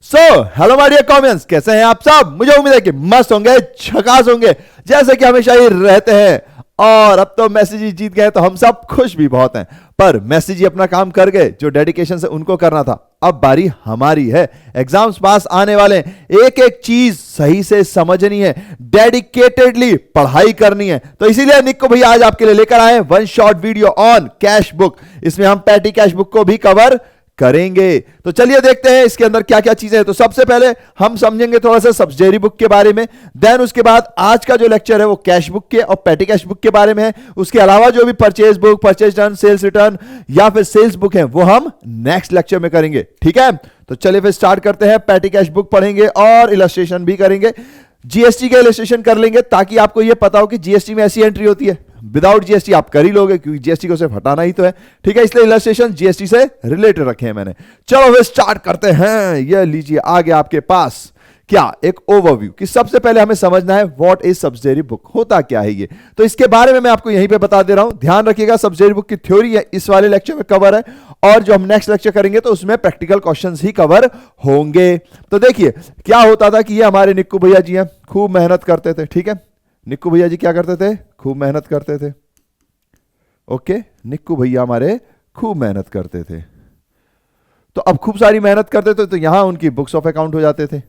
Hello my dear comments, कैसे हैं आप सब। मुझे उम्मीद है कि मस्त होंगे, झकास होंगे, जैसे कि हमेशा ही रहते हैं। और अब तो मैसी जी जीत गए तो हम सब खुश भी बहुत हैं। पर मैसी जी अपना काम कर गए, जो डेडिकेशन से उनको करना था। अब बारी हमारी है। एग्जाम्स पास आने वाले, एक एक चीज सही से समझनी है, डेडिकेटेडली पढ़ाई करनी है। तो इसीलिए निक्को भैया आज आपके लिए लेकर आए one shot video on cash book. इसमें हम पैटी कैश बुक को भी कवर करेंगे। तो चलिए देखते हैं इसके अंदर क्या क्या चीजें हैं। तो सबसे पहले हम समझेंगे थोड़ा सा सब्सिडरी बुक के बारे में। देन उसके बाद आज का जो लेक्चर है वो कैश बुक के और पैटी कैश बुक के बारे में है। उसके अलावा जो भी purchase book, purchase return, sales return या फिर सेल्स बुक है वो हम नेक्स्ट लेक्चर में करेंगे। ठीक है, तो चलिए फिर स्टार्ट करते हैं। पैटी कैश बुक पढ़ेंगे और इलस्ट्रेशन भी करेंगे। जीएसटी का इलस्ट्रेशन कर लेंगे ताकि आपको यह पता हो कि जीएसटी में ऐसी एंट्री होती है। विदाउट जीएसटी आप कर ही लोगे क्योंकि जीएसटी को सिर्फ हटाना ही तो है। ठीक है, इसलिए इलस्ट्रेशन जीएसटी से रिलेटेड रखे हैं मैंने। चलो फिर स्टार्ट करते हैं। ये लीजिए आगे आपके पास क्या एक ओवरव्यू कि सबसे पहले हमें समझना है व्हाट इज सब्सिडरी बुक, होता क्या है ये। तो इसके बारे में मैं आपको यहीं पे बता दे रहा हूं। ध्यान रखिएगा, सब्सिडरी बुक की थ्योरी है इस वाले लेक्चर में कवर है, और जो हम नेक्स्ट लेक्चर करेंगे तो उसमें प्रैक्टिकल क्वेश्चंस ही कवर होंगे। तो देखिए क्या होता था कि ये हमारे निक्कू भैया जी हैं, खूब मेहनत करते थे। ठीक है, निक्कू भैया जी क्या करते थे? खूब मेहनत करते थे। ओके, निक्कू भैया हमारे खूब मेहनत करते थे। तो अब खूब सारी मेहनत करते थे तो यहां उनकी बुक्स ऑफ अकाउंट हो जाते थे।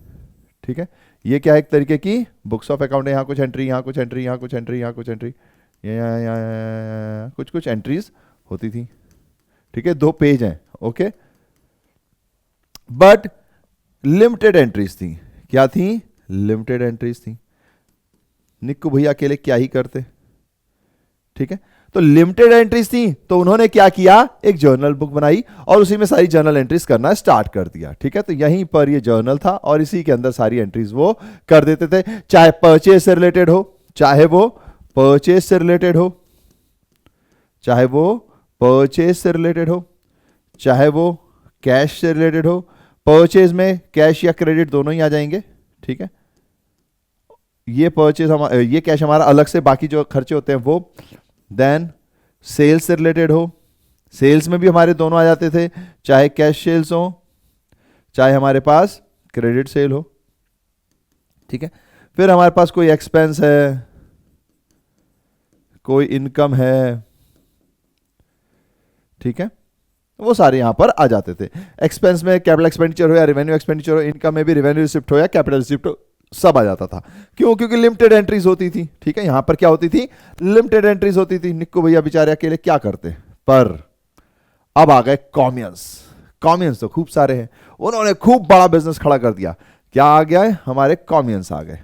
ठीक है, ये क्या है? एक तरीके की बुक्स ऑफ अकाउंट है। यहां कुछ एंट्री, यहां कुछ एंट्री, यहां कुछ एंट्री, यहां कुछ एंट्री, यहां कुछ कुछ एंट्रीज होती थी। ठीक है, 2 पेज हैं। ओके, बट लिमिटेड एंट्रीज थी। क्या थी? लिमिटेड एंट्रीज थी। निक्कू भैया अकेले क्या ही करते। ठीक है, तो लिमिटेड एंट्रीज थी तो उन्होंने क्या किया? एक जर्नल बुक बनाई और उसी में सारी जर्नल एंट्रीज करना स्टार्ट कर दिया। ठीक है, तो यहीं पर ये जर्नल था और इसी के अंदर सारी एंट्रीज वो कर देते थे। चाहे परचेज से रिलेटेड हो, चाहे वो परचेज से रिलेटेड हो, चाहे वो परचेज से रिलेटेड हो, चाहे वो कैश से रिलेटेड हो। परचेज में कैश या क्रेडिट दोनों ही आ जाएंगे। ठीक है, ये परचेज ये कैश हमारा अलग से, बाकी जो खर्चे होते हैं वो। देन सेल्स से रिलेटेड हो, सेल्स में भी हमारे दोनों आ जाते थे, चाहे कैश सेल्स हो चाहे हमारे पास क्रेडिट सेल हो। ठीक है, फिर हमारे पास कोई एक्सपेंस है, कोई इनकम है। ठीक है, वो सारे यहां पर आ जाते थे। एक्सपेंस में कैपिटल एक्सपेंडिचर हो या रेवेन्यू एक्सपेंडिचर हो, इनकम में भी रेवेन्यू रिसिप्ट हो या कैपिटल रिसिप्ट हो, सब आ जाता था। क्यों? क्योंकि लिमिटेड एंट्रीज होती थी। ठीक है, यहां पर क्या होती थी? लिमिटेड एंट्रीज होती थी। निक्कू भैया बेचारे अकेले क्या करते। पर अब आ गए कॉमियंस। कॉमियंस तो खूब सारे हैं, उन्होंने खूब बड़ा बिजनेस खड़ा कर दिया। क्या आ गया है? हमारे कॉमियंस आ गए।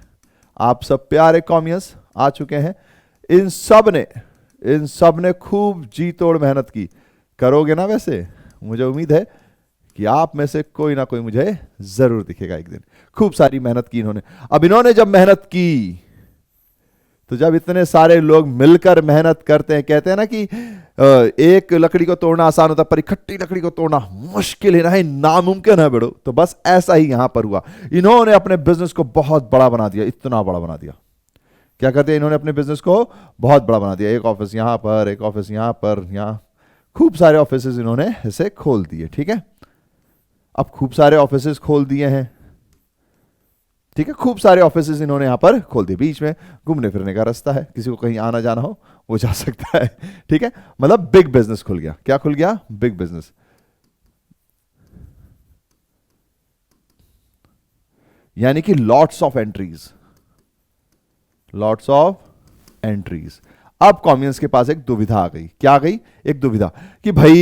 आप सब प्यारे कॉमियंस आ चुके हैं। इन सब ने खूब जी तोड़ मेहनत की। करोगे ना? वैसे मुझे उम्मीद है कि आप में से कोई ना कोई मुझे जरूर दिखेगा एक दिन। खूब सारी मेहनत की इन्होंने। अब इन्होंने जब मेहनत की तो जब इतने सारे लोग मिलकर मेहनत करते हैं, कहते हैं ना कि एक लकड़ी को तोड़ना आसान होता है पर इकट्ठी लकड़ी को तोड़ना मुश्किल है, नामुमकिन है बेड़ो। तो बस ऐसा ही यहां पर हुआ। इन्होंने अपने बिजनेस को बहुत बड़ा बना दिया, इतना बड़ा बना दिया। क्या करते हैं? इन्होंने अपने बिजनेस को बहुत बड़ा बना दिया। एक ऑफिस यहां पर, एक ऑफिस यहां पर, यहां खूब सारे ऑफिस इन्होंने ऐसे खोल दिए। ठीक है, अब खूब सारे ऑफिसेस खोल दिए हैं। ठीक है, खूब सारे ऑफिसेस इन्होंने यहां पर खोल दिए। बीच में घूमने फिरने का रास्ता है, किसी को कहीं आना जाना हो वो जा सकता है। ठीक है, मतलब बिग बिजनेस खुल गया। क्या खुल गया? Big business. यानी कि lots of entries, lots of entries. अब कॉमियंस के पास एक दुविधा आ गई। क्या आ गई? एक दुविधा कि भाई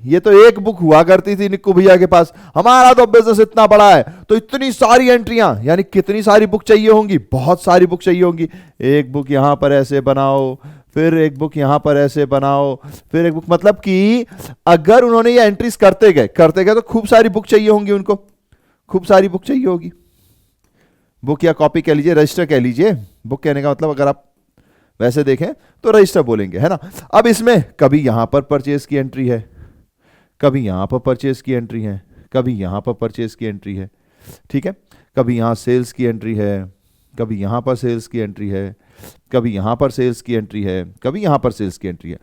ये तो एक बुक हुआ करती थी निक्कू भैया के पास, हमारा तो बिजनेस इतना बड़ा है तो इतनी सारी एंट्रियां, यानी कितनी सारी बुक चाहिए होंगी? बहुत सारी बुक चाहिए होंगी। एक बुक यहां पर ऐसे बनाओ, फिर एक बुक यहां पर ऐसे बनाओ, फिर एक बुक, मतलब कि अगर उन्होंने ये एंट्रीज करते गए तो खूब सारी बुक चाहिए होंगी उनको, खूब सारी बुक चाहिए होगी। बुक या कॉपी कह लीजिए, रजिस्टर कह लीजिए। बुक कहने का मतलब अगर आप वैसे देखें तो रजिस्टर बोलेंगे, है ना। अब इसमें कभी यहां पर परचेज की एंट्री है, कभी यहां पर परचेज की एंट्री है, कभी यहां पर परचेज की एंट्री है। ठीक है, कभी यहां सेल्स की एंट्री है, कभी यहां पर सेल्स की एंट्री है, कभी यहां पर सेल्स की एंट्री है, कभी यहां पर सेल्स की एंट्री है।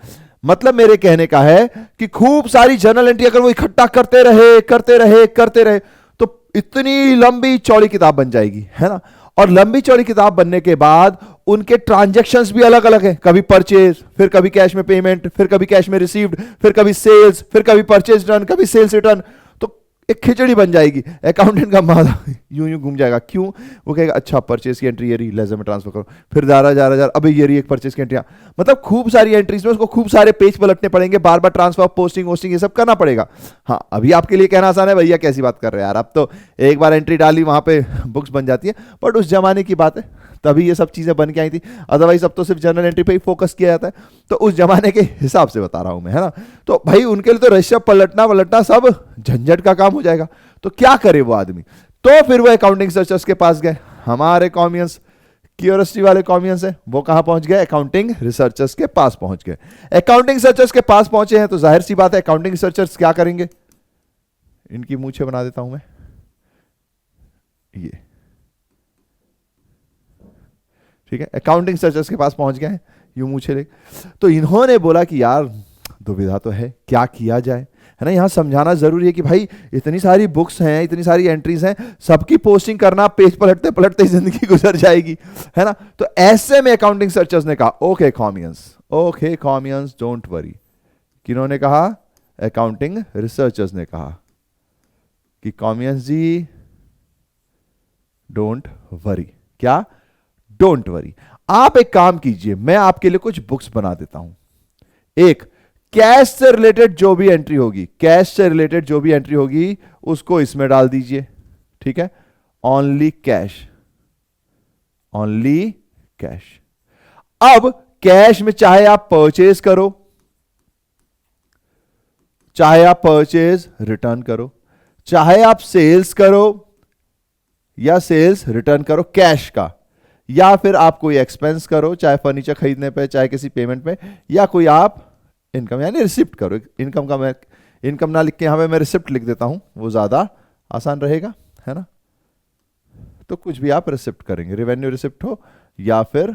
मतलब मेरे कहने का है कि खूब सारी जर्नल एंट्री अगर वो इकट्ठा करते रहे तो इतनी लंबी चौड़ी किताब बन जाएगी, है ना। और लंबी चौड़ी किताब बनने के बाद उनके ट्रांजैक्शंस भी अलग अलग हैं, कभी परचेज, फिर कभी कैश में पेमेंट, फिर कभी कैश में रिसीव्ड, फिर कभी सेल्स, फिर कभी परचेज रिटर्न, कभी सेल्स रिटर्न। तो एक खिचड़ी बन जाएगी। अकाउंटेंट का माथा यूं यूं घूम जाएगा। क्यों? वो कहेगा अच्छा परचेज की एंट्री ये रही, लेजर में ट्रांसफर करो, फिर जा रहा अबे ये रही एक परचेज की एंट्री। मतलब खूब सारी एंट्रीज में उसको खूब सारे पेज पलटने पड़ेंगे, बार बार ट्रांसफर, पोस्टिंग वोस्टिंग ये सब करना पड़ेगा। हाँ, अभी आपके लिए कहना आसान है, भैया कैसी बात कर रहे हैं यार, अब तो एक बार एंट्री डाली वहां पे बुक्स बन जाती है। बट उस जमाने की बात है, तभी ये सब चीजें बन के आई थी। अदरवाइज अब तो सिर्फ जनरल एंट्री पे ही फोकस किया जाता है। तो उस जमाने के हिसाब से बता रहा हूं मैं, है ना। तो भाई उनके लिए तो रजिस्टर पलटना सब झंझट का काम हो जाएगा। तो क्या करे वो आदमी? तो फिर वो अकाउंटिंग सर्चर्स के पास गए। हमारे कॉमियंस, क्यूरियोसिटी वाले कॉमियंस है, वो कहां पहुंच गए? अकाउंटिंग रिसर्चर्स के पास पहुंच गए। अकाउंटिंग रिसर्चर्स के पास पहुंचे हैं तो जाहिर सी बात है अकाउंटिंग रिसर्चर्स क्या करेंगे? इनकी मूछें बना देता हूं मैं, ये ठीक है। अकाउंटिंग सर्चर्स के पास पहुंच गए हैं, यूं मूछे ले। तो इन्होंने बोला कि यार दुविधा तो है, क्या किया जाए, है ना। यहां समझाना जरूरी है कि भाई इतनी सारी बुक्स हैं, इतनी सारी एंट्रीज हैं, सबकी पोस्टिंग करना, पेज पलटते पलटते जिंदगी गुजर जाएगी, है ना। तो ऐसे में अकाउंटिंग सर्चर्स ने कहा ओके कॉमियंस डोंट वरी। किन्होंने कहा? अकाउंटिंग रिसर्चर्स ने कहा कि कॉमियंस जी डोंट वरी। क्या? Don't worry. आप एक काम कीजिए, मैं आपके लिए कुछ बुक्स बना देता हूं। एक कैश से रिलेटेड जो भी एंट्री होगी, उसको इसमें डाल दीजिए, ठीक है। Only cash. अब कैश में चाहे आप परचेज करो, चाहे आप परचेज रिटर्न करो, चाहे आप सेल्स करो या सेल्स रिटर्न करो कैश का, या फिर आप कोई एक्सपेंस करो, चाहे फर्नीचर खरीदने पे, चाहे किसी पेमेंट पे, या कोई आप इनकम यानी रिसिप्ट करो। इनकम का मैं इनकम ना लिख के यहां पे मैं रिसिप्ट लिख देता हूं, वो ज्यादा आसान रहेगा, है ना। तो कुछ भी आप रिसिप्ट करेंगे, रेवेन्यू रिसिप्ट हो या फिर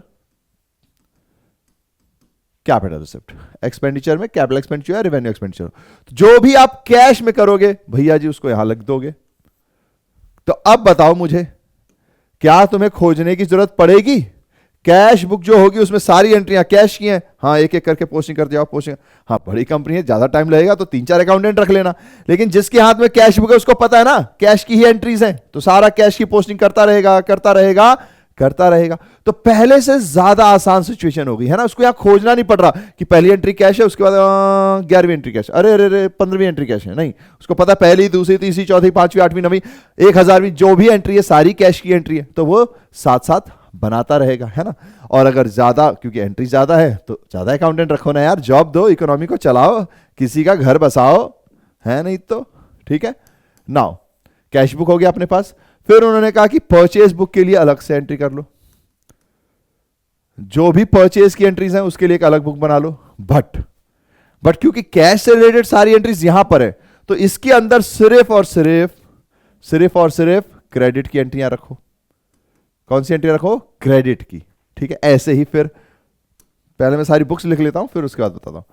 कैपिटल रिसिप्ट। एक्सपेंडिचर में कैपिटल एक्सपेंडिचर या रेवेन्यू एक्सपेंडिचर, जो भी आप कैश में करोगे भैया जी उसको यहां लिख दोगे। तो अब बताओ मुझे, क्या तुम्हें खोजने की जरूरत पड़ेगी? कैश बुक जो होगी उसमें सारी एंट्रियां कैश की हैं। हाँ, एक एक करके पोस्टिंग करते जाओ, पोस्टिंग। हाँ, बड़ी कंपनी है, ज्यादा टाइम लगेगा तो 3-4 अकाउंटेंट रख लेना। लेकिन जिसके हाथ में कैश बुक है उसको पता है ना कैश की ही एंट्रीज हैं, तो सारा कैश की पोस्टिंग करता रहेगा। तो पहले से ज्यादा आसान सिचुएशन होगी, है ना। उसको यहां खोजना नहीं पड़ रहा कि पहली एंट्री कैश है, उसके बाद 11वीं एंट्री कैश, अरे 15वीं एंट्री कैश है। नहीं, उसको पता पहली, दूसरी, तीसरी, चौथी, 5वीं, 8वीं, 9वीं, 1000वीं जो भी एंट्री है सारी कैश की एंट्री है, तो वो साथ साथ बनाता रहेगा, है ना। और अगर ज्यादा, क्योंकि एंट्री ज्यादा है तो ज्यादा अकाउंटेंट रखो ना यार, जॉब दो, इकोनॉमी को चलाओ, किसी का घर बसाओ, है नहीं तो, ठीक है। नाउ कैश बुक हो गया अपने पास। फिर उन्होंने कहा कि परचेज बुक के लिए अलग से एंट्री कर लो, जो भी परचेज की एंट्रीज हैं उसके लिए एक अलग बुक बना लो। बट क्योंकि कैश से रिलेटेड सारी एंट्रीज यहां पर है, तो इसके अंदर सिर्फ और सिर्फ क्रेडिट की एंट्रियां रखो। कौन सी एंट्री रखो? क्रेडिट की, ठीक है। ऐसे ही फिर पहले मैं सारी बुक्स लिख लेता हूं, फिर उसके बाद बताता हूं।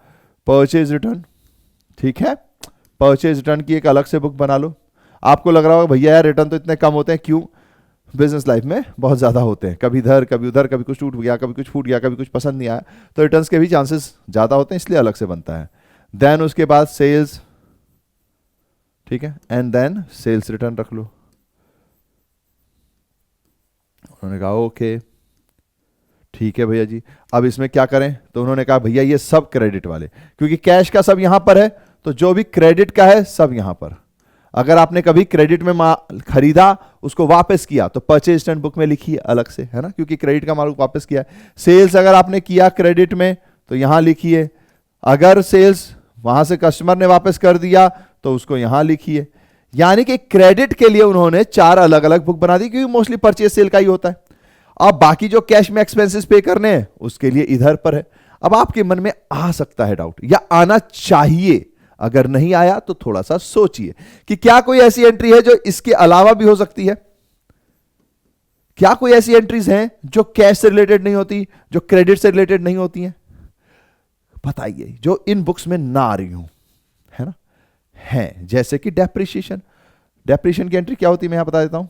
परचेज रिटर्न, ठीक है, परचेज रिटर्न की एक अलग से बुक बना लो। आपको लग रहा होगा भैया यार रिटर्न तो इतने कम होते हैं, क्यों? बिजनेस लाइफ में बहुत ज्यादा होते हैं, कभी इधर कभी उधर, कभी कुछ टूट गया, कभी कुछ फूट गया, कभी कुछ पसंद नहीं आया, तो रिटर्न्स के भी चांसेस ज्यादा होते हैं, इसलिए अलग से बनता है। देन उसके बाद सेल्स, ठीक है, एंड देन सेल्स रिटर्न रख लो। उन्होंने कहा ओके ठीक है भैया जी, अब इसमें क्या करें? तो उन्होंने कहा भैया ये सब क्रेडिट वाले, क्योंकि कैश का सब यहां पर है, तो जो भी क्रेडिट का है सब यहां पर। अगर आपने कभी क्रेडिट में माल खरीदा, उसको वापस किया, तो परचेज रिटर्न बुक में लिखिए अलग से, है ना, क्योंकि क्रेडिट का माल वापस किया है। सेल्स अगर आपने किया क्रेडिट में तो यहां लिखिए, अगर सेल्स वहां से कस्टमर ने वापस कर दिया तो उसको यहां लिखिए। यानी कि क्रेडिट के लिए उन्होंने 4 अलग अलग बुक बना दी, क्योंकि मोस्टली परचेज सेल का ही होता है। अब बाकी जो कैश में एक्सपेंसेस पे करने हैं उसके लिए इधर पर है। अब आपके मन में आ सकता है डाउट, या आना चाहिए, अगर नहीं आया तो थोड़ा सा सोचिए कि क्या कोई ऐसी एंट्री है जो इसके अलावा भी हो सकती है। क्या कोई ऐसी एंट्रीज हैं जो कैश से रिलेटेड नहीं होती, जो क्रेडिट से रिलेटेड नहीं होती हैं? बताइए, जो इन बुक्स में ना आ रही हूं, है ना। है जैसे कि डेप्रिसिएशन। डेप्रिशिएशन की एंट्री क्या होती है मैं यहां बता देता हूं।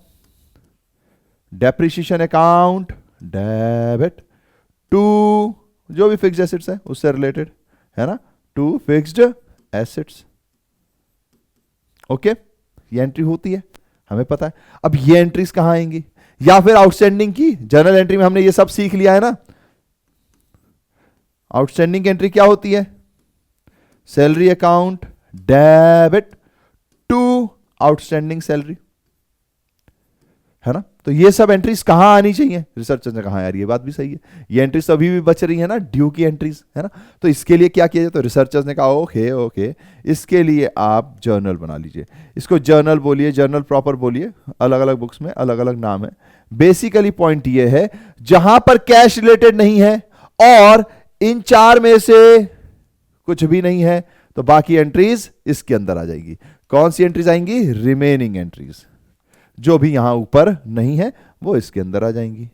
डेप्रिशिएशन अकाउंट डेबिट टू जो भी फिक्स्ड एसेट्स है उससे रिलेटेड, है ना, टू फिक्स्ड एसेट्स। ओके, ये एंट्री होती है, हमें पता है। अब ये एंट्रीज कहां आएंगी, या फिर आउटस्टैंडिंग की जर्नल एंट्री में हमने ये सब सीख लिया है ना। आउटस्टैंडिंग की एंट्री क्या होती है, salary account debit to outstanding salary, है ना। तो ये सब एंट्रीज कहां आनी चाहिए, रिसर्चर्स ने कहा यार ये बात भी सही है, ये एंट्रीज तो अभी भी बच रही है ना, ड्यू की एंट्रीज, है ना। तो इसके लिए क्या किया जाए, तो रिसर्चर्स ने कहा ओके ओके, इसके लिए आप जर्नल बना लीजिए। इसको जर्नल बोलिए, जर्नल प्रॉपर बोलिए, अलग अलग बुक्स में अलग अलग नाम है। बेसिकली पॉइंट ये है, जहां पर कैश रिलेटेड नहीं है और इन चार में से कुछ भी नहीं है, तो बाकी एंट्रीज इसके अंदर आ जाएगी। कौन सी एंट्रीज आएंगी, रिमेनिंग एंट्रीज, जो भी यहां ऊपर नहीं है वो इसके अंदर आ जाएंगी।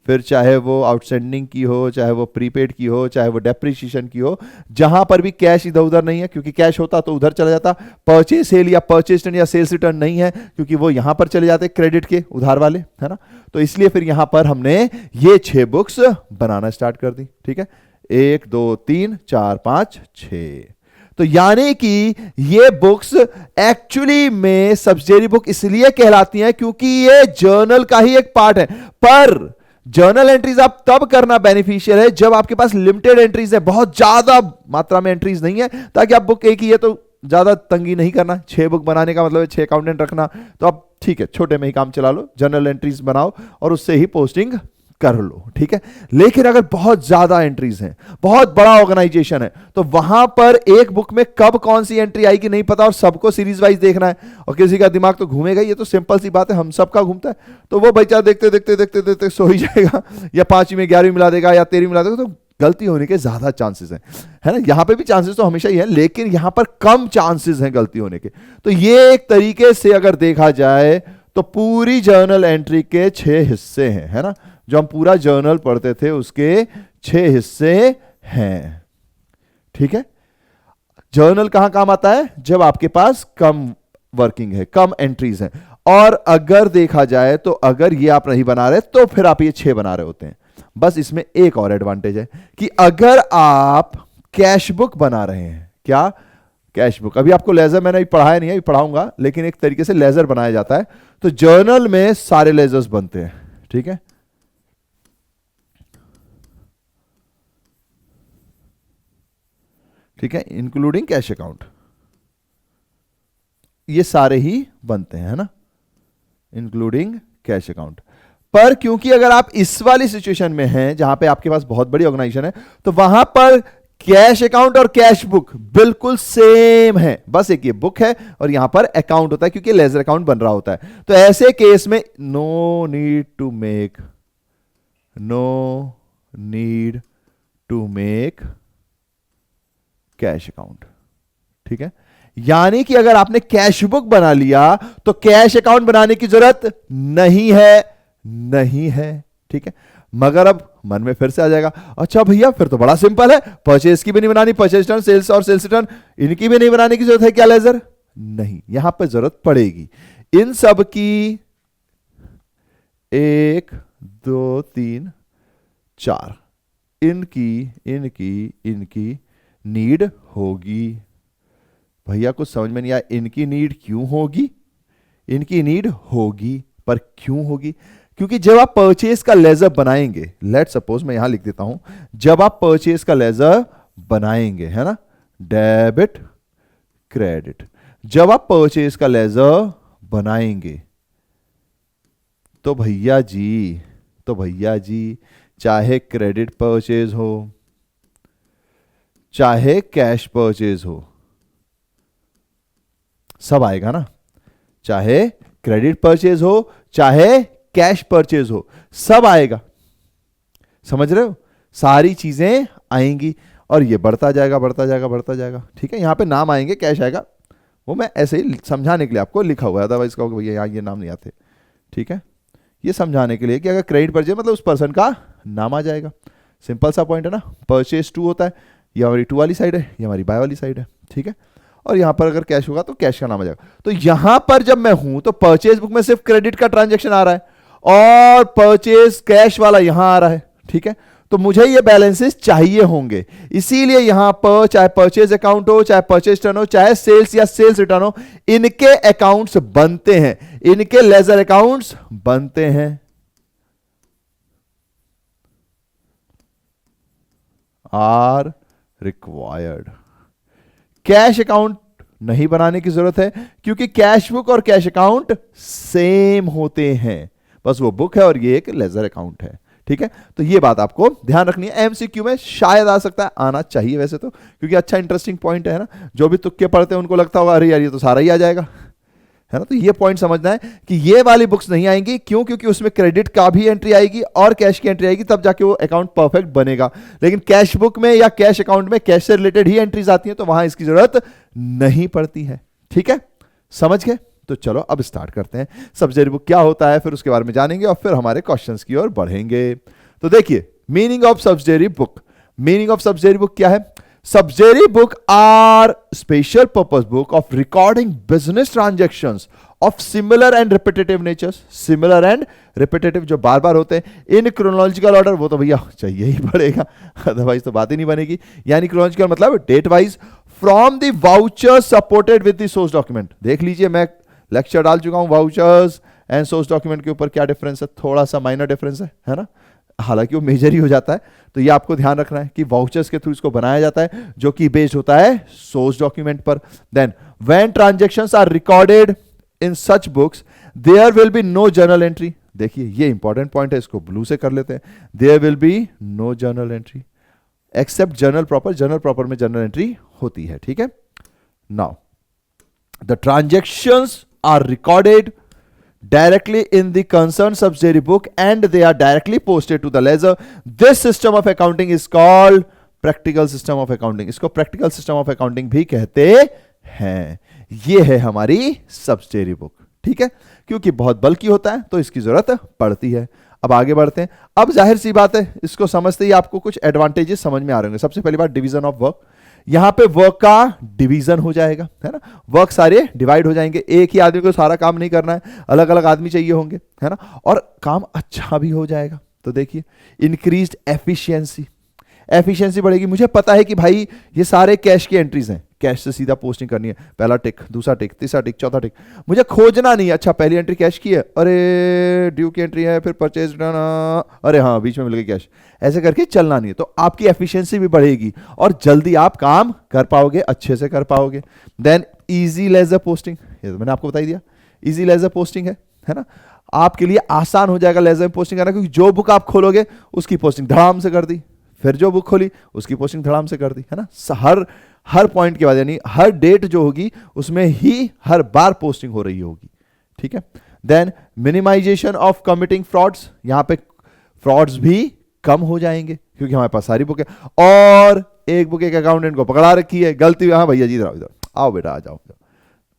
फिर चाहे वो आउटस्टैंडिंग की हो, चाहे वो प्रीपेड की हो, चाहे वो डेप्रिसिएशन की हो, जहां पर भी कैश इधर उधर नहीं है, क्योंकि कैश होता तो उधर चला जाता। परचेज सेल या परचेज रिटर्न या सेल्स रिटर्न नहीं है, क्योंकि वो यहां पर चले जाते क्रेडिट के उधार वाले, है ना। तो इसलिए फिर यहां पर हमने ये 6 बुक्स बनाना स्टार्ट कर दी। ठीक है, 1 2 3 4 5 6। तो यानी कि ये बुक्स एक्चुअली में सब्सिडियरी बुक इसलिए कहलाती हैं क्योंकि ये जर्नल का ही एक पार्ट है। पर जर्नल एंट्रीज आप तब करना बेनिफिशियल है जब आपके पास लिमिटेड एंट्रीज है, बहुत ज्यादा मात्रा में एंट्रीज नहीं है, ताकि आप बुक एक ही है तो ज्यादा तंगी नहीं करना। 6 बुक बनाने का मतलब है 6 अकाउंटेंट रखना, तो आप ठीक है छोटे में ही काम चला लो, जर्नल एंट्रीज बनाओ और उससे ही पोस्टिंग कर लो। ठीक है, लेकिन अगर बहुत ज्यादा एंट्रीज हैं, बहुत बड़ा ऑर्गेनाइजेशन है, तो वहां पर एक बुक में कब कौन सी एंट्री आएगी नहीं पता, और सबको सीरीज वाइज देखना है, और किसी का दिमाग तो घूमेगा, ये तो सिंपल सी बात है, हम सबका घूमता है। तो वो बच्चा देखते देखते देखते देखते सो ही जाएगा, या 5वीं में 11वीं मिला देगा या 13वीं मिला देगा, तो गलती होने के ज्यादा चांसेस हैं, है ना। यहां पे भी चांसेस तो हमेशा ही है, लेकिन यहां पर कम चांसेस हैं गलती होने के। तो ये एक तरीके से अगर देखा जाए तो पूरी जर्नल एंट्री के 6 हिस्से हैं, है ना। जो हम पूरा जर्नल पढ़ते थे उसके 6 हिस्से हैं। ठीक है, जर्नल कहां काम आता है, जब आपके पास कम वर्किंग है, कम एंट्रीज हैं। और अगर देखा जाए तो अगर ये आप नहीं बना रहे तो फिर आप ये 6 बना रहे होते हैं। बस इसमें एक और एडवांटेज है कि अगर आप कैश बुक बना रहे हैं, क्या कैश बुक, अभी आपको लेजर मैंने अभी पढ़ाया नहीं है, अभी पढ़ाऊंगा, लेकिन एक तरीके से लेजर बनाया जाता है। तो जर्नल में सारे लेजर्स बनते हैं। ठीक है, ठीक है, इंक्लूडिंग कैश अकाउंट, ये सारे ही बनते हैं, है ना, इंक्लूडिंग कैश अकाउंट। पर क्योंकि अगर आप इस वाली सिचुएशन में हैं जहां पे आपके पास बहुत बड़ी ऑर्गेनाइजेशन है, तो वहां पर कैश अकाउंट और कैश बुक बिल्कुल सेम है, बस एक ये बुक है और यहां पर अकाउंट होता है, क्योंकि लेजर अकाउंट बन रहा होता है। तो ऐसे केस में no need to make cash account. ठीक है, यानी कि अगर आपने कैश बुक बना लिया तो कैश अकाउंट बनाने की जरूरत नहीं है। ठीक है, मगर अब मन में फिर से आ जाएगा, अच्छा भैया फिर तो बड़ा सिंपल है, परचेज की भी नहीं बनानी, परचेज रिटर्न, सेल्स और सेल्स रिटर्न इनकी भी नहीं बनाने की जरूरत है क्या लेजर, नहीं, यहां पर जरूरत पड़ेगी इन सब की। 1 2 3 4 इनकी नीड होगी। भैया कुछ समझ में नहीं आया, इनकी नीड क्यों होगी, इनकी नीड होगी, पर क्यों होगी, क्योंकि जब आप परचेज का लेजर बनाएंगे, लेट सपोज मैं यहां लिख देता हूं, जब आप परचेज का लेजर बनाएंगे, है ना, डेबिट क्रेडिट, जब आप परचेज का लेजर बनाएंगे तो भैया जी चाहे क्रेडिट परचेज हो चाहे कैश परचेज हो, सब आएगा ना, चाहे क्रेडिट परचेज हो चाहे कैश परचेज हो, सब आएगा। समझ रहे हो, सारी चीजें आएंगी और ये बढ़ता जाएगा। ठीक है, यहां पे नाम आएंगे, कैश आएगा, वो मैं ऐसे ही समझाने के लिए आपको लिखा हुआ है, अदरवाइज कहोगे भैया यहाँ ये नाम नहीं आते। ठीक है, ये समझाने के लिए कि अगर क्रेडिट परचेज मतलब उस पर्सन का नाम आ जाएगा, सिंपल सा पॉइंट है ना। परचेज टू होता है, ये हमारी टू वाली साइड है, ये हमारी बाय वाली साइड है। ठीक है, और यहां पर अगर कैश होगा तो कैश का नाम आ जाएगा। तो यहां पर जब मैं हूं तो परचेज बुक में सिर्फ क्रेडिट का ट्रांजैक्शन आ रहा है और परचेज कैश वाला यहां आ रहा है, ठीक है। तो मुझे ये बैलेंसेस चाहिए होंगे, इसीलिए यहां पर चाहे परचेज अकाउंट हो, चाहे परचेज टर्न हो, चाहे सेल्स या सेल्स रिटर्न हो, इनके अकाउंट्स बनते हैं, इनके लेजर अकाउंट्स बनते हैं। Are required. कैश अकाउंट नहीं बनाने की जरूरत है क्योंकि कैश बुक और कैश अकाउंट सेम होते हैं, बस वो बुक है और ये एक लेजर अकाउंट है, ठीक है। तो ये बात आपको ध्यान रखनी है, एमसीक्यू में शायद आ सकता है, आना चाहिए वैसे तो, क्योंकि अच्छा इंटरेस्टिंग पॉइंट है ना। जो भी तुक्के पढ़ते हैं उनको लगता होगा अरे यार ये तो सारा ही आ जाएगा, है ना। तो ये पॉइंट समझना है कि ये वाली बुक्स नहीं आएंगी, क्यों? क्योंकि उसमें क्रेडिट का भी एंट्री आएगी और कैश की एंट्री आएगी, तब जाके वो अकाउंट परफेक्ट बनेगा। लेकिन कैश बुक में या कैश अकाउंट में कैश से रिलेटेड ही एंट्रीज आती हैं, तो वहां इसकी जरूरत नहीं पड़ती है, ठीक है। समझ गए? तो चलो अब स्टार्ट करते हैं। सब्सिडरी बुक क्या होता है, फिर उसके बारे में जानेंगे और फिर हमारे क्वेश्चंस की ओर बढ़ेंगे। तो देखिए, meaning of subsidiary book. Meaning of subsidiary book क्या है? Subsidiary book are special purpose book of recording business transactions of similar and repetitive natures. Similar and repetitive जो बार बार होते हैं in chronological order, वो तो भैया चाहिए ही पड़ेगा, अदरवाइज तो बात ही नहीं बनेगी। यानी chronological मतलब date wise from the vouchers supported with the source document। देख लीजिए, मैं लेक्चर डाल चुका हूं वाउचर्स एंड सोर्स डॉक्यूमेंट के ऊपर क्या डिफरेंस है, थोड़ा सा माइनर डिफरेंस है ना, हालांकि वो मेजर ही हो जाता है। तो ये आपको ध्यान रखना है कि वाउचर्स के थ्रू इसको बनाया जाता है जो कि बेस्ड होता है सोर्स डॉक्यूमेंट पर। Then when transactions are recorded in such books there will be no journal entry. देखिए ये इंपॉर्टेंट पॉइंट है, इसको ब्लू से कर लेते हैं। There will be no journal entry except journal proper. Journal proper में जर्नल एंट्री होती है, ठीक है। Now the transactions are recorded directly in the concerned subsidiary book and they are directly posted to the ledger. This system of accounting is called practical system of accounting। इसको practical system of accounting भी कहते हैं। ये है हमारी subsidiary book, ठीक है। क्योंकि बहुत बल्कि होता है तो इसकी जरूरत पड़ती है। अब आगे बढ़ते हैं। अब जाहिर सी बात है, इसको समझते ही आपको कुछ एडवांटेजेस समझ में आ रहे होंगे। सबसे पहली बात, डिवीजन ऑफ वर्क। यहां पे वर्क का डिवीजन हो जाएगा, है ना। वर्क सारे डिवाइड हो जाएंगे, एक ही आदमी को सारा काम नहीं करना है, अलग अलग आदमी चाहिए होंगे, है ना। और काम अच्छा भी हो जाएगा। तो देखिए, इंक्रीज्ड एफिशिएंसी। एफिशिएंसी बढ़ेगी। मुझे पता है कि भाई ये सारे कैश की एंट्रीज हैं, कैश से सीधा पोस्टिंग करनी है, पहला टिक, दूसरा टिक, तीसरा टिक, चौथा टिक, मुझे खोजना नहीं है। अच्छा पहली एंट्री कैश की है, अरे ड्यू की एंट्री है, फिर परचेज रिटर्न, अरे हाँ बीच में मिल गई कैश, ऐसे करके चलना नहीं है। तो आपकी एफिशिएंसी भी बढ़ेगी और जल्दी आप काम कर पाओगे, अच्छे से कर पाओगे। देन इजी लेजर पोस्टिंग, ये तो मैंने आपको बता ही दिया, इजी लेजर पोस्टिंग है ना। आपके लिए आसान हो जाएगा लेजर पोस्टिंग करना, क्योंकि जो बुक आप खोलोगे उसकी पोस्टिंग धड़ाम से कर दी, फिर जो बुक खोली उसकी पोस्टिंग धड़ाम से कर दी, है ना। हर पॉइंट के बाद, यानी हर डेट जो होगी उसमें ही हर बार पोस्टिंग हो रही होगी, ठीक है। Then minimization of committing frauds. यहां पे फ्रॉड्स भी कम हो जाएंगे क्योंकि हमारे पास सारी बुक है। और एक बुक एक अकाउंटेंट को पकड़ा रखी है, गलती, हाँ भैया जी इधर आओ बेटा आ जाओ,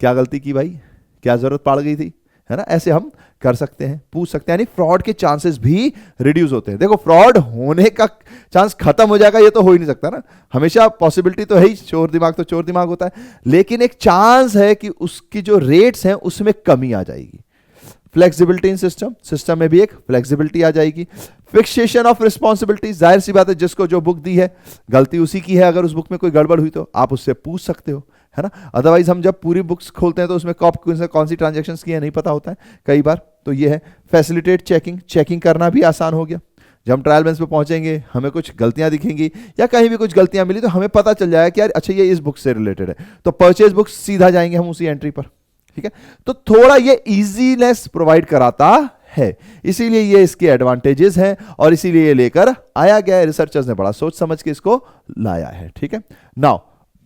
क्या गलती की भाई, क्या जरूरत पड़ गई थी, है ना। ऐसे हम कर सकते हैं, पूछ सकते हैं, यानी फ्रॉड के चांसेस भी रिड्यूस होते हैं। देखो फ्रॉड होने का चांस खत्म हो जाएगा ये तो हो ही नहीं सकता ना, हमेशा पॉसिबिलिटी तो है ही, चोर दिमाग तो चोर दिमाग होता है, लेकिन एक चांस है कि उसकी जो रेट्स हैं उसमें कमी आ जाएगी। फ्लेक्सिबिलिटी इन सिस्टम में भी एक फ्लेक्सिबिलिटी आ जाएगी। फिक्सेशन ऑफ रिस्पॉन्सिबिलिटी, जाहिर सी बात है जिसको जो बुक दी है गलती उसी की है, अगर उस बुक में कोई गड़बड़ हुई तो आप उससे पूछ सकते हो, है ना। अदरवाइज हम जब पूरी बुक्स खोलते हैं तो उसमें कौन सी ट्रांजैक्शंस की है नहीं पता होता है कई बार। तो ये है फैसिलिटेट चेकिंग, चेकिंग करना भी आसान हो गया। जब हम ट्रायल बेंच पे पहुंचेंगे हमें कुछ गलतियां दिखेंगी या कहीं भी कुछ गलतियां मिली तो हमें पता चल जाएगा कि यार अच्छा ये इस बुक से रिलेटेड है, तो परचेज बुक सीधा जाएंगे हम उसी एंट्री पर, ठीक है। तो थोड़ा ये इजीनेस प्रोवाइड कराता है, इसीलिए ये इसके एडवांटेजेस हैं और इसीलिए ये लेकर आया गया है। रिसर्चर्स ने बड़ा सोच समझ के इसको लाया है, ठीक है। नाउ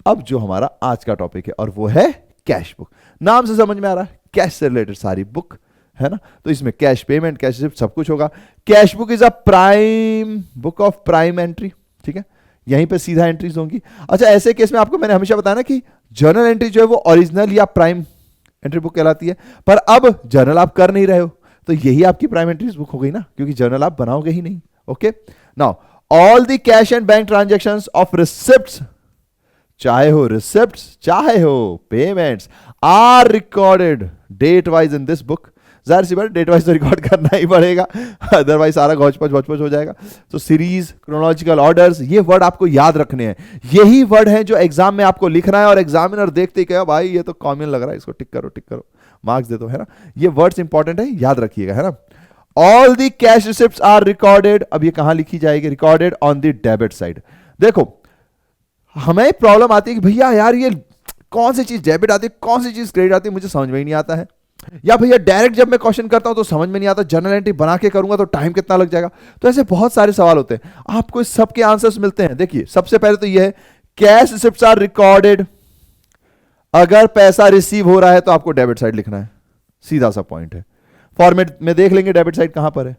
अब जो हमारा आज का टॉपिक है और वो है कैश बुक। नाम से समझ में आ रहा है कैश से रिलेटेड सारी बुक, है ना। तो इसमें कैश पेमेंट, कैश रिसिप्ट सब कुछ होगा। Cash book is a prime book of prime entry, ठीक है, यहीं पे सीधा एंट्रीज होंगी। अच्छा ऐसे केस में आपको मैंने हमेशा बताया ना कि जर्नल एंट्री जो है वो ओरिजिनल या प्राइम एंट्री बुक कहलाती है, पर अब जर्नल आप कर नहीं रहे हो तो यही आपकी प्राइम एंट्रीज बुक हो गई ना, क्योंकि जर्नल आप बनाओगे ही नहीं। Okay, now all the cash and bank transactions of receipts चाहे हो रिसिप्ट्स, चाहे हो payments, are recorded date wise in this book. जाहिर सी बात, डेट वाइज तो रिकॉर्ड करना ही पड़ेगा, अदरवाइज सारा घोच हो जाएगा। तो सीरीज, क्रोनोलॉजिकल ऑर्डर्स, ये वर्ड आपको याद रखने हैं। यही वर्ड है जो एग्जाम में आपको लिखना है और एग्जामिनर देखते ही कहे भाई ये तो कॉमन लग रहा है, इसको टिक करो, मार्क्स दे दो, है ना। ये वर्ड्स इंपॉर्टेंट है, याद रखिएगा, है ना। All the cash receipts are recorded, अब ये कहां लिखी जाएगी, recorded on the debit side. देखो हमें प्रॉब्लम आती है कि भैया यार ये कौन सी चीज डेबिट आती है, कौन सी चीज क्रेडिट आती है, मुझे समझ में ही नहीं आता है। या भैया डायरेक्ट जब मैं क्वेश्चन करता हूं तो समझ में नहीं आता, जर्नल एंट्री बना के करूंगा तो टाइम कितना लग जाएगा। तो ऐसे बहुत सारे सवाल होते हैं, आपको इस सब के आंसर्स मिलते हैं। देखिए सबसे पहले तो यह है, कैश रिसिप्ट्स आर रिकॉर्डेड। अगर पैसा रिसीव हो रहा है तो आपको डेबिट साइड लिखना है, सीधा सा पॉइंट है। फॉर्मेट में देख लेंगे डेबिट साइड कहां पर है।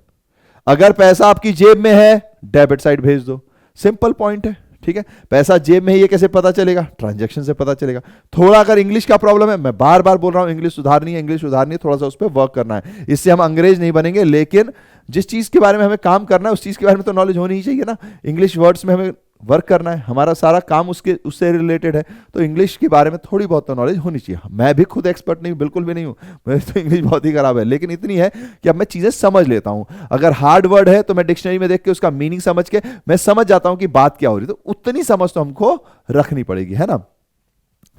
अगर पैसा आपकी जेब में है, डेबिट साइड भेज दो, सिंपल पॉइंट है, ठीक है। पैसा जेब में है, ये कैसे पता चलेगा, ट्रांजैक्शन से पता चलेगा। थोड़ा अगर इंग्लिश का प्रॉब्लम है, मैं बार बार बोल रहा हूं, इंग्लिश सुधारनी है, थोड़ा सा उस पर वर्क करना है। इससे हम अंग्रेज नहीं बनेंगे, लेकिन जिस चीज के बारे में हमें काम करना है उस चीज के बारे में तो नॉलेज होनी ही चाहिए ना। इंग्लिश वर्ड्स में हमें वर्क करना है, हमारा सारा काम उससे रिलेटेड है, तो इंग्लिश के बारे में थोड़ी बहुत तो नॉलेज होनी चाहिए। मैं भी खुद एक्सपर्ट नहीं हूं, बिल्कुल भी नहीं हूं, मेरी तो इंग्लिश बहुत ही खराब है, लेकिन इतनी है कि अब मैं चीजें समझ लेता हूं। अगर हार्ड वर्ड है तो मैं डिक्शनरी में देख के उसका मीनिंग समझ के मैं समझ जाता हूं कि बात क्या हो रही है, तो उतनी समझ तो हमको रखनी पड़ेगी, है ना।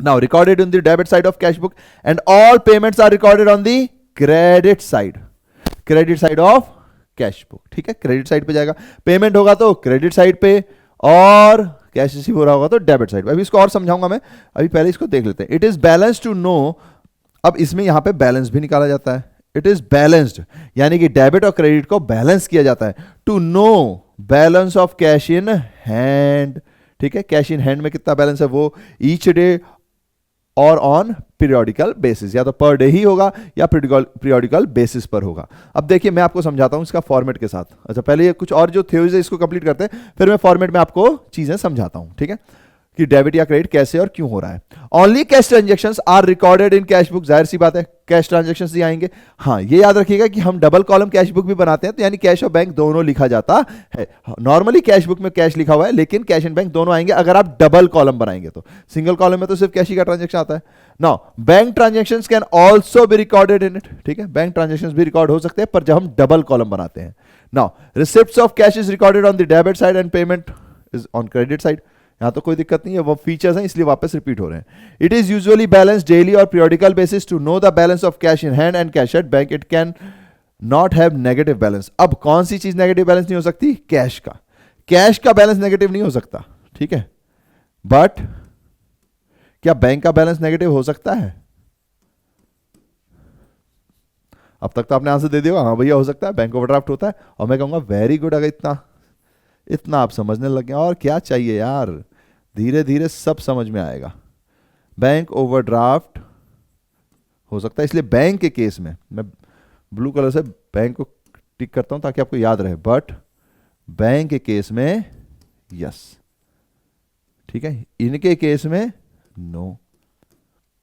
Now recorded on the debit side of cash book and all payments are recorded on the credit side of cash book, ठीक है। क्रेडिट साइड पे जाएगा, पेमेंट होगा तो क्रेडिट साइड पे, और कैश रिसीव हो रहा होगा तो डेबिट साइड पे। अभी इसको और समझाऊंगा मैं, अभी पहले इसको देख लेते हैं। It is balance to know, अब इसमें यहां पे बैलेंस भी निकाला जाता है। इट इज बैलेंस्ड, यानी कि डेबिट और क्रेडिट को बैलेंस किया जाता है। To know balance of cash in hand, ठीक है। कैश इन हैंड में कितना बैलेंस है वो ईच डे और ऑन पीरियोडिकल बेसिस, या तो पर डे ही होगा या पीरियोडिकल बेसिस पर होगा। अब देखिए मैं आपको समझाता हूं इसका फॉर्मेट के साथ। अच्छा पहले ये कुछ और जो थ्योरीज है इसको कंप्लीट करते हैं, फिर मैं फॉर्मेट में आपको चीजें समझाता हूं, ठीक है, कि डेबिट या क्रेडिट कैसे और क्यों हो रहा है। Only cash transactions are recorded in cash book, जाहिर सी बात है कैश ट्रांजेक्शंस ही आएंगे। हाँ ये याद रखिएगा कि हम डबल कॉलम कैश बुक भी बनाते हैं, तो यानी कैश और बैंक दोनों लिखा जाता है। नॉर्मली कैश बुक में कैश लिखा हुआ है, लेकिन कैश एंड बैंक दोनों आएंगे अगर आप डबल कॉलम बनाएंगे। तो सिंगल कॉलम में तो सिर्फ कैश ही का ट्रांजेक्शन आता है। Now bank transactions can also be recorded in it, ठीक है, बैंक ट्रांजेक्शंस भी रिकॉर्ड हो सकते हैं, पर जब हम डबल कॉलम बनाते हैं। Now receipts of cash is recorded on the debit side and payment is on credit side. यहां तो कोई दिक्कत नहीं है, वो फीचर्स हैं इसलिए वापस रिपीट हो रहे हैं। It is usually balance daily और periodical basis to know the balance of cash in hand and cash at bank. It can not have negative balance. अब कौन सी चीज नेगेटिव बैलेंस नहीं हो सकती, कैश का। कैश का बैलेंस नेगेटिव नहीं हो सकता, ठीक है, बट क्या बैंक का बैलेंस नेगेटिव हो सकता है? अब तक तो आपने आंसर दे दिया, हाँ भैया हो सकता है, बैंक ओवरड्राफ्ट होता है। और मैं कहूंगा वेरी गुड, अगर इतना आप समझने लग गए, और क्या चाहिए यार, धीरे धीरे सब समझ में आएगा। बैंक ओवरड्राफ्ट हो सकता है, इसलिए बैंक के केस में मैं ब्लू कलर से बैंक को टिक करता हूं ताकि आपको याद रहे, बट बैंक के केस में यस, ठीक है, इनके केस में नो,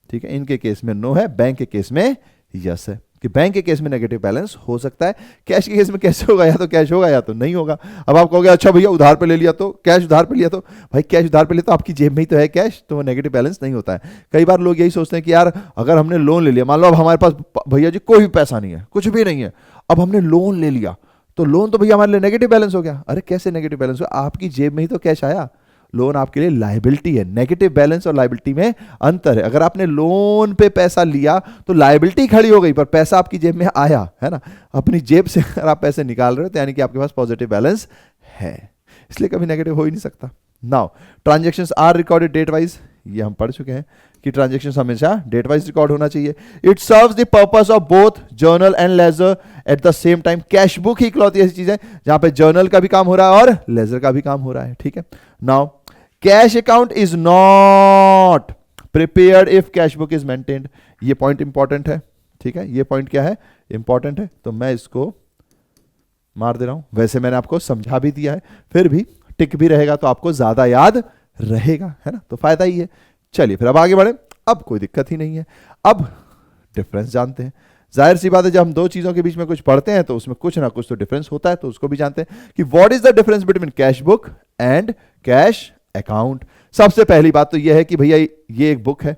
ठीक है, इनके केस में नो है, बैंक के केस में यस है, कि बैंक के केस में नेगेटिव बैलेंस हो सकता है। कैश के केस में कैसे होगा, या तो कैश होगा या तो नहीं होगा। अब आप कहोगे अच्छा भैया उधार पे ले लिया तो, कैश उधार पे लिया तो, भाई कैश उधार पे लिया तो आपकी जेब में ही तो है कैश, तो वो नेगेटिव बैलेंस नहीं होता है। कई बार लोग यही सोचते हैं कि यार अगर हमने लोन ले लिया, मान लो अब हमारे पास भैया जी कोई भी पैसा नहीं है, कुछ भी नहीं है, अब हमने लोन ले लिया, तो लोन तो भैया हमारे लिए नेगेटिव बैलेंस हो गया। अरे कैसे नेगेटिव बैलेंस हुआ, आपकी जेब में ही तो कैश आया। लोन आपके लिए लायबिलिटी है। नेगेटिव बैलेंस और लायबिलिटी में अंतर है। अगर आपने लोन पे पैसा लिया तो लायबिलिटी खड़ी हो गई, पर पैसा आपकी जेब में आया, है ना। अपनी जेब से अगर आप पैसे निकाल रहे हो तो यानी कि आपके पास पॉजिटिव बैलेंस है, इसलिए कभी नेगेटिव हो ही नहीं सकता। Now transactions are recorded date wise, ये हम पढ़ चुके हैं कि ट्रांजेक्शंस हमेशा डेट वाइज रिकॉर्ड होना चाहिए। It serves the purpose of both journal and ledger at the same time. Cash book ही इकलौती ऐसी चीज है जहां पे जर्नल का भी काम हो रहा है और लेजर का भी काम हो रहा है, ठीक है। Now cash account is not prepared if cash book is maintained. ये पॉइंट इंपॉर्टेंट है, ठीक है, ये पॉइंट क्या है, इंपॉर्टेंट है, तो मैं इसको मार दे रहा हूं। वैसे मैंने आपको समझा भी दिया है, फिर भी टिक भी रहेगा तो आपको ज्यादा याद रहेगा, है ना, तो फायदा ही है। चलिए फिर अब आगे बढ़े। अब कोई दिक्कत ही नहीं है, अब डिफरेंस जानते हैं। जाहिर सी बात है जब हम दो चीजों के बीच में कुछ पढ़ते हैं तो उसमें कुछ ना कुछ तो डिफरेंस होता है, तो उसको भी जानते हैं कि what is the difference between cash book and cash account. सबसे पहली बात तो यह है कि भैया ये एक बुक है,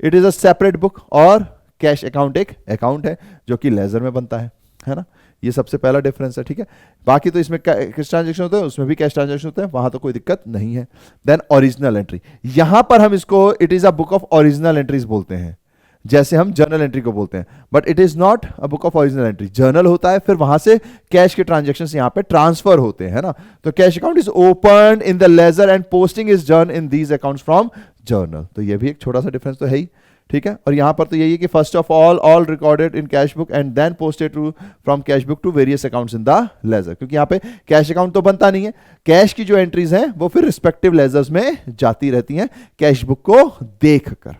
it is a separate book, और कैश अकाउंट एक अकाउंट है जो कि लेजर में बनता है ना। ये सबसे पहला डिफरेंस है, ठीक है। बाकी तो इसमें कैश ट्रांजेक्शन होते हैं, उसमें भी कैश ट्रांजेक्शन होते हैं, वहां तो कोई दिक्कत नहीं है। देन ओरिजिनल एंट्री, यहां पर हम इसको it is a book of original entries बोलते हैं, जैसे हम जर्नल एंट्री को बोलते हैं, but it is not a book of original entry. Journal होता है, फिर वहां से कैश के ट्रांजेक्शन यहां पे ट्रांसफर होते हैं ना। तो cash account is open in the ledger and posting is done in these accounts from journal. तो ये भी एक छोटा सा डिफरेंस तो है ही, ठीक है। और यहां पर तो यही है कि first of all recorded in cash book and then posted to from cash book to various accounts in the ledger, क्योंकि यहां पे कैश अकाउंट तो बनता नहीं है, कैश की जो एंट्रीज हैं वो फिर रिस्पेक्टिव लेजर्स में जाती रहती हैं कैश बुक को देखकर,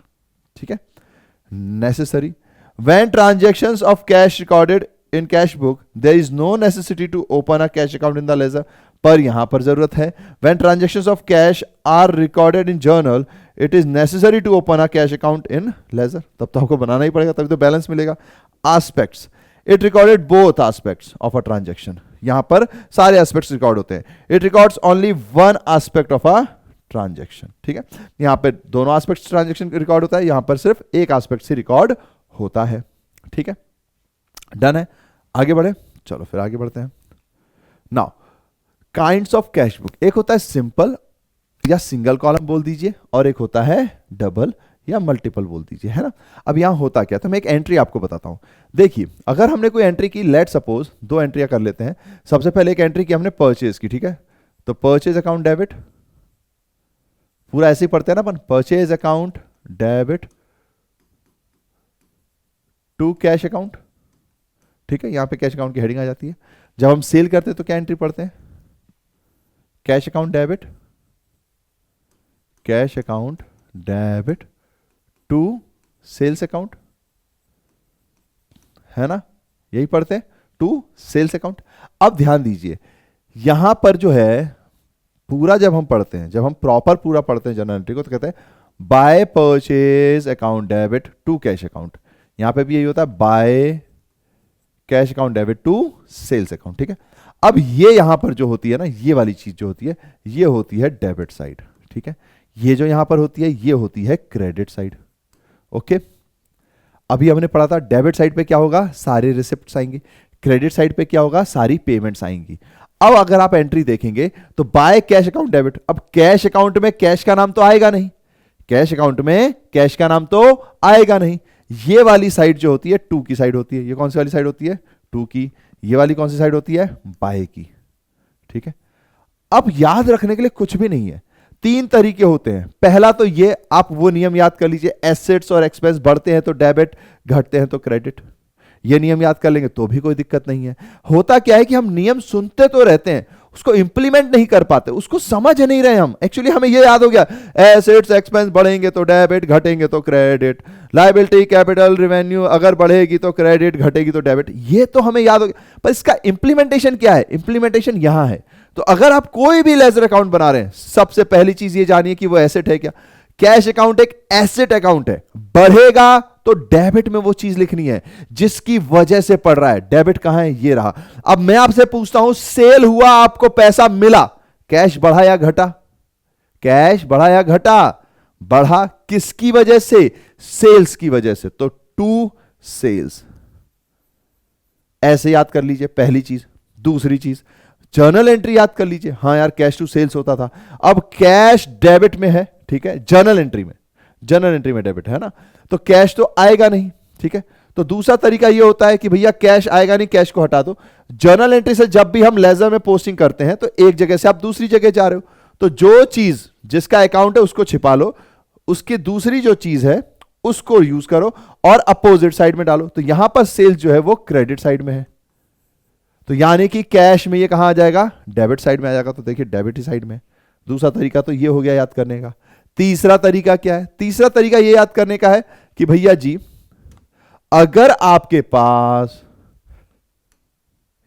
ठीक है। Necessary, when transactions of cash recorded in cash book there is no necessity to open a cash account in the ledger, पर यहां पर जरूरत है। When transactions of cash are recorded in journal it is necessary to open a cash account in ledger, तब तो आपको बनाना ही पड़ेगा, तभी तो बैलेंस मिलेगा। Aspects, it recorded both aspects of a transaction, यहां पर सारे एस्पेक्ट्स रिकॉर्ड होते हैं। It records only one aspect of a transaction, ठीक है। यहां पे दोनों एस्पेक्ट्स ट्रांजैक्शन रिकॉर्ड होता है, यहां पर सिर्फ एक एस्पेक्ट से रिकॉर्ड होता है, ठीक है। डन है, आगे बढ़े, चलो फिर आगे बढ़ते हैं। Now kinds of cash book, एक होता है सिंपल या सिंगल कॉलम बोल दीजिए, और एक होता है डबल या मल्टीपल बोल दीजिए, है ना। अब यहां होता क्या, तो मैं एक एंट्री आपको बताता हूं। देखिए, अगर हमने कोई एंट्री की, लेट सपोज दो एंट्रियां कर लेते हैं। सबसे पहले एक एंट्री की हमने परचेज की, ठीक है, तो परचेज अकाउंट डेबिट, पूरा ऐसे ही पढ़ते हैं ना अपन, purchase account debit to cash account, ठीक है। यहां पे कैश अकाउंट की हेडिंग आ जाती है। जब हम सेल करते हैं तो क्या एंट्री पढ़ते हैं, cash account debit, cash account debit to sales account, है ना, यही पढ़ते हैं, टू सेल्स अकाउंट। अब ध्यान दीजिए, यहां पर जो है पूरा जब हम पढ़ते हैं, जब हम प्रॉपर पूरा पढ़ते हैं जर्नल एंट्री को, तो कहते हैं by purchase account debit to cash account. यहां पे भी यही होता है, by cash account debit to sales account, ठीक है। अब ये यहां पर जो होती है ना, ये वाली चीज जो होती है, ये होती है डेबिट साइड, ठीक है। ये जो यहां पर होती है, ये होती है क्रेडिट साइड, ओके। अभी हमने पढ़ा था डेबिट साइड पे क्या होगा, सारे रिसिप्ट्स आएंगे, क्रेडिट साइड पे क्या होगा, सारी पेमेंट्स आएंगी। अब अगर आप एंट्री देखेंगे तो बाय कैश अकाउंट डेबिट, अब कैश अकाउंट में कैश का नाम तो आएगा नहीं, कैश अकाउंट में कैश का नाम तो आएगा नहीं। ये वाली साइड जो होती है टू की साइड होती है। ये कौन सी वाली साइड होती है, टू की। ये वाली कौन सी साइड होती है, बाय की, ठीक है। अब याद रखने के लिए कुछ भी नहीं है, तीन तरीके होते हैं। पहला तो ये, आप वो नियम याद कर लीजिए, एसेट्स और एक्सपेंस बढ़ते हैं तो डेबिट, घटते हैं तो क्रेडिट। ये नियम याद कर लेंगे तो भी कोई दिक्कत नहीं है। होता क्या है कि हम नियम सुनते तो रहते हैं, उसको इंप्लीमेंट नहीं कर पाते, उसको समझ नहीं रहे हम। एक्चुअली हमें ये याद हो गया, एसेट्स एक्सपेंस बढ़ेंगे तो डेबिट, घटेंगे तो क्रेडिट, लायबिलिटी कैपिटल रेवेन्यू अगर बढ़ेगी तो क्रेडिट, घटेगी तो डेबिट, ये तो हमें याद हो गया। पर इसका इंप्लीमेंटेशन क्या है, इंप्लीमेंटेशन यहां है। तो अगर आप कोई भी लेजर अकाउंट बना रहे हैं, सबसे पहली चीज ये जानिए कि वो एसेट है क्या। कैश अकाउंट एक एसेट अकाउंट है, बढ़ेगा तो डेबिट में वो चीज लिखनी है जिसकी वजह से पड़ रहा है। डेबिट कहां है, ये रहा। अब मैं आपसे पूछता हूं, सेल हुआ, आपको पैसा मिला, कैश बढ़ा या घटा, कैश बढ़ा या घटा, बढ़ा, किसकी वजह से, सेल्स की वजह से, तो टू सेल्स। ऐसे याद कर लीजिए पहली चीज। दूसरी चीज, जर्नल एंट्री याद कर लीजिए, हाँ यार कैश टू सेल्स होता था, अब कैश डेबिट में है, ठीक है, जर्नल एंट्री में, जर्नल एंट्री में डेबिट है ना, तो कैश तो आएगा नहीं, ठीक है। तो दूसरा तरीका यह होता है कि भैया कैश आएगा नहीं, कैश को हटा दो। जर्नल एंट्री से जब भी हम लेजर में पोस्टिंग करते हैं तो एक जगह से आप दूसरी जगह जा रहे हो, तो जो चीज जिसका अकाउंट है उसको छिपा लो, उसकी दूसरी जो चीज है उसको यूज करो और अपोजिट साइड में डालो। तो यहां पर सेल्स जो है वो क्रेडिट साइड में है, तो यानी कि कैश में ये कहां आ जाएगा, डेबिट साइड में आ जाएगा। तो देखिए डेबिट ही साइड में। दूसरा तरीका तो ये हो गया याद करने का। तीसरा तरीका क्या है, तीसरा तरीका ये याद करने का है कि भैया जी अगर आपके पास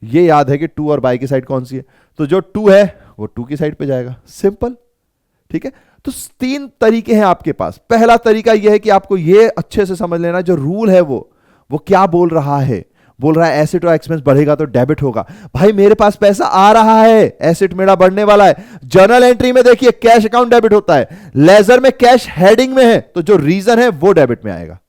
ये याद है कि टू और बाय की साइड कौन सी है, तो जो टू है वो टू की साइड पे जाएगा, सिंपल, ठीक है। तो तीन तरीके हैं आपके पास। पहला तरीका यह है कि आपको ये अच्छे से समझ लेना, जो रूल है वो क्या बोल रहा है, बोल रहा है एसेट और एक्सपेंस बढ़ेगा तो डेबिट होगा। भाई मेरे पास पैसा आ रहा है, एसेट मेरा बढ़ने वाला है। जर्नल एंट्री में देखिए कैश अकाउंट डेबिट होता है, लेजर में कैश हेडिंग में है तो जो रीजन है वो डेबिट में आएगा।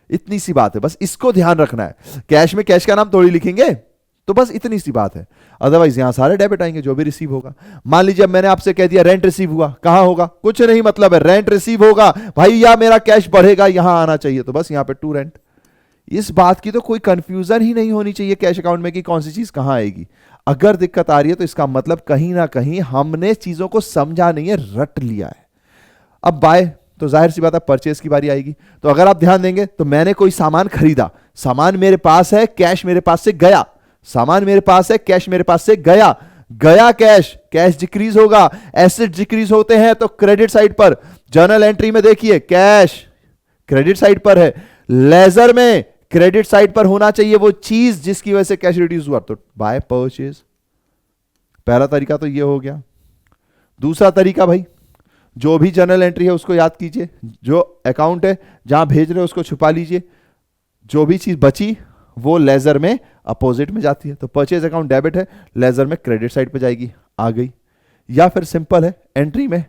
इतनी सी बात है, बस इसको ध्यान रखना है। कैश में कैश का नाम थोड़ी लिखेंगे, तो बस इतनी सी बात है। अदरवाइज यहां सारे डेबिट आएंगे जो भी रिसीव होगा। मान लीजिए अब मैंने आपसे कह दिया रेंट रिसीव हुआ, कहां होगा, कुछ नहीं, मतलब है रेंट रिसीव होगा, भाई या मेरा कैश बढ़ेगा यहां आना चाहिए, तो बस यहां पे टू रेंट। इस बात की तो कोई कंफ्यूजन ही नहीं होनी चाहिए कैश अकाउंट में कि कौन सी चीज कहां आएगी। अगर दिक्कत आ रही है तो इसका मतलब कहीं ना कहीं हमने चीजों को समझा नहीं है, रट लिया है। अब बाय, तो जाहिर सी बात है परचेज की बारी आएगी। तो अगर आप ध्यान देंगे तो मैंने कोई सामान खरीदा, सामान मेरे पास है, कैश मेरे पास से गया, सामान मेरे पास है, कैश मेरे पास से गया, गया कैश, कैश डिक्रीज होगा, एसेट डिक्रीज होते हैं तो क्रेडिट साइड पर। जर्नल एंट्री में देखिए कैश क्रेडिट साइड पर है, लेजर में क्रेडिट साइड पर होना चाहिए वो चीज जिसकी वजह से कैश रिड्यूस हुआ, तो बाय परचेज। पहला तरीका तो ये हो गया। दूसरा तरीका, भाई जो भी जर्नल एंट्री है उसको याद कीजिए, जो अकाउंट है जहां भेज रहे हो उसको छुपा लीजिए, जो भी चीज बची वो लेजर में अपोजिट में जाती है। तो परचेज अकाउंट डेबिट है, लेजर में क्रेडिट साइड पे जाएगी, आ गई। या फिर सिंपल है, एंट्री में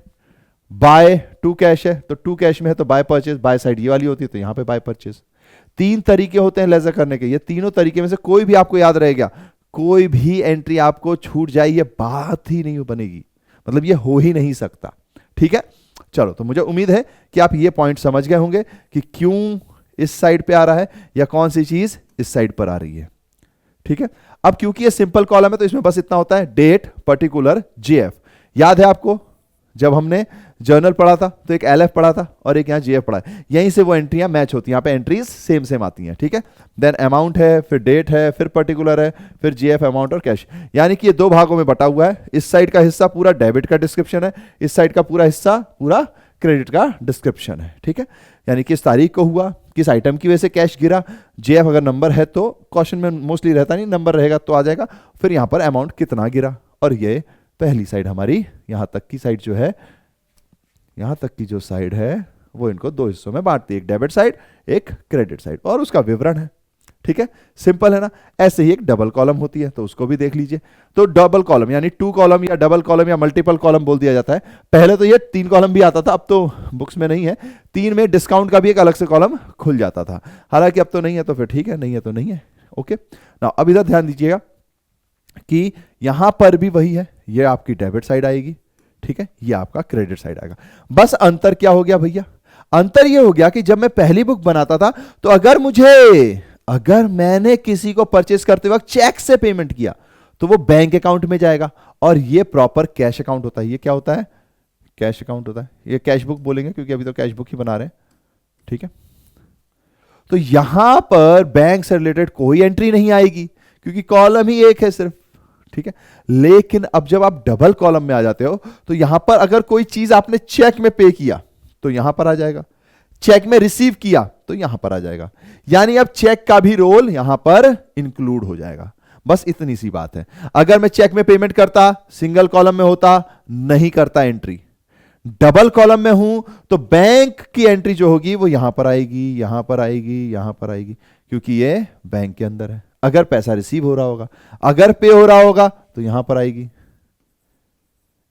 बाय टू कैश है तो टू कैश में है तो बाय परचेज, बाय साइड ये वाली होती है तो यहां पे बाय परचेज। तीन तरीके होते हैं लेजर करने के, ये तीनों तरीके में से कोई भी आपको याद रहेगा, कोई भी एंट्री आपको छूट जाए ये बात ही नहीं बनेगी, मतलब ये हो ही नहीं सकता। ठीक है, चलो, तो मुझे उम्मीद है कि आप ये पॉइंट समझ गए होंगे कि क्यों इस साइड पे आ रहा है या कौन सी चीज इस साइड पर आ रही है। ठीक है, अब क्योंकि ये सिंपल कॉलम है तो इसमें बस इतना होता है, डेट पर्टिकुलर जेएफ। याद है आपको जब हमने जर्नल पढ़ा था तो एक एलएफ पढ़ा था और एक यहां जेएफ पढ़ा है, यहीं से वो एंट्रियां मैच होती हैं, यहां पे एंट्रीज सेम सेम आती हैं। ठीक है, देन अमाउंट है, फिर डेट है, फिर पर्टिकुलर है, फिर जेएफ, अमाउंट और कैश। यानी कि ये दो भागों में बटा हुआ है। इस साइड का हिस्सा पूरा डेबिट का डिस्क्रिप्शन है, इस साइड का पूरा हिस्सा पूरा क्रेडिट का डिस्क्रिप्शन है। ठीक है, यानी किस तारीख को हुआ, किस आइटम की वजह से कैश गिरा, जेएफ अगर नंबर है तो क्वेश्चन में मोस्टली रहता नहीं, नंबर रहेगा तो आ जाएगा, फिर यहां पर अमाउंट कितना गिरा। और ये पहली साइड हमारी यहां तक की साइड जो है, यहां तक की जो साइड है वो इनको दो हिस्सों में बांटती है, एक डेबिट साइड एक क्रेडिट साइड, और उसका विवरण है। ठीक है, सिंपल है ना। ऐसे ही एक डबल कॉलम होती है तो उसको भी देख लीजिए। तो डबल कॉलम यानी टू कॉलम या डबल कॉलम या मल्टीपल कॉलम बोल दिया जाता है। पहले तो ये तीन कॉलम भी आता था, अब तो बुक्स में नहीं है। तीन में डिस्काउंट का भी एक अलग से कॉलम खुल जाता था, हालांकि अब तो नहीं है, तो फिर ठीक है, नहीं है तो नहीं है। ओके ना, अब इधर ध्यान दीजिएगा कि यहां पर भी वही है, ये आपकी डेबिट साइड आएगी, ठीक है, ये आपका क्रेडिट साइड आएगा। बस अंतर क्या हो गया भैया, अंतर ये हो गया कि जब मैं पहली बुक बनाता था तो अगर मैंने किसी को परचेस करते वक्त चेक से पेमेंट किया तो वो बैंक अकाउंट में जाएगा, और ये प्रॉपर कैश अकाउंट होता है। ये क्या होता है, कैश अकाउंट होता है। ये कैश बुक बोलेंगे क्योंकि अभी तो कैश बुक ही बना रहे हैं। ठीक है, तो यहां पर बैंक से रिलेटेड कोई एंट्री नहीं आएगी क्योंकि कॉलम ही एक है सिर्फ। ठीक है, लेकिन अब जब आप डबल कॉलम में आ जाते हो तो यहां पर अगर कोई चीज आपने चेक में पे किया तो यहां पर आ जाएगा, चेक में रिसीव किया तो यहां पर आ जाएगा, यानी अब चेक का भी रोल यहां पर इंक्लूड हो जाएगा। बस इतनी सी बात है। अगर मैं चेक में पेमेंट करता सिंगल कॉलम में होता, नहीं करता एंट्री। डबल कॉलम में हूं तो बैंक की एंट्री जो होगी वो यहां पर आएगी, यहां पर आएगी, यहां पर आएगी, क्योंकि ये बैंक के अंदर है। अगर पैसा रिसीव हो रहा होगा, अगर पे हो रहा होगा तो यहां पर आएगी।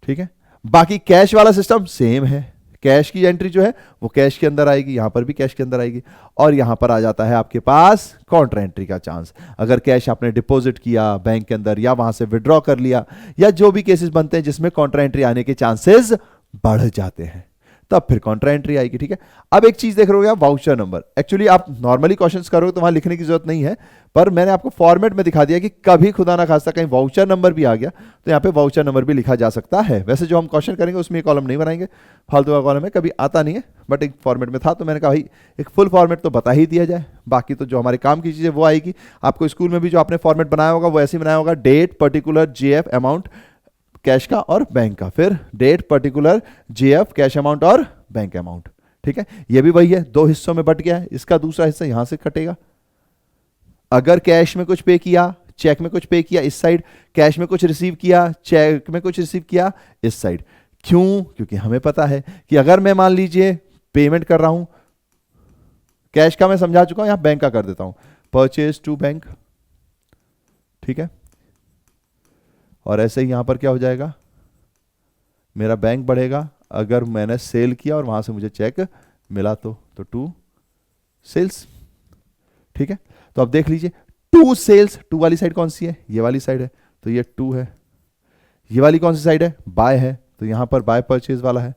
ठीक है, बाकी कैश वाला सिस्टम सेम है, कैश की एंट्री जो है वो कैश के अंदर आएगी, यहां पर भी कैश के अंदर आएगी, और यहां पर आ जाता है आपके पास काउंटर एंट्री का चांस। अगर कैश आपने डिपॉजिट किया बैंक के अंदर या वहां से विड्रॉ कर लिया, या जो भी केसेस बनते हैं जिसमें काउंटर एंट्री आने के चांसेस बढ़ जाते हैं, तब फिर काउंटर एंट्री आएगी। ठीक है, अब एक चीज देख रहे हो वाउचर नंबर। एक्चुअली आप नॉर्मली क्वेश्चंस करोगे तो वहां लिखने की जरूरत नहीं है, पर मैंने आपको फॉर्मेट में दिखा दिया कि कभी खुदा ना खास्ता कहीं वाउचर नंबर भी आ गया तो यहां पे वाउचर नंबर भी लिखा जा सकता है। वैसे जो हम क्वेश्चन करेंगे उसमें कॉलम नहीं बनाएंगे, फालतू का कॉलम है, कभी आता नहीं है, बट एक फॉर्मेट में था तो मैंने कहा भाई एक फुल फॉर्मेट तो बता ही दिया जाए, बाकी तो जो हमारे काम की चीजें वो आएगी। आपको स्कूल में भी जो आपने फॉर्मेट बनाया होगा वो ऐसे ही बनाया होगा, date particular JF amount cash का और बैंक का, फिर date particular JF cash amount और बैंक अमाउंट। ठीक है, ये भी वही है, दो हिस्सों में बट गया है, इसका दूसरा हिस्सा यहां से कटेगा। अगर कैश में कुछ पे किया, चेक में कुछ पे किया इस साइड, कैश में कुछ रिसीव किया, चेक में कुछ रिसीव किया इस साइड। क्यों, क्योंकि हमें पता है कि अगर मैं मान लीजिए पेमेंट कर रहा हूं, कैश का मैं समझा चुका हूं, यहां बैंक का कर देता हूं, परचेज टू बैंक। ठीक है। और ऐसे ही यहां पर क्या हो जाएगा, मेरा बैंक बढ़ेगा अगर मैंने सेल किया और वहां से मुझे चेक मिला तो 2 सेल्स। ठीक है, तो अब देख लीजिए 2 सेल्स, 2 वाली साइड कौन सी है, ये वाली साइड है, तो ये 2 है। ये वाली कौन सी साइड है, बाय है, तो यहां पर बाय परचेज वाला है,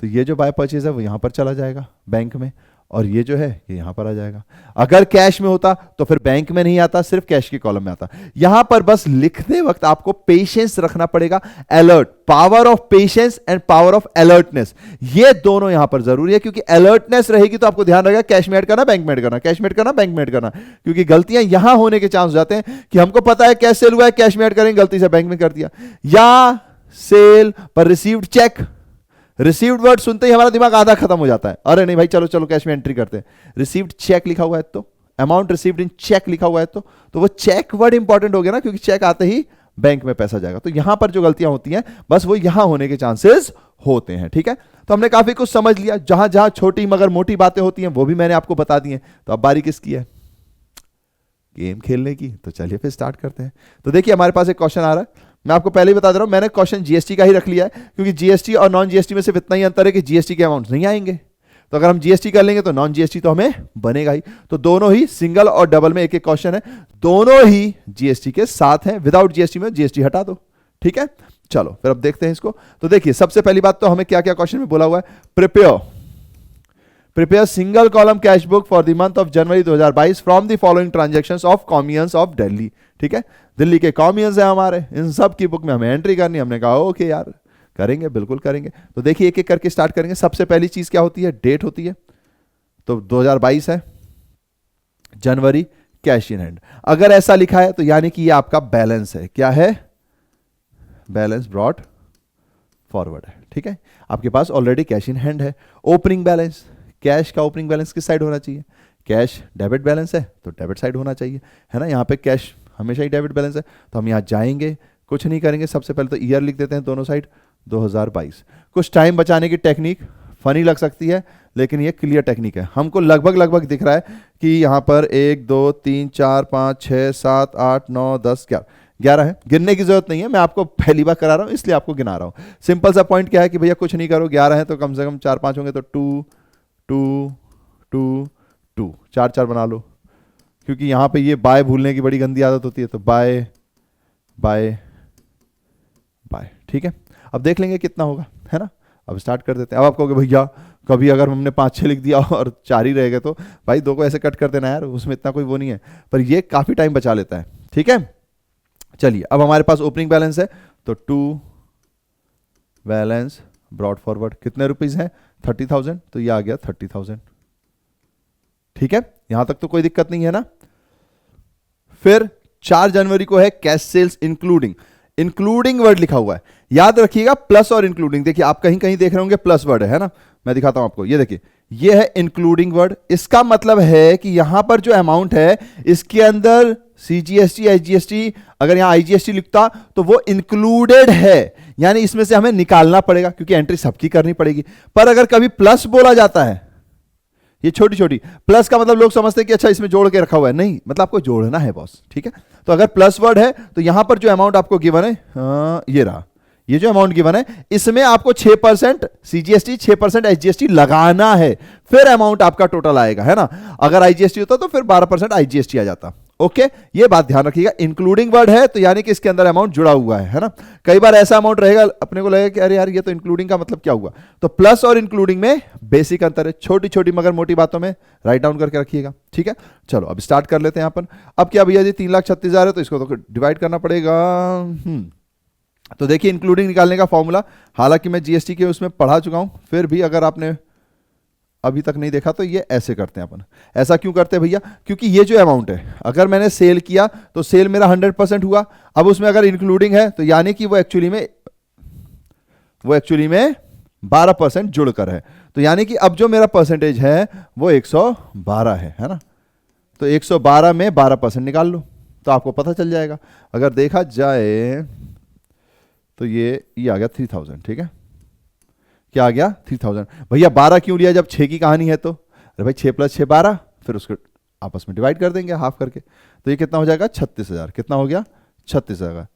तो ये जो बाय परचेज है वो यहां पर चला जाएगा बैंक में, और ये जो है ये यहां पर आ जाएगा। अगर कैश में होता तो फिर बैंक में नहीं आता, सिर्फ कैश के कॉलम में आता। यहां पर बस लिखते वक्त आपको पेशेंस रखना पड़ेगा, alert, power of patience and power of alertness, ये दोनों यहां पर जरूरी है, क्योंकि अलर्टनेस रहेगी तो आपको ध्यान रहेगा कैश में ऐड करना, बैंक में ऐड करना, कैश में ऐड करना, बैंक में ऐड करना। क्योंकि गलतियां यहां होने के चांस जाते हैं कि हमको पता है कैश सेल हुआ है, कैश में ऐड करेंगे, गलती से बैंक में कर दिया, या सेल पर रिसीव्ड चेक, रिसीव्ड वर्ड सुनते ही हमारा दिमाग आधा खत्म हो जाता है, अरे नहीं भाई चलो चलो कैश में एंट्री करते हैं। रिसीव्ड चेक लिखा हुआ है तो, अमाउंट रिसीव्ड इन चेक लिखा हुआ है तो वो चेक वर्ड इंपॉर्टेंट हो गया ना, क्योंकि चेक आते ही बैंक में पैसा जाएगा। तो यहां पर जो गलतियां होती हैं बस वो यहां होने के चांसेस होते हैं। ठीक है, तो हमने काफी कुछ समझ लिया, जहां जहां छोटी मगर मोटी बातें होती हैं वो भी मैंने आपको बता दी हैं। तो अब बारी किसकी है, गेम खेलने की। तो चलिए फिर स्टार्ट करते हैं। तो देखिए हमारे पास एक क्वेश्चन आ रहा है, मैं आपको पहले ही बता दे रहा हूं, मैंने क्वेश्चन जीएसटी का ही रख लिया है, क्योंकि जीएसटी और नॉन जीएसटी में सिर्फ इतना ही अंतर है कि जीएसटी के अमाउंट नहीं आएंगे, तो अगर हम जीएसटी कर लेंगे तो नॉन जीएसटी तो हमें बनेगा ही। तो दोनों ही सिंगल और डबल में एक एक क्वेश्चन है, दोनों ही जीएसटी के साथ हैं, विदाउट जीएसटी में जीएसटी हटा दो। ठीक है, चलो फिर अब देखते हैं इसको। तो देखिए सबसे पहली बात तो हमें क्या क्या क्वेश्चन में बोला हुआ है, prepare single column cash book for the month of January 2022 from the following transactions of Comians of Delhi. ठीक है, दिल्ली के कॉमियंस है हमारे, इन सब की बुक में हमें एंट्री करनी। हमने कहा ओके यार करेंगे, बिल्कुल करेंगे। तो देखिए एक एक करके स्टार्ट करेंगे। सबसे पहली चीज क्या होती है, डेट होती है, तो 2022 है, जनवरी कैश इन हैंड। अगर ऐसा लिखा है तो यानी कि ये आपका बैलेंस है, क्या है, बैलेंस ब्रॉट फॉरवर्ड है। ठीक है, आपके पास ऑलरेडी कैश इन हैंड है। ओपनिंग बैलेंस, कैश का ओपनिंग बैलेंस किस साइड होना चाहिए, कैश डेबिट बैलेंस है तो डेबिट साइड होना चाहिए, है ना। यहाँ पे कैश हमेशा ही डेबिट बैलेंस है, तो हम यहाँ जाएंगे, कुछ नहीं करेंगे, सबसे पहले तो ईयर लिख देते हैं दोनों साइड 2022। कुछ टाइम बचाने की टेक्निक फनी लग सकती है, लेकिन ये क्लियर टेक्निक है। हमको लगभग लगभग दिख रहा है कि यहाँ पर 1 2 3 4 5 6 7 8 9 10 11 है। गिनने की जरूरत नहीं है, मैं आपको पहली बार करा रहा हूँ इसलिए आपको गिना रहा हूँ। सिंपल सा पॉइंट क्या है कि भैया कुछ नहीं करो, 11 है तो कम से कम 4 5 होंगे, तो 2 2 2 2 4 4 बना लो, क्योंकि यहाँ पे ये बाय भूलने की बड़ी गंदी आदत होती है, तो बाय बाय बाय। ठीक है, अब देख लेंगे कितना होगा, है ना। अब स्टार्ट कर देते हैं। अब आप कहोगे भैया कभी अगर हमने 5 6 लिख दिया और 4 ही रह गए तो भाई 2 को ऐसे कट कर देना यार, उसमें इतना कोई वो नहीं है, पर ये काफी टाइम बचा लेता है। ठीक है, चलिए अब हमारे पास ओपनिंग बैलेंस है, तो 2 बैलेंस ब्रॉड फॉरवर्ड कितने रुपीज है, 30,000, तो ये आ गया 30,000। ठीक है, यहां तक तो कोई दिक्कत नहीं है ना। फिर 4 जनवरी को है cash sales including, including word लिखा हुआ है, याद रखिएगा प्लस और इंक्लूडिंग। देखिए आप कहीं कहीं देख रहे होंगे प्लस वर्ड है ना, मैं दिखाता हूं आपको, ये देखिए ये है इंक्लूडिंग वर्ड। इसका मतलब है कि यहां पर जो अमाउंट है इसके अंदर सीजीएसटी एसजीएसटी, अगर यहां आईजीएसटी लिखता तो वो इंक्लूडेड है, यानी इसमें से हमें निकालना पड़ेगा क्योंकि एंट्री सबकी करनी पड़ेगी। पर अगर कभी प्लस बोला जाता है, ये छोटी छोटी प्लस का मतलब लोग समझते हैं कि अच्छा इसमें जोड़ के रखा हुआ है, नहीं, मतलब आपको जोड़ना है बॉस। ठीक है, तो अगर प्लस वर्ड है तो यहां पर जो अमाउंट आपको गिवन है, ये रहा, ये जो अमाउंट गिवन है इसमें आपको 6% सीजीएसटी 6% एसजीएसटी लगाना है, फिर अमाउंट आपका टोटल आएगा, है ना। अगर आईजीएसटी होता तो फिर 12% आईजीएसटी आ जाता। ओके, ये बात ध्यान रखिएगा, इंक्लूडिंग वर्ड है तो यानी कि इसके अंदर अमाउंट जुड़ा हुआ है ना। कई बार ऐसा अमाउंट रहेगा अपने को लगेगा कि अरे यार ये तो इंक्लूडिंग का मतलब क्या हुआ, तो प्लस और इंक्लूडिंग में बेसिक अंतर है, छोटी छोटी मगर मोटी बातों में राइट डाउन करके रखिएगा। ठीक है, चलो अब स्टार्ट कर लेते हैं यहां पर। अब क्या भैया जी 3,36,000 है तो इसको तो डिवाइड करना पड़ेगा। तो देखिए इंक्लूडिंग निकालने का फॉर्मूला, हालांकि मैं जीएसटी के उसमें पढ़ा चुका हूं, फिर भी अगर आपने अभी तक नहीं देखा तो ये ऐसे करते हैं अपन। ऐसा क्यों करते हैं भैया, क्योंकि ये जो अमाउंट है अगर मैंने सेल किया तो सेल मेरा 100% हुआ, अब उसमें अगर इंक्लूडिंग है तो यानी कि वो एक्चुअली में 12% जुड़कर है, तो यानी कि अब जो मेरा परसेंटेज है वो 112 है ना। तो 112 में 12% निकाल लो तो आपको पता चल जाएगा। अगर देखा जाए तो ये आ गया 3,000। ठीक है, क्या आ गया 3,000। भैया 12 क्यों लिया जब 6 की कहानी है तो, अरे भाई 6 + 6 12, फिर उसको आपस में डिवाइड कर देंगे हाफ करके, तो ये कितना हो जाएगा 36,000। कितना हो गया 36,000।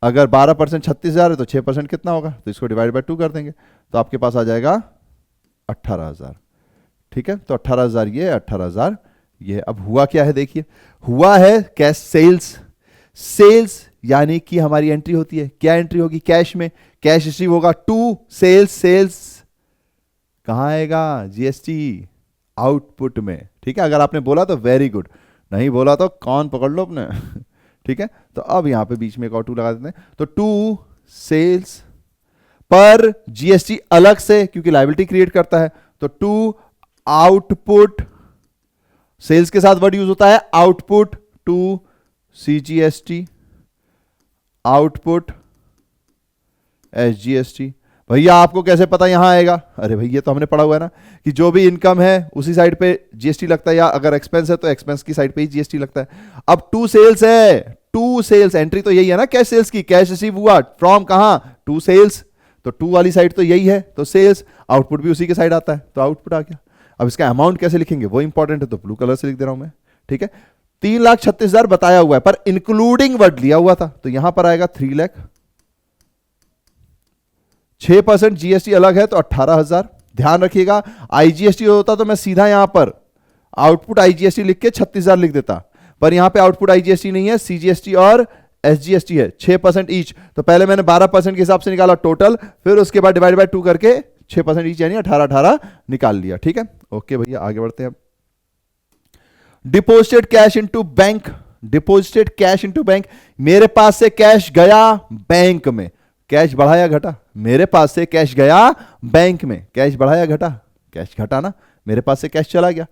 अगर 12% 36,000 है तो 6% कितना होगा, तो इसको डिवाइड बाय 2 कर देंगे तो आपके पास आ जाएगा 18,000। ठीक है, तो 18,000 ये, 18,000 ये। अब हुआ क्या है देखिए, हुआ है कैश सेल्स। सेल्स यानी कि हमारी एंट्री होती है, क्या एंट्री होगी कैश में, कैश रिसीव होगा टू सेल्स। सेल्स कहां आएगा, जीएसटी आउटपुट में। ठीक है, अगर आपने बोला तो वेरी गुड, नहीं बोला तो कौन पकड़ लो अपने। ठीक है, तो अब यहां पे बीच में एक और टू लगा देते हैं, तो टू सेल्स पर जीएसटी अलग से क्योंकि लायबिलिटी क्रिएट करता है, तो टू आउटपुट, सेल्स के साथ वर्ड यूज होता है output, to CGST output SGST. भैया आपको कैसे पता यहां आएगा, अरे भैया तो हमने पढ़ा हुआ है ना कि जो भी इनकम है उसी साइड पे जीएसटी लगता है, या अगर एक्सपेंस है तो एक्सपेंस की साइड पे ही जीएसटी लगता है। अब टू सेल्स है, टू सेल्स एंट्री तो यही है ना कैश सेल्स की, कैश रिसीव हुआ फ्रॉम कहां, टू सेल्स, तो टू वाली साइड तो यही है, तो सेल्स, आउटपुट भी उसी के साइड आता है तो आउटपुट आ गया। अब इसका अमाउंट कैसे लिखेंगे वो इंपॉर्टेंट है, तो ब्लू कलर से लिख दे रहा हूं मैं। ठीक है, 3,36,000 बताया हुआ है पर इंक्लूडिंग वर्ड लिया हुआ था, तो यहां पर आएगा 3 लाख। 6% जीएसटी अलग है तो 18,000। ध्यान रखिएगा आईजीएसटी होता तो मैं सीधा यहां पर आउटपुट आईजीएसटी लिख के 36,000 लिख देता, पर यहां पे आउटपुट आईजीएसटी नहीं है, सीजीएसटी और एसजीएसटी है, 6% ईच। तो पहले मैंने 12% के हिसाब से निकाला टोटल, फिर उसके बाद डिवाइड बाय 2 करके 6% ईच यानी 18 निकाल लिया। ठीक है, ओके भैया आगे बढ़ते हैं। Deposited cash into bank, deposited cash into bank, मेरे पास से कैश गया बैंक में, कैश बढ़ा या घटा, मेरे पास से कैश गया बैंक में, कैश बढ़ा या घटा, कैश घटा ना, मेरे पास से कैश चला गया,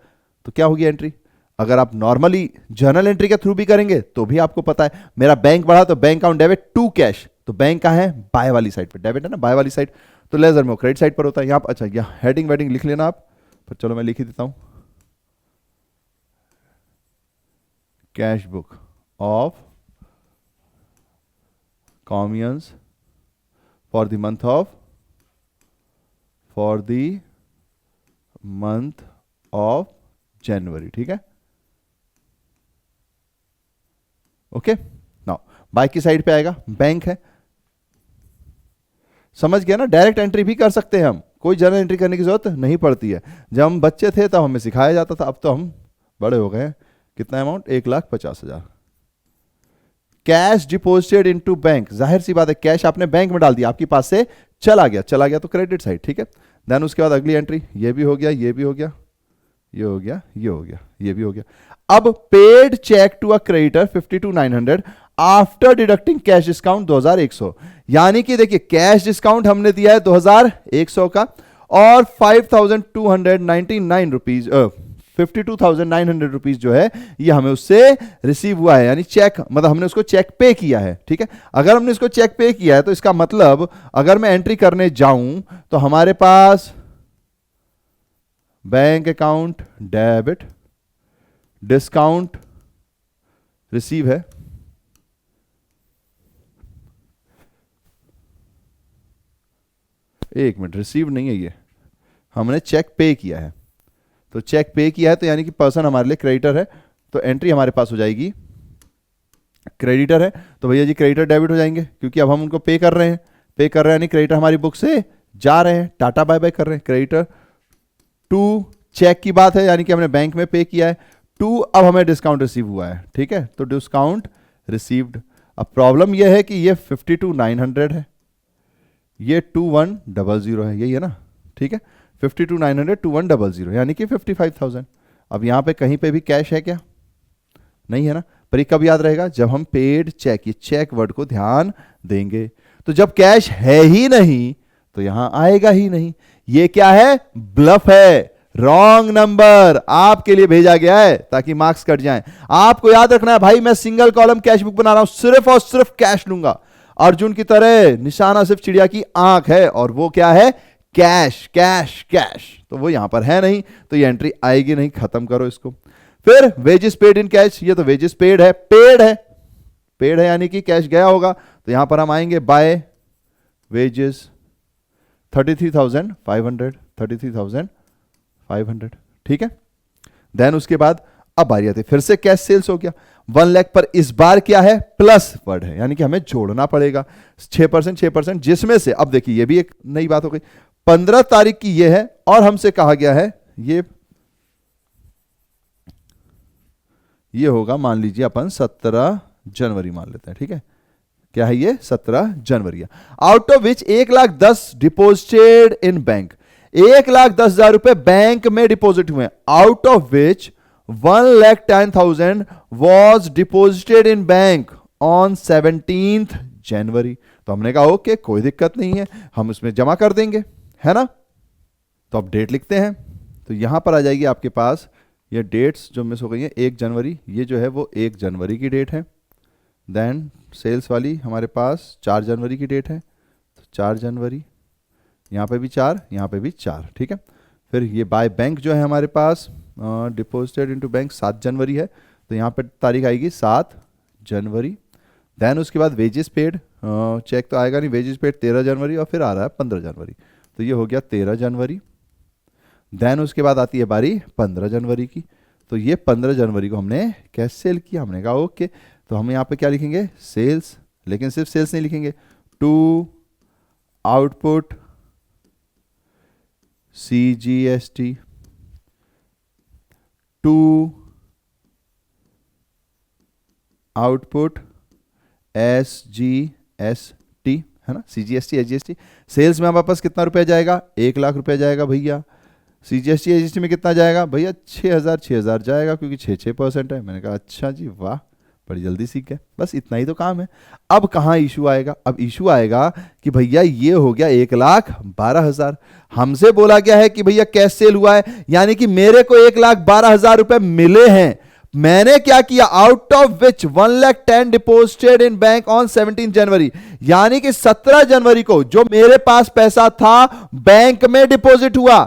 तो क्या होगी एंट्री। अगर आप नॉर्मली जर्नल एंट्री के थ्रू भी करेंगे तो भी आपको पता है मेरा बैंक बढ़ा तो bank account debit to cash, तो बैंक कहां है, बाय वाली साइड पे, डेबिट है ना बाय वाली साइड, तो लेजर में क्रेडिट साइड पर होता है। यहां पर अच्छा यहां हेडिंग वेडिंग लिख लेना आप, पर चलो मैं लिख ही देता हूं, cash book of Comians for the month of January. ठीक है, ओके नाउ बाय की साइड पे आएगा बैंक है, समझ गया ना, डायरेक्ट एंट्री भी कर सकते हैं हम, कोई जर्नल एंट्री करने की जरूरत नहीं पड़ती है। जब हम बच्चे थे तब हमें सिखाया जाता था, अब तो हम बड़े हो गए हैं। कितना amount, 1,50,000। Cash deposited into bank, जाहिर सी बात है कैश आपने बैंक में डाल दिया, आपके पास से चला गया तो क्रेडिट साइड। ठीक है, देन उसके बाद अगली एंट्री, ये भी हो गया, ये भी हो गया, ये हो गया, ये हो गया, ये भी हो गया। अब paid cheque to a creditor 52,900 after deducting cash discount 2,100, यानी कि देखिए कैश डिस्काउंट हमने दिया है 2,100 का, और 5,299 रुपीज 52,900 रुपीज जो है ये हमें उससे रिसीव हुआ है, यानी चेक, मतलब हमने उसको चेक पे किया है। ठीक है, अगर हमने इसको चेक पे किया है तो इसका मतलब अगर मैं एंट्री करने जाऊं तो हमारे पास bank account debit, discount receive है, एक मिनट, रिसीव नहीं है ये, हमने चेक पे किया है, तो चेक पे किया है तो यानी कि पर्सन हमारे लिए क्रेडिटर है, तो एंट्री हमारे पास हो जाएगी क्रेडिटर है, तो भैया जी क्रेडिटर डेबिट हो जाएंगे क्योंकि अब हम उनको पे कर रहे हैं, यानी क्रेडिटर हमारी बुक से जा रहे हैं, टाटा बाय बाय कर रहे हैं। क्रेडिटर टू चेक की बात है यानी कि हमने बैंक में पे किया है, टू अब हमें डिस्काउंट रिसीव हुआ है। ठीक है, तो डिस्काउंट रिसीव्ड। अब प्रॉब्लम यह है कि ये 52,900 है, ये 2100 है, यही है ना। ठीक है, 52,900 2100 यानी कि 55,000। अब यहां पे कहीं पे भी कैश है क्या, नहीं है ना, पर ये कब याद रहेगा, जब हम पेड चेक, ये चेक वर्ड को ध्यान देंगे, तो जब कैश है ही नहीं तो यहां आएगा ही नहीं। ये क्या है, ब्लफ है, रॉन्ग नंबर आपके लिए भेजा गया है ताकि मार्क्स कट जाएं। आपको याद रखना है भाई, मैं सिंगल कॉलम कैश बुक बना रहा हूं, सिर्फ और सिर्फ कैश लूंगा। अर्जुन की तरह निशाना सिर्फ चिड़िया की आंख है, और वो क्या है, कैश कैश कैश, तो वो यहां पर है नहीं, तो ये एंट्री आएगी नहीं, खत्म करो इसको। फिर वेजेस पेड इन कैश, ये तो वेजेस पेड है, पेड है यानी कि कैश गया होगा, तो यहां पर हम आएंगे बाय वेजेस 33,500। ठीक है, देन उसके बाद अब बारी आती है फिर से कैश सेल्स हो गया, 1 लाख पर इस बार क्या है, प्लस वर्ड है, यानी कि हमें जोड़ना पड़ेगा 6%, 6%, जिसमें से अब देखिए ये भी एक नई बात हो गई, 15 तारीख की ये है और हमसे कहा गया है ये होगा, मान लीजिए अपन 17 जनवरी मान लेते हैं, ठीक है, क्या है ये 17 जनवरी। Out of which 1,10,000 deposited in bank, 1,10,000 रुपए बैंक में डिपॉजिट हुए, out of which 1,10,000 was deposited in bank on 17th January. तो हमने कहा ओके कोई दिक्कत नहीं है, हम उसमें जमा कर देंगे, है ना। तो अब डेट लिखते हैं, तो यहां पर आ जाएगी आपके पास ये डेट्स जो मिस हो गई है, 1 जनवरी, ये जो है वो 1 जनवरी की डेट है। देन सेल्स वाली हमारे पास 4 जनवरी की डेट है, तो 4 जनवरी, यहाँ पे भी 4, यहाँ पे भी 4, ठीक है। फिर ये बाय बैंक जो है हमारे पास डिपोजिटेड इनटू बैंक 7 जनवरी है, तो यहाँ पे तारीख आएगी 7 जनवरी। देन उसके बाद वेजेस पेड, चेक तो आएगा नहीं, वेजेस पेड 13 जनवरी और फिर आ रहा है 15 जनवरी, तो ये हो गया 13 जनवरी। देन उसके बाद आती है बारी 15 जनवरी की, तो ये 15 जनवरी को हमने कैश सेल किया, हमने कहा ओके, तो हम यहाँ पे क्या लिखेंगे, सेल्स, लेकिन सिर्फ सेल्स नहीं लिखेंगे, to output CGST, to output SGST, है ना, CGST SGST। सेल्स में हमारे पास कितना रुपया जाएगा, 1 लाख रुपया जाएगा भैया। CGST SGST में कितना जाएगा भैया, 6,000 जाएगा, क्योंकि 6% है। मैंने कहा अच्छा जी वाह, बड़ी जल्दी सीख गए, बस इतना ही तो काम है। अब कहाँ इशू आएगा, अब इशू आएगा कि भैया ये हो गया 1,12,000, हमसे बोला गया है कि भैया कैश सेल हुआ है, यानी कि मेरे को 1,12,000 रुपए मिले हैं। मैंने क्या किया, out of which 1,10,000 deposited in bank on 17 जनवरी, यानी कि 17 जनवरी को जो मेरे पास पैसा था बैंक में डिपॉजिट हुआ,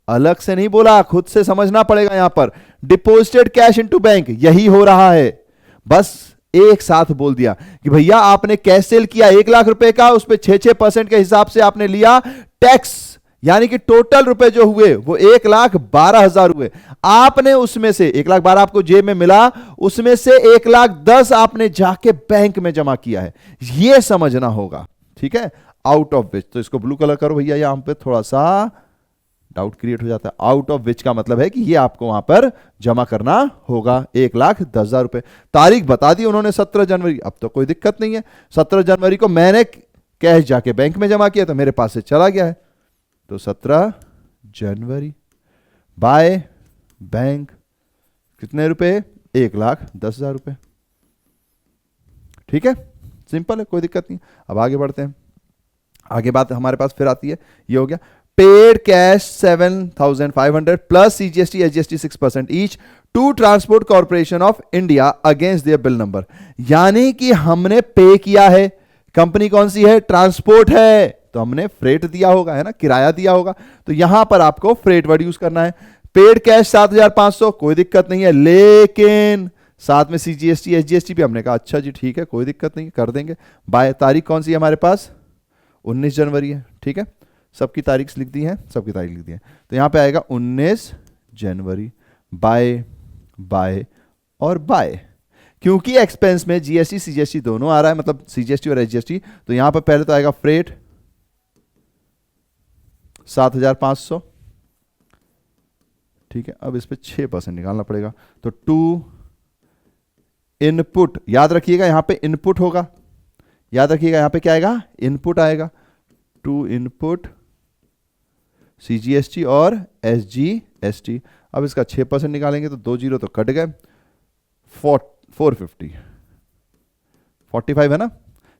अलग से नहीं बोला, खुद से समझना पड़ेगा। यहां पर डिपोजिटेड कैश इनटू बैंक यही हो रहा है, बस एक साथ बोल दिया कि भैया आपने कैश सेल किया 1 लाख रुपए का, उस पे 6% के हिसाब से आपने लिया टैक्स, यानी कि टोटल रुपए जो हुए वो 1,12,000 हुए। आपने उसमें से 1,12,000 आपको जेब में मिला, उसमें से 1,10,000 आपने जाके बैंक में जमा किया है, यह समझना होगा, ठीक है। आउट ऑफ विच, तो इसको ब्लू कलर करो भैया, यहां पे थोड़ा सा डाउट क्रिएट हो जाता है। आउट ऑफ विच का मतलब है कि ये आपको वहां पर जमा करना होगा 1,10,000 रुपए। तारीख बता दी उन्होंने 17 जनवरी, अब तो कोई दिक्कत नहीं है। 17 जनवरी को मैंने कैश जाके बैंक में जमा किया तो मेरे पास से चला गया है, तो 17 जनवरी बाय बैंक कितने रुपए, 1,10,000 रुपए, ठीक है, सिंपल है, कोई दिक्कत नहीं। अब आगे बढ़ते हैं, आगे बात हमारे पास फिर आती है, ये हो गया paid cash 7,500 plus CGST SGST 6% each to transport corporation of India against their bill number, यानी कि हमने पे किया है, कंपनी कौन सी है, ट्रांसपोर्ट है, तो हमने फ्रेट दिया होगा, है ना, किराया दिया होगा, तो यहां पर आपको फ्रेट वर्ड यूज करना है। पेड कैश 7,500, कोई दिक्कत नहीं है, लेकिन साथ में CGST SGST भी हमने कहा अच्छा जी ठीक है, कोई दिक्कत नहीं, कर देंगे। बाय तारीख कौन सी है हमारे पास, 19 जनवरी है, ठीक है, सबकी तारीख लिख दी है, सबकी तारीख लिख दी है, तो यहां पे आएगा 19 जनवरी बाय बाय और बाय, क्योंकि एक्सपेंस में GST CGST दोनों आ रहा है, मतलब CGST और SGST, तो यहां पर पहले तो आएगा फ्रेट 7,500, ठीक है। अब इस पे 6% निकालना पड़ेगा, तो टू इनपुट, याद रखिएगा यहां पे इनपुट होगा, याद रखिएगा यहां पे क्या आएगा, इनपुट आएगा, टू इनपुट CGST और SGST। अब इसका 6% निकालेंगे तो 2 जीरो तो कट गए, 450 45 है ना,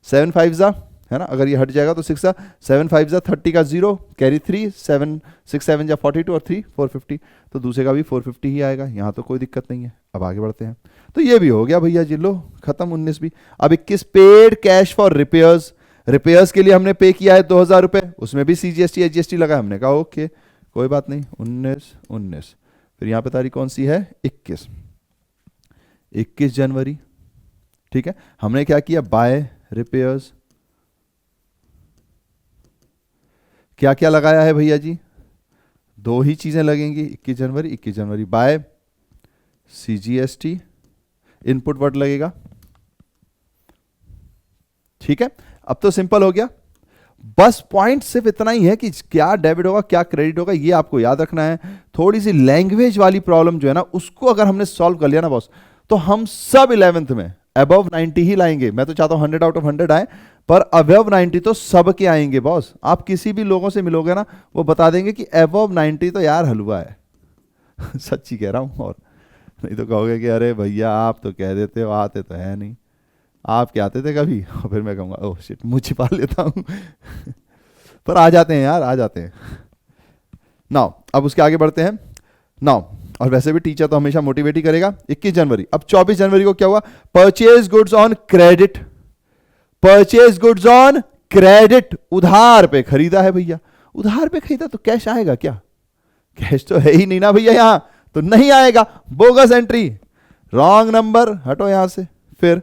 7 5 जा, है ना, अगर ये हट जाएगा तो 6 7 5 जा 30 का 0 कैरी 3 7 6 7 जा 42 और 3 450, तो दूसरे का भी 450 ही आएगा, यहां तो कोई दिक्कत नहीं है। अब आगे बढ़ते हैं, तो ये भी हो गया भैया जी, लो खत्म 19 भी। अब 21 paid cash for repairs, repairs के लिए हमने पे किया है 2,000 रुपए, उसमें भी CGST SGST लगा, हमने कहा ओके कोई बात नहीं, 19 फिर यहां पे तारीख कौन सी है, 21 जनवरी, ठीक है। हमने क्या किया, बाय रिपेयर्स, क्या क्या लगाया है भैया जी, 2 ही चीजें लगेंगी, 21 जनवरी बाय CGST इनपुट वर्ड लगेगा। ठीक है, अब तो सिंपल हो गया। बस पॉइंट सिर्फ इतना ही है कि क्या डेबिट होगा क्या क्रेडिट होगा, ये आपको याद रखना है। थोड़ी सी लैंग्वेज वाली प्रॉब्लम जो है ना, उसको अगर हमने सॉल्व कर लिया ना बॉस, तो हम सब 11th में अबव 90 ही लाएंगे। मैं तो चाहता हूं 100 आउट ऑफ 100 आए, पर अबव 90 तो सब के आएंगे बॉस। आप किसी भी लोगों से मिलोगे ना, वो बता देंगे कि अबव 90 तो यार हलवा है। सच्ची कह रहा हूं। और नहीं तो कहोगे कि अरे भैया आप तो कह देते हो, आते तो है नहीं। आप क्या आते थे कभी? और फिर मैं कहूँगा ओह शिट, मुँह छिपा लेता हूँ। पर आ जाते हैं यार, आ जाते हैं। नाउ अब उसके आगे बढ़ते हैं। नाउ और वैसे भी टीचर तो हमेशा मोटिवेट ही करेगा। 21 जनवरी, अब 24 जनवरी को क्या हुआ? Purchase goods on credit. Purchase goods on credit, उधार पे खरीदा है भैया। उधार पे खरीदा तो कैश आएगा क्या? कैश तो है ही नहीं ना भैया, यहां तो नहीं आएगा। बोगस एंट्री, रॉन्ग नंबर, हटो यहां से। फिर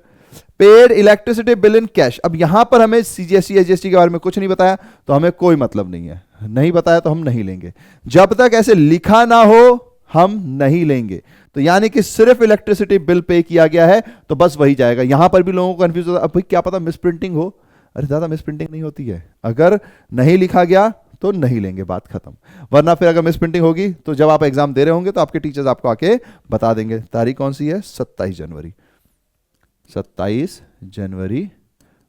paid electricity bill in cash. अब यहां पर हमें सीजीएसटी एजीएसटी के बारे में कुछ नहीं बताया, तो हमें कोई मतलब नहीं है। नहीं बताया तो हम नहीं लेंगे। जब तक ऐसे लिखा ना हो हम नहीं लेंगे। तो यानी कि सिर्फ इलेक्ट्रिसिटी बिल पे किया गया है तो बस वही जाएगा। यहां पर भी लोगों को कंफ्यूज होता है, अब भाई क्या पता मिस प्रिंटिंग हो। अरे दादा मिस प्रिंटिंग नहीं होती है, अगर नहीं लिखा गया तो नहीं लेंगे, बात खत्म। वरना फिर अगर मिस प्रिंटिंग होगी तो जब आप एग्जाम दे रहे होंगे तो आपके टीचर्स आपको आके बता देंगे। तारीख कौन सी है? 27 जनवरी। 27 जनवरी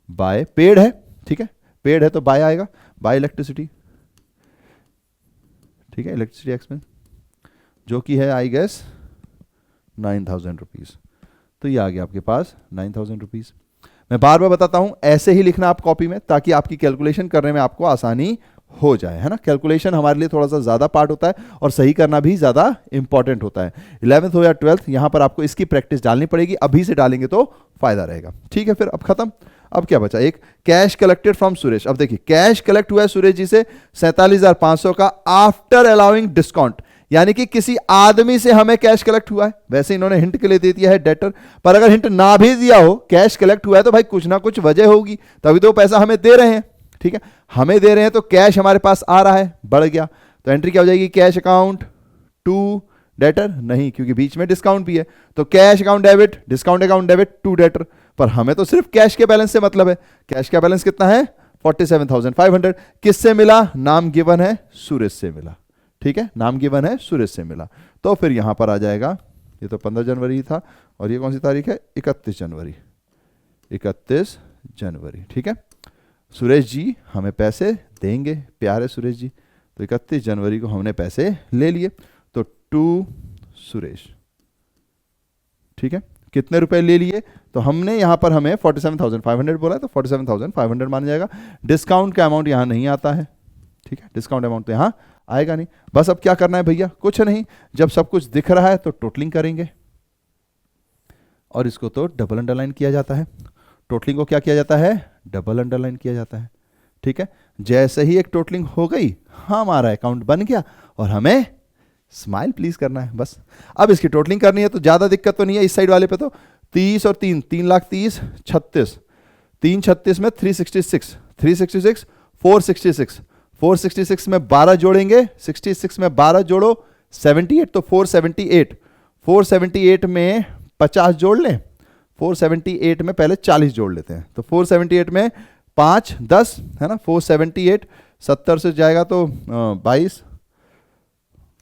बाय पेड है, ठीक है, पेड है तो बाय आएगा, बाय इलेक्ट्रिसिटी। ठीक है, इलेक्ट्रिसिटी एक्सपेंस जो कि है आई गेस 9,000 रुपीज। तो ये आ गया आपके पास 9,000 रुपीज। मैं बार बार बताता हूं, ऐसे ही लिखना आप कॉपी में, ताकि आपकी कैलकुलेशन करने में आपको आसानी हो जाए, है ना। कैलकुलेशन हमारे लिए थोड़ा सा ज्यादा पार्ट होता है और सही करना भी ज्यादा इंपॉर्टेंट होता है। 11th हो या 12th, यहां पर आपको इसकी प्रैक्टिस डालनी पड़ेगी। अभी से डालेंगे तो फायदा रहेगा। ठीक है, फिर अब खत्म। अब क्या बचा? एक कैश कलेक्टेड फ्रॉम सुरेश। अब देखिए कैश कलेक्ट हुआ है सुरेश जी से 47,500 का आफ्टर अलाउइंग डिस्काउंट, यानी कि किसी आदमी से हमें कैश कलेक्ट हुआ है। वैसे इन्होंने हिंट के लिए दे दिया है डेटर, पर अगर हिंट ना भी दिया हो, कैश कलेक्ट हुआ है तो भाई कुछ ना कुछ वजह होगी, तभी तो पैसा हमें दे रहे हैं। ठीक है, हमें दे रहे हैं तो कैश हमारे पास आ रहा है, बढ़ गया। तो एंट्री क्या हो जाएगी? कैश अकाउंट टू डेटर, नहीं क्योंकि बीच में डिस्काउंट भी है, तो cash account debit, discount account debit to debtor. पर हमें तो सिर्फ कैश के बैलेंस से मतलब है। कैश का बैलेंस कितना है? 47,500। किससे मिला? नाम गिवन है सुरेश से मिला। ठीक है, नाम गिवन है सुरेश से मिला। तो फिर यहां पर आ जाएगा, ये तो 15 जनवरी था और ये कौन सी तारीख है? 31 जनवरी। 31 जनवरी, ठीक है। सुरेश जी हमें पैसे देंगे, प्यारे सुरेश जी। तो 31 जनवरी को हमने पैसे ले लिए, तो टू सुरेश। ठीक है, कितने रुपए ले लिए? तो हमने यहां पर हमें 47,500 बोला, तो 47,500 मान जाएगा। डिस्काउंट का अमाउंट यहां नहीं आता है, ठीक है, डिस्काउंट अमाउंट तो यहां आएगा नहीं। बस अब क्या करना है भैया? कुछ नहीं, जब सब कुछ दिख रहा है तो टोटलिंग करेंगे, और इसको तो डबल अंडरलाइन किया जाता है। टोटलिंग को क्या किया जाता है? डबल अंडरलाइन किया जाता है। ठीक है, जैसे ही एक टोटलिंग हो गई, हमारा अकाउंट बन गया और हमें स्माइल प्लीज करना है बस। अब इसकी टोटलिंग करनी है तो ज्यादा दिक्कत तो नहीं है। इस साइड वाले पे तो 30 और 3,30,36, 336 में 366, 366, 466, 466 में 12 जोड़ेंगे, 66 में 12 जोड़ो 78, तो 478, 478 में 50 जोड़ लें, 478 में पहले 40 जोड़ लेते हैं, तो 478 में 5 10 है ना, 478 70 से जाएगा तो 22,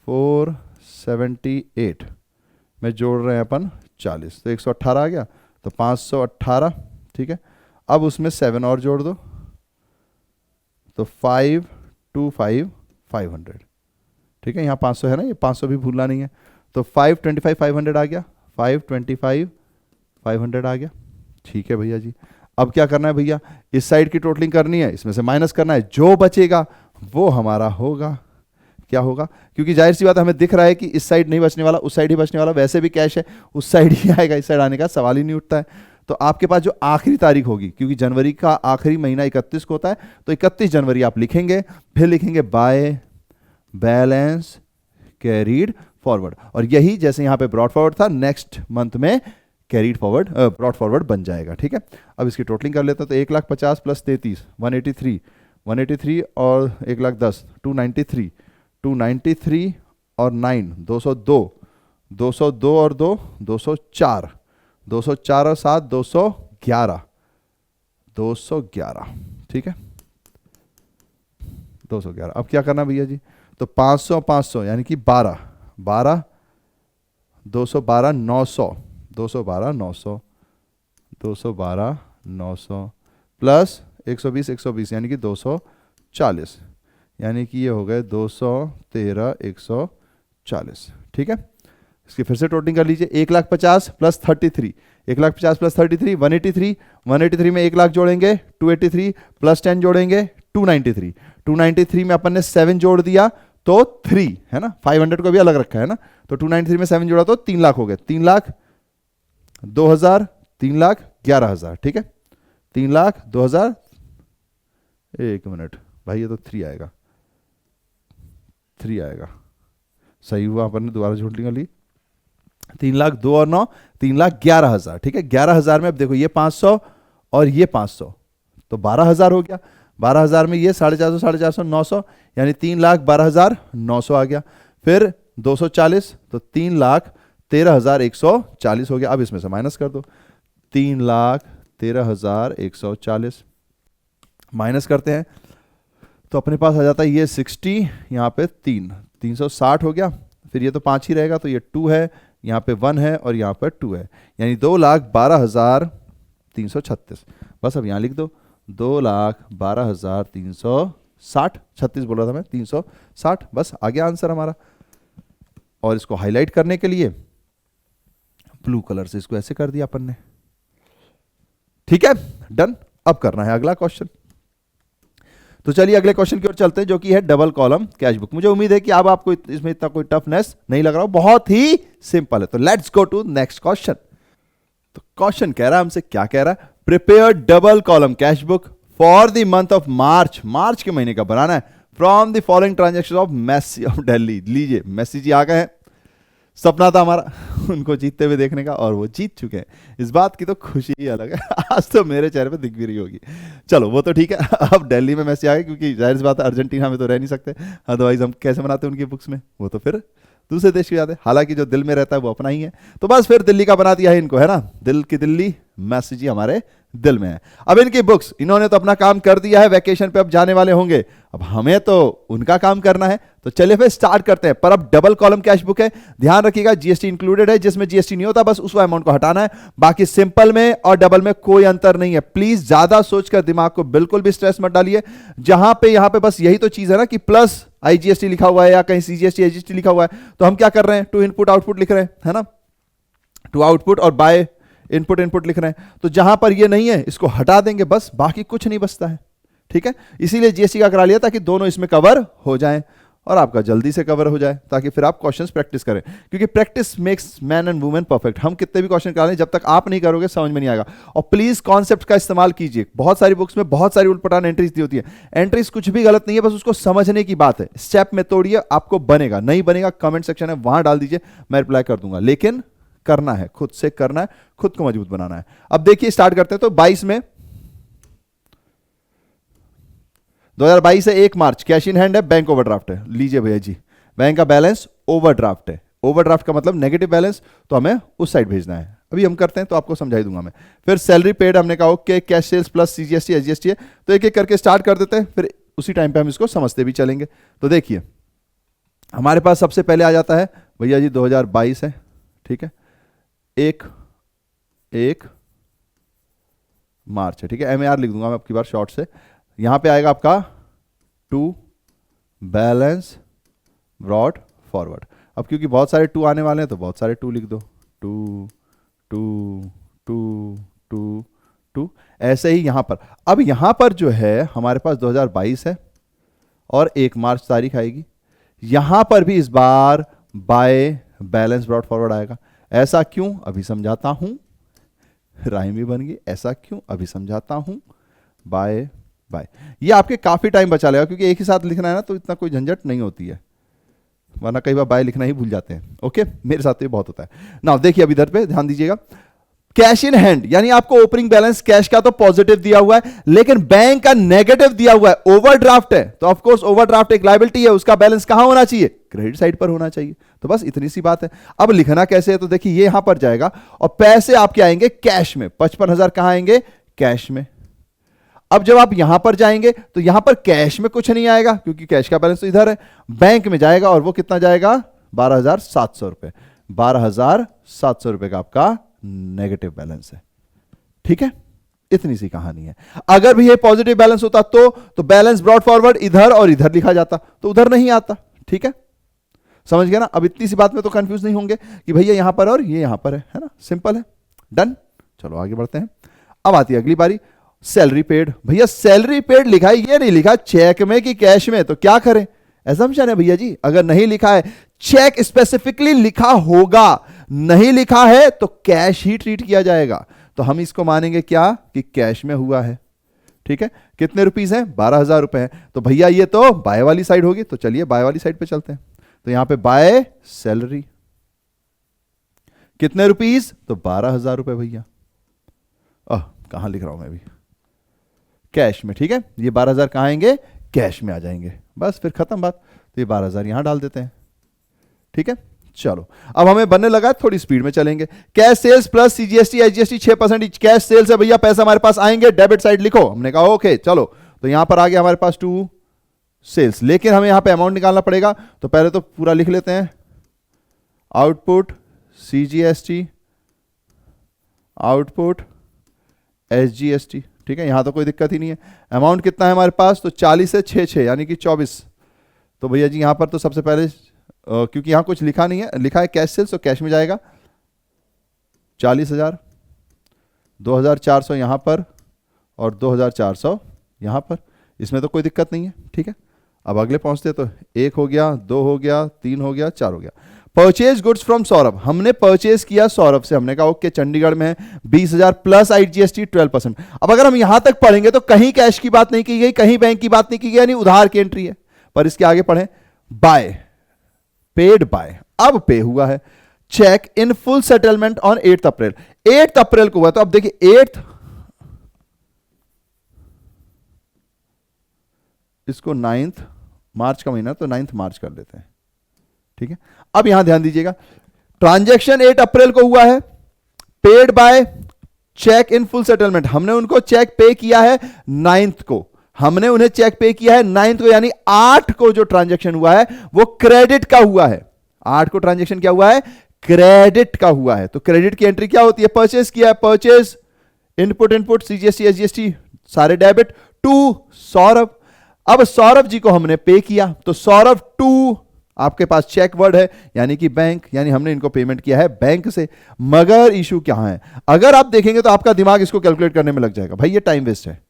478 में जोड़ रहे हैं अपन 40, तो 118 आ गया, तो 518। ठीक है, अब उसमें 7 और जोड़ दो, तो 525 500। ठीक है, यहाँ 500 है ना, ये 500 भी भूलना नहीं है, तो 525 500 आ गया, 525 500 आ गया। ठीक है भैया जी, अब क्या करना है भैया? इस साइड की टोटलिंग करनी है, इसमें से माइनस करना है, जो बचेगा वो हमारा होगा। क्या होगा? क्योंकि जाहिर सी बात है, हमें दिख रहा है कि इस साइड नहीं बचने वाला, उस साइड ही बचने वाला, वैसे भी कैश है, उस साइड ही आएगा, इस साइड आने का सवाल ही नहीं उठता है। तो आपके पास जो आखिरी तारीख होगी, क्योंकि जनवरी का आखिरी महीना 31 को होता है, तो 31 जनवरी आप लिखेंगे, फिर लिखेंगे बाय बैलेंस कैरीड फॉरवर्ड, और यही जैसे यहां पे ब्रॉड फॉरवर्ड था, नेक्स्ट मंथ में कैरीड फॉरवर्ड ब्रॉड फॉरवर्ड बन जाएगा। ठीक है, अब इसकी टोटलिंग कर लेते हैं, तो 1,50,000 प्लस 33 183 और 1,10,000 293 293 और 9 202 202 और 2 204 204 और 7 211, 211, ठीक है 211। अब क्या करना भैया जी, तो 500 500 यानी कि 12 12, 212 900, 212 900, 212 900 प्लस 120 120 यानी कि 240, यानी कि ये हो गए 213 140, ठीक है। इसकी फिर से टोटलिंग कर लीजिए, 1,50,000 प्लस 33, 1,50,000 प्लस 33 183, 183 में 1 लाख जोड़ेंगे 283 प्लस 10 जोड़ेंगे 293, 293 में अपन ने 7 जोड़ दिया तो 3 है ना, 500 को भी अलग रखा है ना, तो 293 में 7 जोड़ा तो 3 लाख हो गए, 3 लाख 2,000, 3 लाख 11,000, ठीक है 3 लाख 2,000, एक मिनट भाई ये तो 3 आएगा, 3 आएगा, सही हुआ, अपन ने दोबारा जोड़ ली, 3 लाख 2 और 9 3 लाख 11,000, ठीक है 11,000 में अब देखो ये 500 और ये 500 तो 12,000 हो गया, 12,000 में ये 450 450 900 यानी 3,12,900 आ गया, फिर 240 तो 3,13,140 हो गया। अब इसमें से माइनस कर दो, 3,13,140 माइनस करते हैं तो अपने पास आ जाता है ये 60, यहाँ पे 360 हो गया, फिर ये तो 5 ही रहेगा तो ये 2 है, यहाँ पे 1 है और यहाँ पर 2 है, यानी 2,12,336। बस अब यहाँ लिख दो 2,12,360, 36 बोला था मैं, 360, बस आ गया आंसर हमारा। और इसको हाईलाइट करने के लिए ब्लू कलर से इसको ऐसे कर दिया अपन ने, ठीक है डन। अब करना है अगला क्वेश्चन, तो चलिए अगले क्वेश्चन की ओर चलते हैं जो कि है डबल कॉलम कैश बुक। मुझे उम्मीद है कि अब आपको इसमें इतना कोई टफनेस नहीं लग रहा हो, बहुत ही सिंपल है। तो let's go to next question. तो क्वेश्चन कह रहा है हमसे, क्या कह रहा है, prepare double column cash book for the month of March, March के महीने का बनाना है, from the following transaction of Messi of Delhi. लीजिए मेसी जी आ गए हैं, सपना था हमारा उनको जीतते हुए देखने का और वो जीत चुके हैं, इस बात की तो खुशी ही अलग है। आज तो मेरे चेहरे पे दिख भी रही होगी, चलो वो तो ठीक है। अब दिल्ली में मैसी आ गए क्योंकि जाहिर सी बात है अर्जेंटीना में तो रह नहीं सकते, अदरवाइज हम कैसे बनाते उनकी बुक्स में, वो तो फिर दूसरे देश की याद है, हालांकि जो दिल में रहता है वो अपना ही है। तो बस फिर दिल्ली का बना दिया है इनको, है ना, दिल की दिल्ली, मैसी जी हमारे दिल में है। अब इनकी बुक्स, इन्होंने तो अपना काम कर दिया है, वैकेशन पे अब जाने वाले होंगे, अब हमें तो उनका काम करना है। तो चलिए फिर स्टार्ट करते हैं। पर अब डबल कॉलम कैश बुक है, ध्यान रखिएगा जीएसटी इंक्लूडेड है, जिसमें जीएसटी नहीं होता बस उस अमाउंट को हटाना है, बाकी सिंपल में और डबल में कोई अंतर नहीं है। प्लीज ज्यादा सोचकर दिमाग को बिल्कुल भी स्ट्रेस मत डालिए, जहां पे यहां पे बस यही तो चीज है ना कि प्लस आईजीएसटी लिखा हुआ है या कहीं सीजीएसटी आईजीएसटी लिखा हुआ है, तो हम क्या कर रहे हैं, टू इनपुट आउटपुट लिख रहे हैं, है ना, टू आउटपुट और बाय इनपुट इनपुट लिख रहे हैं। तो जहां पर ये नहीं है इसको हटा देंगे बस, बाकी कुछ नहीं बचता है, ठीक है। इसीलिए जीएसटी का करा लिया ताकि दोनों इसमें कवर हो जाएं और आपका जल्दी से कवर हो जाए, ताकि फिर आप क्वेश्चंस प्रैक्टिस करें, क्योंकि practice makes man and women perfect. हम कितने भी क्वेश्चन करा लें, जब तक आप नहीं करोगे समझ में नहीं आएगा। और प्लीज कॉन्सेप्ट का इस्तेमाल कीजिए, बहुत सारी बुक्स में बहुत सारी उलटपटान एंट्रीज दी होती है, एंट्रीज कुछ भी गलत नहीं है, बस उसको समझने की बात है। स्टेप में तोड़िए, आपको बनेगा, नहीं बनेगा कमेंट सेक्शन है वहां डाल दीजिए, मैं रिप्लाई कर दूंगा, लेकिन करना है, खुद से करना है, खुद को मजबूत बनाना है। अब देखिए स्टार्ट करते हैं। तो 22 में 2022 है 1 मार्च, कैश इन हैंड है, बैंक ओवरड्राफ्ट है। लीजिए भैया जी, बैंक का बैलेंस ओवरड्राफ्ट है, ओवरड्राफ्ट का मतलब नेगेटिव बैलेंस, तो हमें उस साइड भेजना है। अभी हम करते हैं तो आपको समझाई दूंगा मैं। फिर सैलरी पेड हमने कहा okay, cash sales plus CGST SGST है, तो एक एक करके स्टार्ट कर देते हैं, फिर उसी टाइम पे हम इसको समझते भी चलेंगे। तो देखिए हमारे पास सबसे पहले आ जाता है भैया जी 2022 है, ठीक है, 1 मार्च है, ठीक है, MAR लिख दूंगा मैं आपकी बार शॉर्ट से। यहां पे आएगा आपका 2 बैलेंस ब्रॉट फॉरवर्ड। अब क्योंकि बहुत सारे 2 आने वाले हैं तो बहुत सारे 2 लिख दो, 2 2 2 2 2, ऐसे ही यहां पर। अब यहां पर जो है हमारे पास 2022 है और 1 मार्च तारीख आएगी, यहां पर भी इस बार बाय बैलेंस ब्रॉट फॉरवर्ड आएगा। ऐसा क्यों अभी समझाता हूं, राइम भी बन गई, ऐसा क्यों अभी समझाता हूं, बाय बाय। ये आपके काफी टाइम बचा लेगा, क्योंकि एक ही साथ लिखना है ना, तो इतना कोई झंझट नहीं होती है, वरना कई बार बाय लिखना ही भूल जाते हैं। ओके, मेरे साथ तो ये बहुत होता है ना। देखिए अब इधर पे ध्यान दीजिएगा, कैश इन हैंड, यानी आपको ओपनिंग बैलेंस कैश का तो पॉजिटिव दिया हुआ है, लेकिन बैंक का नेगेटिव दिया हुआ है, ओवरड्राफ्ट है, तो ऑफ कोर्स ओवरड्राफ्ट एक लायबिलिटी है, उसका बैलेंस कहां होना चाहिए? क्रेडिट साइड पर होना चाहिए। तो बस इतनी सी बात है। अब लिखना कैसे है? तो देखिए ये यहां पर जाएगा और पैसे आपके आएंगे कैश में, 55,000 कहां आएंगे? कैश में। अब जब आप यहां पर जाएंगे तो यहां पर कैश में कुछ नहीं आएगा क्योंकि कैश का बैलेंस तो इधर है, बैंक में जाएगा और वो कितना जाएगा? 12,700 रुपए। 12,700 रुपए का आपका नेगेटिव बैलेंस है। ठीक है, इतनी सी कहानी है। अगर भी ये पॉजिटिव बैलेंस होता तो बैलेंस ब्रॉट फॉरवर्ड इधर और इधर लिखा जाता, तो उधर नहीं आता। ठीक है, समझ गया ना? अब इतनी सी बात में तो कंफ्यूज नहीं होंगे कि भैया यहां पर और ये यहां पर है ना? सिंपल है, डन। चलो आगे बढ़ते हैं। अब आती है अगली बारी, सैलरी पेड। भैया सैलरी पेड लिखा है, ये नहीं लिखा चेक में कि कैश में, तो क्या करें? असम्पशन है भैया जी, अगर नहीं लिखा है, चेक स्पेसिफिकली लिखा होगा, नहीं लिखा है तो कैश ही ट्रीट किया जाएगा। तो हम इसको मानेंगे क्या? कि कैश में हुआ है। ठीक है, कितने रुपीस हैं? 12,000 रुपए हैं। तो भैया ये तो बाय वाली साइड होगी, तो चलिए बाय वाली साइड पे चलते हैं। तो यहां पे बाय सैलरी कितने रुपीस? तो 12,000 रुपए भैया। कहां लिख रहा हूं मैं भी? कैश में। ठीक है, ये 12,000 कहां आएंगे? कैश में आ जाएंगे। बस फिर खत्म बात। तो ये 12,000 यहां डाल देते हैं। ठीक है, चलो अब हमें बनने लगा, थोड़ी स्पीड में चलेंगे। Cash sales plus CGST SGST 6%। Cash sales है भैया, पैसा हमारे पास आएंगे, डेबिट साइड लिखो। हमने कहा ओके चलो, तो यहां पर आ गया हमारे पास टू सेल्स, लेकिन हमें यहां पे अमाउंट निकालना पड़ेगा, तो पहले तो पूरा लिख लेते हैं। Output CGST, output SGST. ठीक है, यहां तो कोई दिक्कत ही नहीं है। अमाउंट कितना है हमारे पास? तो 40 से 6 यानी कि 24। तो भैया जी यहां पर तो सबसे पहले क्योंकि यहां कुछ लिखा नहीं है, लिखा है कैश सेल्स, तो कैश में जाएगा 40,000, 2,400 यहां पर और 2,400 यहां पर, इसमें तो कोई दिक्कत नहीं है। ठीक है, अब अगले पहुंचते तो 1 हो गया, 2 हो गया, 3 हो गया, 4 हो गया। परचेज गुड्स फ्रॉम सौरभ, हमने परचेज किया सौरभ से, हमने कहा ओके चंडीगढ़ में है, 20,000 प्लस आईजीएसटी 12%। अब अगर हम यहां तक पढ़ेंगे तो कहीं कैश की बात नहीं की गई, कहीं बैंक की बात नहीं की गई, यानी उधार की एंट्री है। पर इसके आगे पढ़े, बाय, पेड बाय, अब पे हुआ है। Cheque in full settlement on 8 April, 8 अप्रैल को हुआ। तो अब देखिए 8, इसको 9 मार्च का महीना, तो 9 मार्च कर लेते हैं। ठीक है, अब यहां ध्यान दीजिएगा, ट्रांजैक्शन 8 अप्रैल को हुआ है, paid by cheque in full settlement, हमने उनको चेक पे किया है 9 को, हमने उन्हें चेक पे किया है 9 को, यानी 8 को जो ट्रांजैक्शन हुआ है वो क्रेडिट का हुआ है। 8 को ट्रांजैक्शन क्या हुआ है? क्रेडिट का हुआ है। तो क्रेडिट की एंट्री क्या होती है? परचेज किया है, परचेज, इनपुट सीजीएसटी एसजीएसटी सारे डेबिट, टू सौरभ। अब सौरभ जी को हमने पे किया, तो सौरभ टू, आपके पास चेक वर्ड है यानी कि बैंक, यानी हमने इनको पेमेंट किया है बैंक से। मगर इशू क्या है? अगर आप देखेंगे तो आपका दिमाग इसको कैलकुलेट करने में लग जाएगा, भाई ये टाइम वेस्ट है।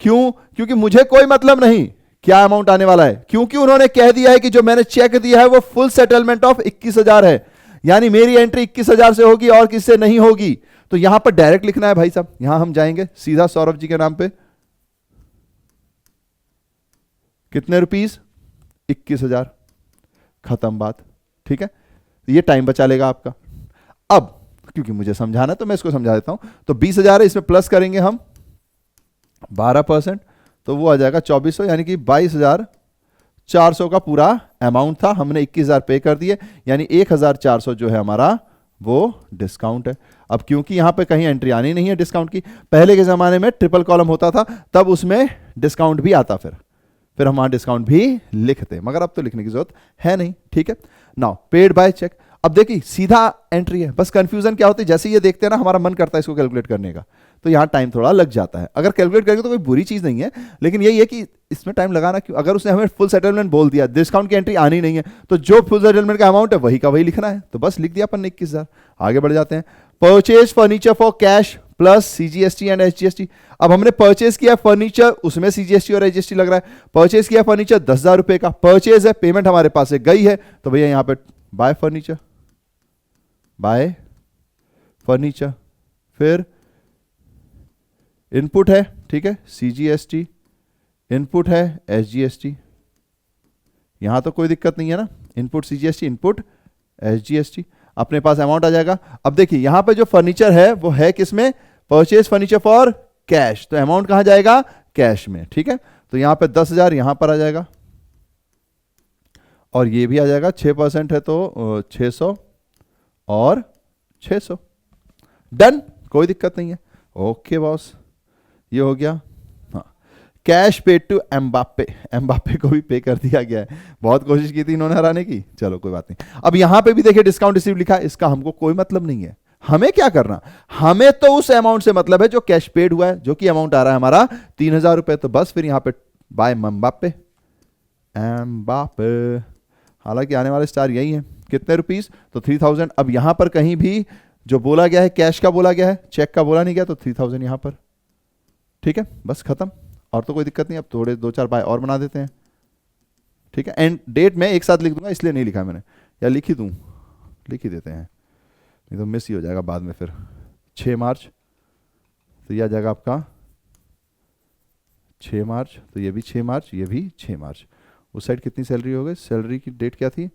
क्यों? क्योंकि मुझे कोई मतलब नहीं क्या अमाउंट आने वाला है, क्योंकि उन्होंने कह दिया है कि जो मैंने चेक दिया है वो फुल सेटलमेंट ऑफ 21,000 है, यानी मेरी एंट्री 21,000 से होगी और किससे नहीं होगी। तो यहां पर डायरेक्ट लिखना है भाई साहब, यहां हम जाएंगे सीधा सौरभ जी के नाम पे, कितने रुपीस? 21,000, खत्म बात। ठीक है, ये टाइम बचा लेगा आपका। अब क्योंकि मुझे समझाना है तो मैं इसको समझा देता हूं। तो 20,000 है, इसमें प्लस करेंगे हम 12%, तो वो आ जाएगा 2400, यानी कि 22,400 का पूरा अमाउंट था, हमने 21,000 पे कर दिए, यानी 1,400 जो है हमारा वो डिस्काउंट है। अब क्योंकि यहां पे कहीं एंट्री आनी नहीं है डिस्काउंट की, पहले के जमाने में ट्रिपल कॉलम होता था तब उसमें डिस्काउंट भी आता, फिर हम वहां डिस्काउंट भी लिखते, मगर अब तो लिखने की जरूरत है नहीं। ठीक है, नाउ पेड बाय चेक। अब देखिए सीधा एंट्री है, बस कंफ्यूजन क्या होती है, जैसे ये देखते हैं ना हमारा मन करता है इसको कैलकुलेट करने का, तो यहां टाइम थोड़ा लग जाता है। अगर कैलकुलेट करेंगे तो कोई बुरी चीज नहीं है, लेकिन यही है कि इसमें टाइम लगाना क्यों? अगर उसने हमें फुल सेटलमेंट बोल दिया, डिस्काउंट की एंट्री आनी नहीं है, तो जो फुल सेटलमेंट का अमाउंट है वही का वही लिखना है, तो बस लिख दिया अपन ने 21,000। आगे बढ़ जाते हैं, purchase furniture for cash plus CGST and HGST. अब हमने परचेज किया फर्नीचर, उसमें सीजीएसटी और एचजीएसटी लग रहा है। परचेज किया फर्नीचर 10,000 रुपए का, परचेज है, पेमेंट हमारे पास से गई है, तो भैया यहां पे बाय फर्नीचर, बाय फर्नीचर, फिर इनपुट है, ठीक है, सीजीएसटी, इनपुट है एसजीएसटी, यहां तो कोई दिक्कत नहीं है ना, इनपुट सीजीएसटी, इनपुट एसजीएसटी। अपने पास अमाउंट आ जाएगा। अब देखिए यहां पे जो फर्नीचर है वो है किसमें, परचेज फर्नीचर फॉर कैश, तो अमाउंट कहां जाएगा, कैश में, ठीक है। तो यहां पे 10,000 यहां पर आ जाएगा और ये भी आ जाएगा, 6% है तो 600 और 600, डन, कोई दिक्कत नहीं है। ओके बॉस, ये हो गया। हाँ, cash paid to Mbappe, Mbappe को भी पे कर दिया गया है, बहुत कोशिश की थी इन्होंने हराने की, चलो कोई बात नहीं। अब यहां पे भी देखिए डिस्काउंट रिसीव लिखा है, इसका हमको कोई मतलब नहीं है, हमें क्या करना, हमें तो उस अमाउंट से मतलब है जो कैश पेड हुआ है, जो कि अमाउंट आ रहा है हमारा 3,000 रुपए, तो बस फिर यहां पे बाय एम्बाप्पे, एम्बाप्पे, हालांकि आने वाले स्टार यही है, कितने रुपीस, तो 3,000। अब यहां पर कहीं भी जो बोला गया है कैश का बोला गया है, चेक का बोला नहीं गया, तो 3,000 यहां पर, ठीक है, बस खत्म, और तो कोई दिक्कत नहीं। अब थोड़े 2-4 बाय और बना देते हैं, ठीक है। एंड डेट में एक साथ लिख दूंगा, इसलिए नहीं लिखा मैंने, या लिख ही दूं, लिख ही देते हैं, नहीं तो मिस ही हो जाएगा बाद में फिर। 6 मार्च, तो यह आ जाएगा आपका 6 मार्च, तो ये भी 6 मार्च, ये भी 6 मार्च। उस साइड कितनी सैलरी हो गई, सैलरी की डेट क्या थी,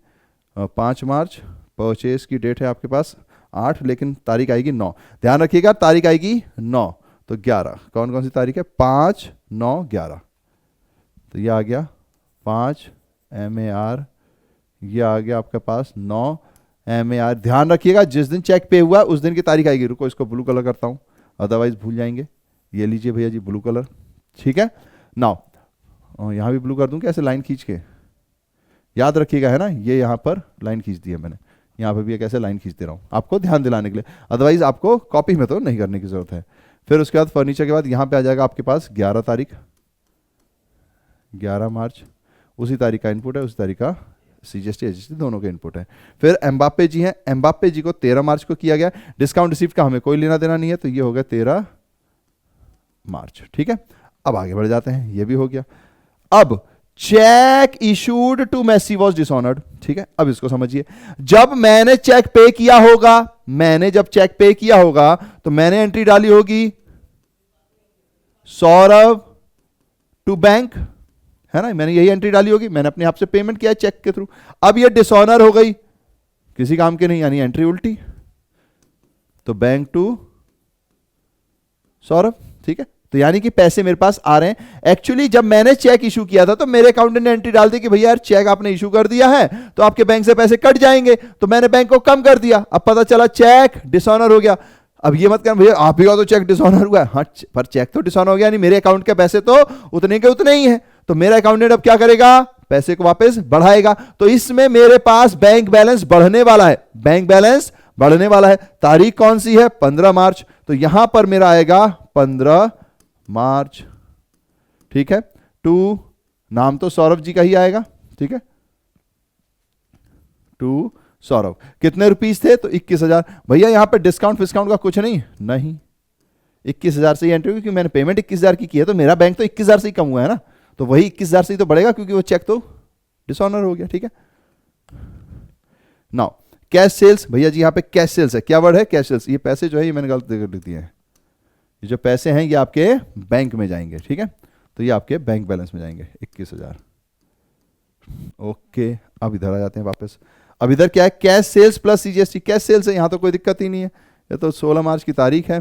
5 मार्च, परचेज की डेट है आपके पास 8, लेकिन तारीख आएगी 9, ध्यान रखिएगा तारीख आएगी 9, तो 11, कौन कौन सी तारीख है, 5, 9, 11, तो ये आ गया 5 MAR, ये आ गया आपके पास 9 MAR। ध्यान रखिएगा जिस दिन चेक पे हुआ उस दिन की तारीख आएगी, रुको इसको ब्लू कलर करता हूँ, अदरवाइज भूल जाएंगे। ये लीजिए भैया जी ब्लू कलर, ठीक है। नाउ यहाँ भी ब्लू कर दूँ क्या, ऐसे लाइन खींच के, याद रखिएगा, है ना, ये यहाँ पर लाइन खींच दी है मैंने, यहाँ पर भी एक ऐसे लाइन खींच दे रहा हूँ आपको ध्यान दिलाने के लिए, अदरवाइज आपको कॉपी में तो नहीं करने की जरूरत है। फिर उसके बाद फर्नीचर के बाद यहाँ पे आ जाएगा आपके पास 11 तारीख, 11 मार्च, उसी तारीख का इनपुट है, उसी तारीख का CGST HST दोनों के इनपुट है। फिर एम्बाप्पे जी हैं, एम्बाप्पे जी को 13 मार्च को किया गया, डिस्काउंट रिसीव्ड का हमें कोई लेना देना नहीं है, तो ये हो गया 13 मार्च, ठीक है। अब आगे बढ़ जाते हैं, ये भी हो गया। अब cheque issued to Messi was dishonoured, ठीक है। अब इसको समझिए, जब मैंने चेक पे किया होगा, मैंने जब चेक पे किया होगा तो मैंने एंट्री डाली होगी सौरभ टू बैंक, है ना, मैंने यही एंट्री डाली होगी, मैंने अपने आप से पेमेंट किया चेक के थ्रू। अब ये डिसऑनर हो गई, किसी काम की नहीं, यानी एंट्री उल्टी, तो बैंक टू सौरभ, ठीक है। तो यानी कि पैसे मेरे पास आ रहे हैं। एक्चुअली जब मैंने चेक इशू किया था तो मेरे अकाउंटेंट ने एंट्री डाल दी कि भैया यार चेक आपने इशू कर दिया है तो आपके बैंक से पैसे कट जाएंगे, तो मैंने बैंक को कम कर दिया। अब पता चला चेक डिसऑनर हो गया। अब ये मत कहना भैया आप ही का तो चेक डिसऑनर हुआ है, हाँ पर चेक तो डिसऑनर हो गया, नहीं मेरे अकाउंट के पैसे तो उतने के उतने ही है, तो मेरा अकाउंटेंट अब क्या करेगा, पैसे को वापस बढ़ाएगा। तो इसमें मेरे पास बैंक बैलेंस बढ़ने वाला है, बैंक बैलेंस बढ़ने वाला है। तारीख कौन सी है, 15 मार्च, तो यहां पर मेरा आएगा 15 मार्च, ठीक है। टू, नाम तो सौरभ जी का ही आएगा, ठीक है, टू सौरभ। कितने रुपीस थे, तो 21,000। भैया यहां पे डिस्काउंट फिस्काउंट का कुछ नहीं, 21,000 से ही एंट्री, क्योंकि मैंने पेमेंट 21,000 की है, तो मेरा बैंक तो 21,000 से ही कम हुआ है ना, तो वही 21,000 से ही तो बढ़ेगा, क्योंकि वो चेक तो डिसऑनर हो गया, ठीक है। नाउ कैश सेल्स, भैया जी यहां पे कैश सेल्स है, क्या वर्ड है, कैश सेल्स। ये पैसे जो है ये मैंने गलत लिख दिए हैं, ये जो पैसे हैं ये आपके बैंक में जाएंगे, ठीक है, तो ये आपके बैंक बैलेंस में जाएंगे 21,000। ओके, अब इधर आ जाते हैं वापस। अब इधर क्या है, cash sales plus CGST, cash sales है, यहां तो कोई दिक्कत ही नहीं है, ये तो 16 मार्च की तारीख है,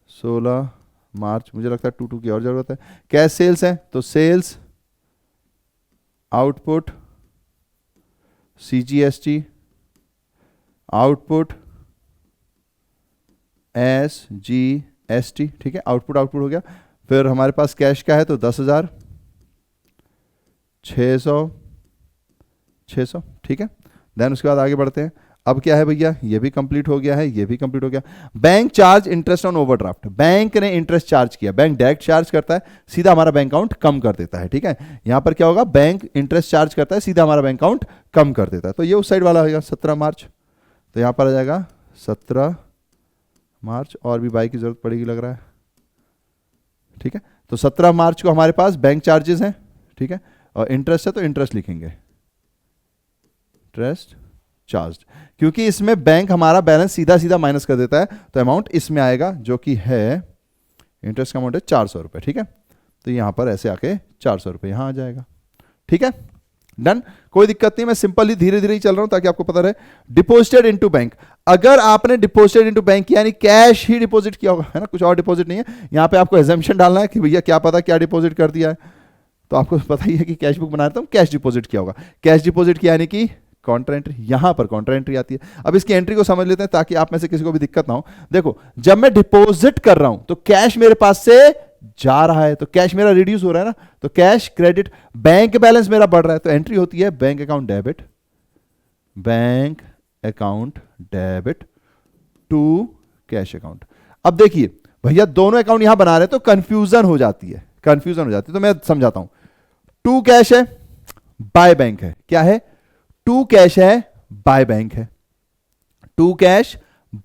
16 मार्च, मुझे लगता है 2 की और जरूरत है। कैश सेल्स है तो sales output CGST output SGST, ठीक है, आउटपुट आउटपुट हो गया। फिर हमारे पास कैश का है तो 10,000, 600, ठीक है। देन उसके बाद आगे बढ़ते हैं। अब क्या है भैया, ये भी कंप्लीट हो गया है, ये भी कंप्लीट हो गया। Bank charge interest on overdraft, bank ने इंटरेस्ट चार्ज किया, बैंक डायरेक्ट चार्ज करता है, सीधा हमारा बैंक अकाउंट कम कर देता है, ठीक है। यहां पर क्या होगा, बैंक इंटरेस्ट चार्ज करता है, सीधा हमारा बैंक अकाउंट कम कर देता है, तो ये उस साइड वाला होगा 17 मार्च, तो यहां पर आ जाएगा 17 मार्च, और भी बाई की जरूरत पड़ेगी लग रहा है, ठीक है। तो 17 मार्च को हमारे पास बैंक चार्जेस हैं, ठीक है, और इंटरेस्ट है तो इंटरेस्ट लिखेंगे, इंटरेस्ट चार्ज, क्योंकि इसमें बैंक हमारा बैलेंस सीधा सीधा माइनस कर देता है, तो अमाउंट इसमें आएगा जो कि है इंटरेस्ट का अमाउंट है 400 रुपए, ठीक है। तो यहां पर ऐसे आके 400 रुपए यहां आ जाएगा, ठीक है। डन, कोई दिक्कत नहीं, मैं सिंपल ही धीरे धीरे ही चल रहा हूं ताकि आपको पता रहे। डिपॉजिटेड इनटू बैंक, अगर आपने डिपॉजिटेड इनटू बैंक यानी कैश ही डिपॉजिट किया होगा, है ना, कुछ और डिपॉजिट नहीं है, यहां पे आपको एजम्पशन डालना है कि भैया क्या पता क्या डिपॉजिट कर दिया है, तो आपको पता ही है कि कैश बुक बना रहे तो हम कैश डिपॉजिट किया होगा। कैश डिपॉजिट किया यानी कि कॉन्ट्रा एंट्री, यहां पर कॉन्ट्रा एंट्री आती है। अब इसकी एंट्री को समझ लेते हैं ताकि आप में से किसी को भी दिक्कत ना हो। देखो, जब मैं डिपॉजिट कर रहा हूं तो कैश मेरे पास से जा रहा है, तो कैश मेरा रिड्यूस हो रहा है ना, तो कैश क्रेडिट, बैंक बैलेंस मेरा बढ़ रहा है, तो एंट्री होती है bank account debit, bank account debit to cash account. अब देखिए भैया दोनों अकाउंट यहां बना रहे हैं तो कंफ्यूजन हो जाती है, तो मैं समझाता हूं। टू कैश है, बाय बैंक है, क्या है, टू कैश है, बाय बैंक है, टू कैश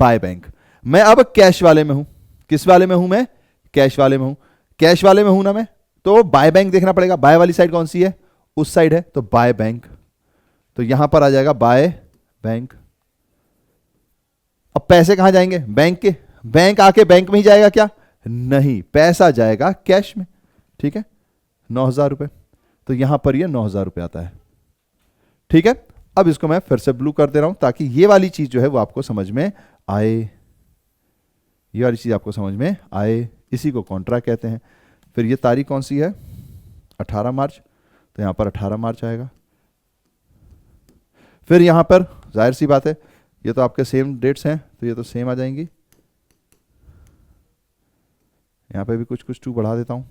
बाय बैंक। मैं अब कैश वाले में हूं, किस वाले में हूं मैं, कैश वाले में हूं, कैश वाले में हूं ना मैं, तो बाय बैंक देखना पड़ेगा, बाय वाली साइड कौन सी है, उस साइड है, तो बाय बैंक, तो यहां पर आ जाएगा बाय बैंक। अब पैसे कहां जाएंगे, बैंक के, बैंक आके बैंक में ही जाएगा क्या, नहीं, पैसा जाएगा कैश में, ठीक है, 9,000 रुपए, तो यहां पर ये 9,000 रुपए आता है, ठीक है। अब इसको मैं फिर से ब्लू कर दे रहा हूं ताकि ये वाली चीज जो है वो आपको समझ में आए, ये वाली चीज आपको समझ में आए, इसी को कॉन्ट्रा कहते हैं। फिर ये तारीख कौन सी है, 18 मार्च, तो यहां पर 18 मार्च आएगा। फिर यहां पर जाहिर सी बात है ये तो आपके सेम डेट्स हैं तो ये तो सेम आ जाएंगी, यहां पे भी कुछ कुछ टू बढ़ा देता हूं।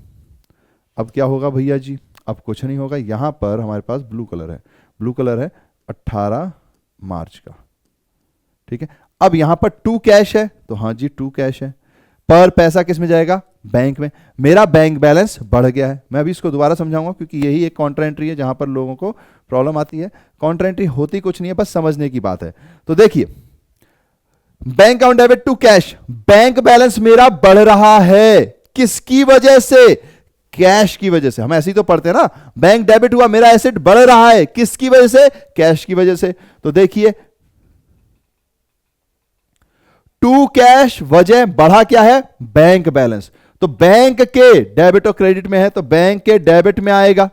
अब क्या होगा भैया जी, अब कुछ नहीं होगा, यहां पर हमारे पास ब्लू कलर है, ब्लू कलर है 18 मार्च का, ठीक है। अब यहां पर टू कैश है, तो हाँ जी टू कैश है, पर पैसा किस में जाएगा, बैंक में, मेरा बैंक बैलेंस बढ़ गया है। मैं अभी इसको दोबारा समझाऊंगा क्योंकि यही एक कॉन्ट्रा एंट्री है जहां पर लोगों को प्रॉब्लम आती है। कॉन्ट्रा एंट्री होती कुछ नहीं है, बस समझने की बात है। तो देखिए, bank account debit to cash, bank balance मेरा बढ़ रहा है, किसकी वजह से, कैश की वजह से। हम ऐसे ही तो पढ़ते हैं ना, बैंक डेबिट हुआ, मेरा एसेट बढ़ रहा है, किसकी वजह से, कैश की वजह से। तो देखिए टू कैश, वजह बढ़ा क्या है, बैंक बैलेंस, तो बैंक के डेबिट और क्रेडिट में है तो बैंक के डेबिट में आएगा,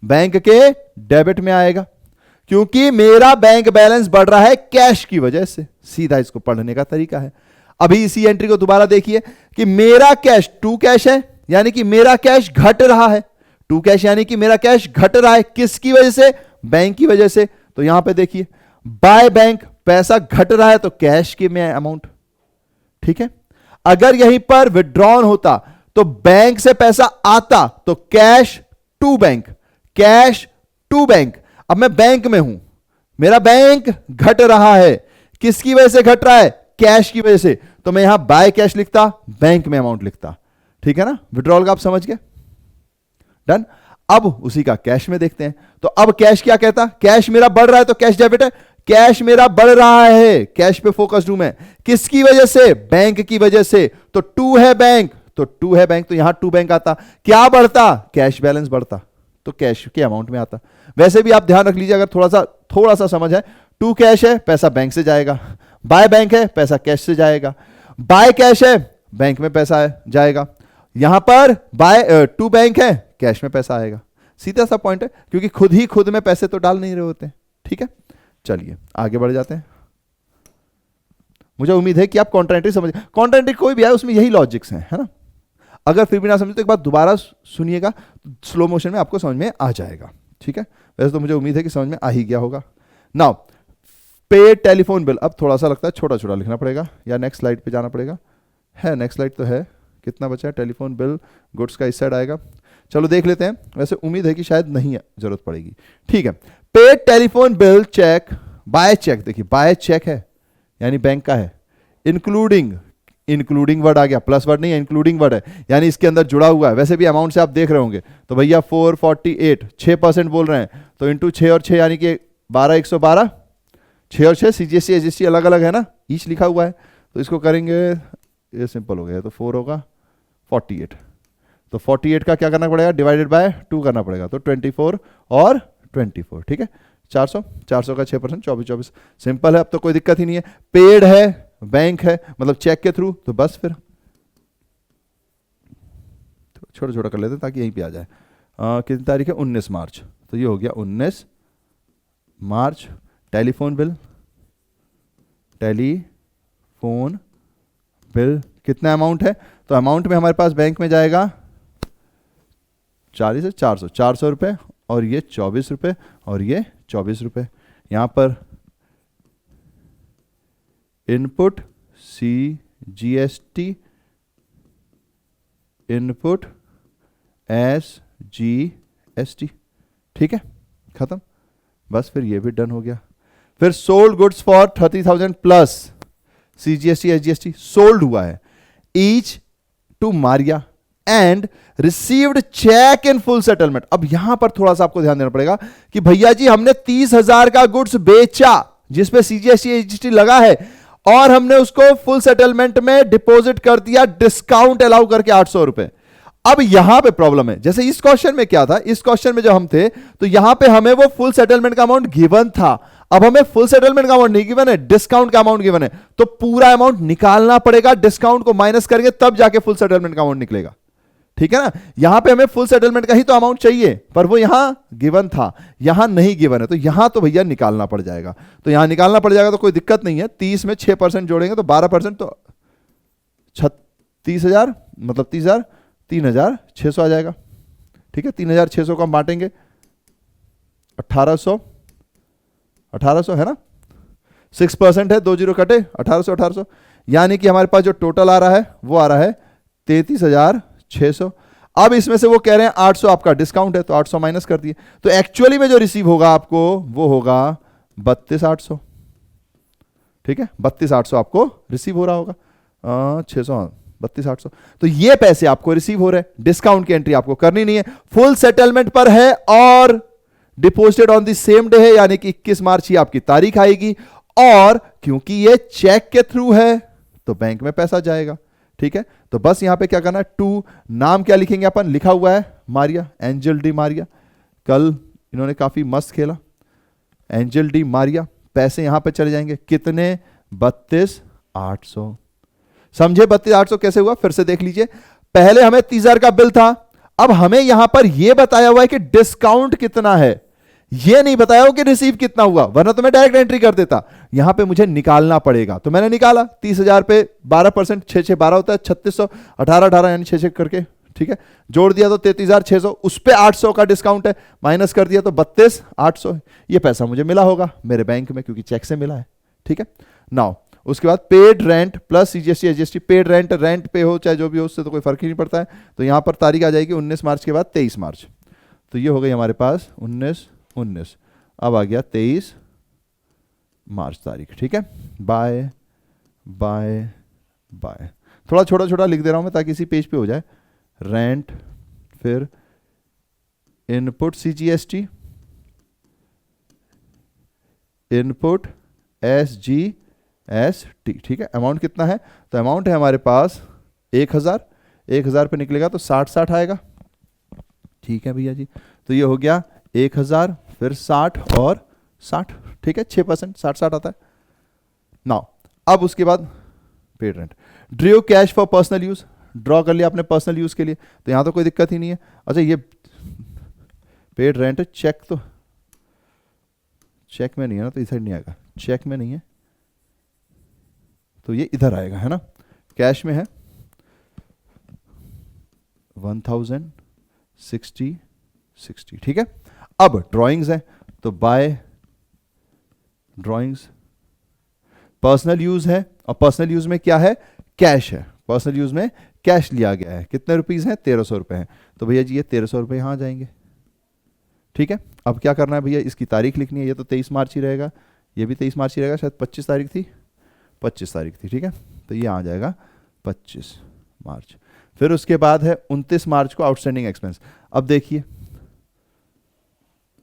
बैंक के डेबिट में आएगा, क्योंकि मेरा बैंक बैलेंस बढ़ रहा है कैश की वजह से। सीधा इसको पढ़ने का तरीका है। अभी इसी एंट्री को दोबारा देखिए कि मेरा कैश टू कैश है यानी कि मेरा कैश घट रहा है, टू कैश यानी कि मेरा कैश घट रहा है, किसकी वजह से, बैंक की वजह से। तो यहां पे देखिए बाय बैंक, पैसा घट रहा है तो कैश के में अमाउंट, ठीक है। अगर यहीं पर विड्रॉन होता तो बैंक से पैसा आता तो cash to bank, cash to bank. अब मैं बैंक में हूं, मेरा बैंक घट रहा है, किसकी वजह से घट रहा है, कैश की वजह से, तो मैं यहां बाय कैश लिखता, बैंक में अमाउंट लिखता, ठीक है ना। विड्रॉल का आप समझ गए, डन। अब उसी का कैश में देखते हैं, तो अब कैश क्या कहता, कैश मेरा बढ़ रहा है तो कैश डेबिट है, कैश मेरा बढ़ रहा है, कैश पे फोकस्ड हूं मैं, किसकी वजह से, बैंक की वजह से, तो टू है बैंक, तो टू है बैंक, तो यहां टू बैंक आता, क्या बढ़ता, कैश बैलेंस बढ़ता, तो कैश के अमाउंट में आता। वैसे भी आप ध्यान रख लीजिए, अगर थोड़ा सा समझ है, टू कैश है पैसा बैंक से जाएगा, बाय बैंक है पैसा कैश से जाएगा, बाय कैश है बैंक में पैसा जाएगा, यहां पर बाय टू बैंक है कैश में पैसा आएगा। सीधा सा पॉइंट है, क्योंकि खुद में पैसे तो डाल नहीं रहे होते, ठीक है। चलिए आगे बढ़ जाते हैं। मुझे उम्मीद है कि आप कॉन्ट्रा एंट्री समझ, कॉन्ट्रा एंट्री कोई भी आए उसमें यही लॉजिक्स हैं, है ना। अगर फिर भी ना समझे तो एक बार दोबारा सुनिएगा, स्लो मोशन में आपको समझ में आ जाएगा, ठीक है। वैसे तो मुझे उम्मीद है कि समझ में आ ही गया होगा। नाउ पे टेलीफोन बिल, अब थोड़ा सा लगता है छोटा छोटा लिखना पड़ेगा या नेक्स्ट स्लाइड पे जाना पड़ेगा, है नेक्स्ट स्लाइड तो है, कितना बचा है, टेलीफोन बिल गुड्स का इस साइड आएगा, चलो देख लेते हैं। वैसे उम्मीद है कि शायद नहीं जरूरत पड़ेगी, ठीक है। Pay telephone bill cheque by cheque, देखिए बाय चेक है यानी बैंक का है, इंक्लूडिंग वर्ड आ गया, प्लस वर्ड नहीं है, इंक्लूडिंग वर्ड है यानी इसके अंदर जुड़ा हुआ है। वैसे भी अमाउंट से आप देख रहे होंगे तो भैया 448, 6% बोल रहे हैं तो इंटू 6 और 6 यानी कि 12, 112, 6 और 6 सीजीएसटी एसजीएसटी अलग अलग है ना, ईच लिखा हुआ है, तो इसको करेंगे, ये सिंपल हो गया, तो 4 होगा 48, तो 48 का क्या करना पड़ेगा, डिवाइडेड बाय 2 करना पड़ेगा, तो 24 और 24, ठीक है। 400 का 6%, 24, सिंपल है, अब तो कोई दिक्कत ही नहीं है। पेड है, बैंक है, मतलब चेक के थ्रू, तो बस फिर छोटा छोटा कर लेते हैं ताकि यहीं पे आ जाए। कितनी तारीख है, 19 मार्च, तो ये हो गया 19 मार्च। टेलीफोन बिल, टेलीफोन बिल कितना अमाउंट है, तो अमाउंट में हमारे पास बैंक में जाएगा 40 से 400, 400 रुपये, और ये 24 रुपये, और ये 24 रुपये। यहाँ पर इनपुट CGST, इनपुट SGST, ठीक है, खत्म, बस फिर ये भी डन हो गया। फिर sold goods for 30,000 plus CGST SGST sold हुआ है, each to Maria and received cheque in full settlement. अब यहां पर थोड़ा सा आपको ध्यान देना पड़ेगा कि भैया जी हमने 30,000 का गुड्स बेचा जिसपे CGST SGST लगा है, और हमने उसको फुल सेटलमेंट में डिपॉजिट कर दिया, डिस्काउंट अलाउ करके 800 रुपए। अब यहां पे प्रॉब्लम है, जैसे इस क्वेश्चन में क्या था, इस क्वेश्चन में जो हम थे तो यहां पे हमें वो फुल सेटलमेंट का अमाउंट गिवन था, अब हमें फुल सेटलमेंट का अमाउंट नहीं गिवन है, डिस्काउंट का अमाउंट गिवन है, तो पूरा अमाउंट निकालना पड़ेगा, डिस्काउंट को माइनस करेंगे तब जाके फुल सेटलमेंट का अमाउंट निकलेगा, ठीक है ना। यहां पे हमें फुल सेटलमेंट का ही तो अमाउंट चाहिए, पर वो यहां गिवन था, यहां नहीं गिवन है, तो यहां तो भैया निकालना पड़ जाएगा। तो यहां निकालना पड़ जाएगा तो कोई दिक्कत नहीं है, 30 में 6% जोड़ेंगे तो 12%, तो 36,000 मतलब 30,000, 3,600 आ जाएगा, ठीक है। 3,600 को हम बांटेंगे 1800, 1800 है ना, 6% है, 2 जीरो कटे, 1800, 1800, यानी कि हमारे पास जो टोटल आ रहा है वो आ रहा है 33,600। अब इसमें से वो कह रहे हैं 800 आपका डिस्काउंट है, तो 800 माइनस कर दिए, तो एक्चुअली में जो रिसीव होगा आपको वो होगा 32,800, ठीक है, 32,800 आपको रिसीव हो रहा होगा, 600, 32,800, तो ये पैसे आपको रिसीव हो रहे हैं, डिस्काउंट की एंट्री आपको करनी नहीं है, फुल सेटलमेंट पर है और deposited on the same day है, यानी कि 21 मार्च ही आपकी तारीख आएगी, और क्योंकि ये चेक के थ्रू है तो बैंक में पैसा जाएगा, ठीक है। तो बस यहां पे क्या करना है, टू, नाम क्या लिखेंगे अपन, लिखा हुआ है मारिया, एंजल डी मारिया, कल इन्होंने काफी मस्त खेला, एंजल डी मारिया, पैसे यहां पे चले जाएंगे कितने, 32,800, समझे 32,800 कैसे हुआ, फिर से देख लीजिए, पहले हमें 30,000 का बिल था, अब हमें यहां पर यह बताया हुआ है कि डिस्काउंट कितना है, यह नहीं बताया हो कि रिसीव कितना हुआ, वरना तो मैं डायरेक्ट एंट्री कर देता, यहां पे मुझे निकालना पड़ेगा, तो मैंने निकाला 30,000 पे 12%, 6 6 12 होता है 3600, 18 18 यानी 6 6 करके, ठीक है, जोड़ दिया तो 33,600, उस पे 800 का डिस्काउंट है, माइनस कर दिया तो 32,800, ये पैसा मुझे मिला होगा मेरे बैंक में क्योंकि चेक से मिला है, ठीक है। नाउ उसके बाद paid rent plus CGST SGST, paid rent, rent पे हो चाहे जो भी हो उससे तो कोई फर्क ही नहीं पड़ता है, तो यहां पर तारीख आ जाएगी 19 मार्च के बाद 23 मार्च, तो ये हो गई हमारे पास 19 19, अब आ गया 23 मार्च तारीख, ठीक है। बाय बाय बाय, थोड़ा छोटा छोटा लिख दे रहा हूं मैं ताकि इसी पेज पे हो जाए, रेंट, फिर इनपुट CGST, इनपुट SGST, ठीक है। अमाउंट कितना है, तो अमाउंट है हमारे पास 1,000, 1,000 पे निकलेगा तो 60 आएगा, ठीक है भैया जी, तो ये हो गया 1,000, फिर 60 और 60, ठीक है, 6%, 60 आता है। नाउ अब उसके बाद paid rent, Drew cash for personal use, draw कर लिया आपने पर्सनल यूज के लिए, तो यहां तो कोई दिक्कत ही नहीं है। अच्छा ये पेड रेंट चेक, तो चेक में नहीं है ना, तो इधर नहीं आएगा, चेक में नहीं है तो ये इधर आएगा, है ना, कैश में है 1,060, ठीक है। अब ड्राइंग्स है, तो बाय ड्राइंग्स, पर्सनल यूज है, और पर्सनल यूज में क्या है, कैश है, पर्सनल यूज में कैश लिया गया है, कितने रुपीस हैं, 1,300 रुपए हैं, तो भैया जी ये 1,300 रुपए यहां आ जाएंगे, ठीक है। अब क्या करना है भैया, इसकी तारीख लिखनी है, ये तो 23 मार्च ही रहेगा, ये भी 23 मार्च ही रहेगा, शायद 25 तारीख थी, 25 तारीख थी, ठीक है, तो ये आ जाएगा 25 मार्च। फिर उसके बाद है 29 मार्च को आउटस्टैंडिंग एक्सपेंस, अब देखिए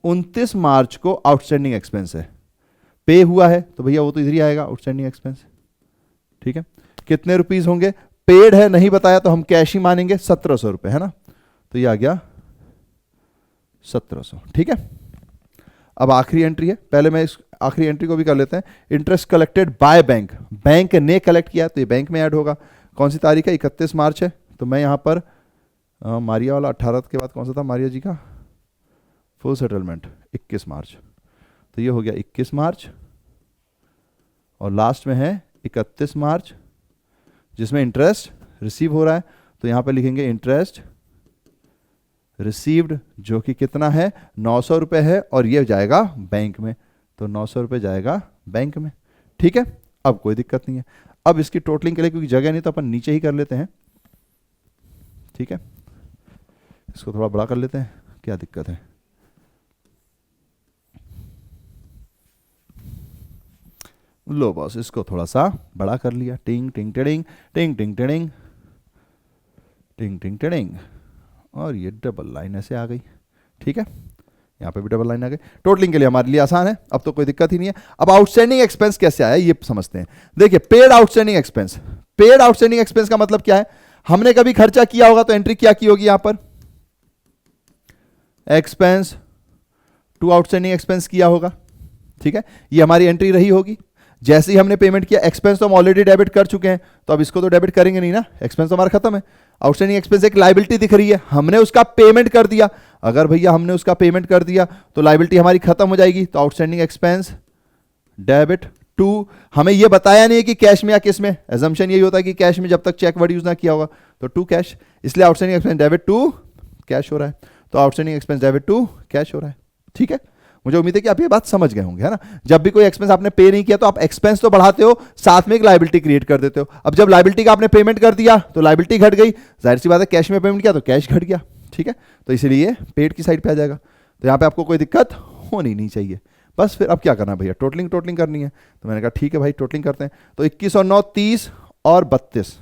29 मार्च को आउटस्टैंडिंग एक्सपेंस है, पे हुआ है तो भैया वो तो इधर ही आएगा आउटस्टैंडिंग एक्सपेंस, ठीक है। कितने रुपीस होंगे, पेड है नहीं बताया तो हम कैश ही मानेंगे, 1,700 रुपए, है ना, तो ये आ गया 1,700, ठीक है। अब आखिरी एंट्री है, पहले मैं इस आखिरी एंट्री को भी कर लेते हैं, interest collected by bank, bank ने कलेक्ट किया तो ये बैंक में ऐड होगा, कौन सी तारीख है, 31 मार्च है, तो मैं यहां पर मारिया वाला 18 के बाद कौन सा था मारिया जी का फुल सेटलमेंट 21 मार्च, तो ये हो गया 21 मार्च और लास्ट में है 31 मार्च जिसमें इंटरेस्ट रिसीव हो रहा है, तो यहाँ पे लिखेंगे इंटरेस्ट रिसीव्ड जो कि कितना है 900 रुपये है और ये जाएगा बैंक में, तो 900 रुपये जाएगा बैंक में। ठीक है, अब कोई दिक्कत नहीं है। अब इसकी टोटलिंग के लिए क्योंकि जगह नहीं तो अपन नीचे ही कर लेते हैं। ठीक है, इसको थोड़ा बड़ा कर लेते हैं, क्या दिक्कत है। लो बॉस, इसको थोड़ा सा बड़ा कर लिया, टिंग टिंग टिडिंग टिंग टिंग टिडिंग टिंग टिंग टिडिंग, और ये डबल लाइन ऐसे आ गई। ठीक है, यहाँ पे भी डबल लाइन आ गई। टोटलिंग के लिए हमारे लिए आसान है, अब तो कोई दिक्कत ही नहीं है। अब आउटस्टैंडिंग एक्सपेंस कैसे आया ये समझते हैं। देखिए, paid outstanding expense, paid outstanding expense का मतलब क्या है, हमने कभी खर्चा किया होगा तो एंट्री क्या की होगी यहां पर, एक्सपेंस टू आउटस्टैंडिंग एक्सपेंस किया होगा। ठीक है, ये हमारी एंट्री रही होगी। जैसे ही हमने पेमेंट किया, एक्सपेंस तो हम ऑलरेडी डेबिट कर चुके हैं, तो अब इसको तो डेबिट करेंगे नहीं ना, एक्सपेंस तो हमारा खत्म है। आउटस्टैंडिंग एक्सपेंस एक लायबिलिटी दिख रही है, हमने उसका पेमेंट कर दिया। अगर भैया हमने उसका पेमेंट कर दिया तो लायबिलिटी हमारी खत्म हो जाएगी, तो आउटस्टैंडिंग एक्सपेंस डेबिट टू, हमें ये बताया नहीं है कि कैश में या किस में, एजम्पशन यही होता है कि कैश में जब तक चेक वर्ड यूज ना किया होगा, तो टू कैश, इसलिए outstanding expense debit to cash हो रहा है, तो outstanding expense debit to cash हो रहा है। ठीक है, मुझे उम्मीद है कि आप ये बात समझ गए होंगे, है ना। जब भी कोई एक्सपेंस आपने पे नहीं किया तो आप एक्सपेंस तो बढ़ाते हो, साथ में एक लायबिलिटी क्रिएट कर देते हो। अब जब लायबिलिटी का आपने पेमेंट कर दिया तो लायबिलिटी घट गई, जाहिर सी बात है कैश में पेमेंट किया तो कैश घट गया। ठीक है, तो इसीलिए पेड की साइड पे आ जाएगा, तो यहाँ पे आपको कोई दिक्कत होनी नहीं चाहिए। बस फिर अब क्या करना है भैया, टोटलिंग करनी है, तो मैंने कहा ठीक है भाई टोटलिंग करते हैं। तो 21 और 9 30 और 32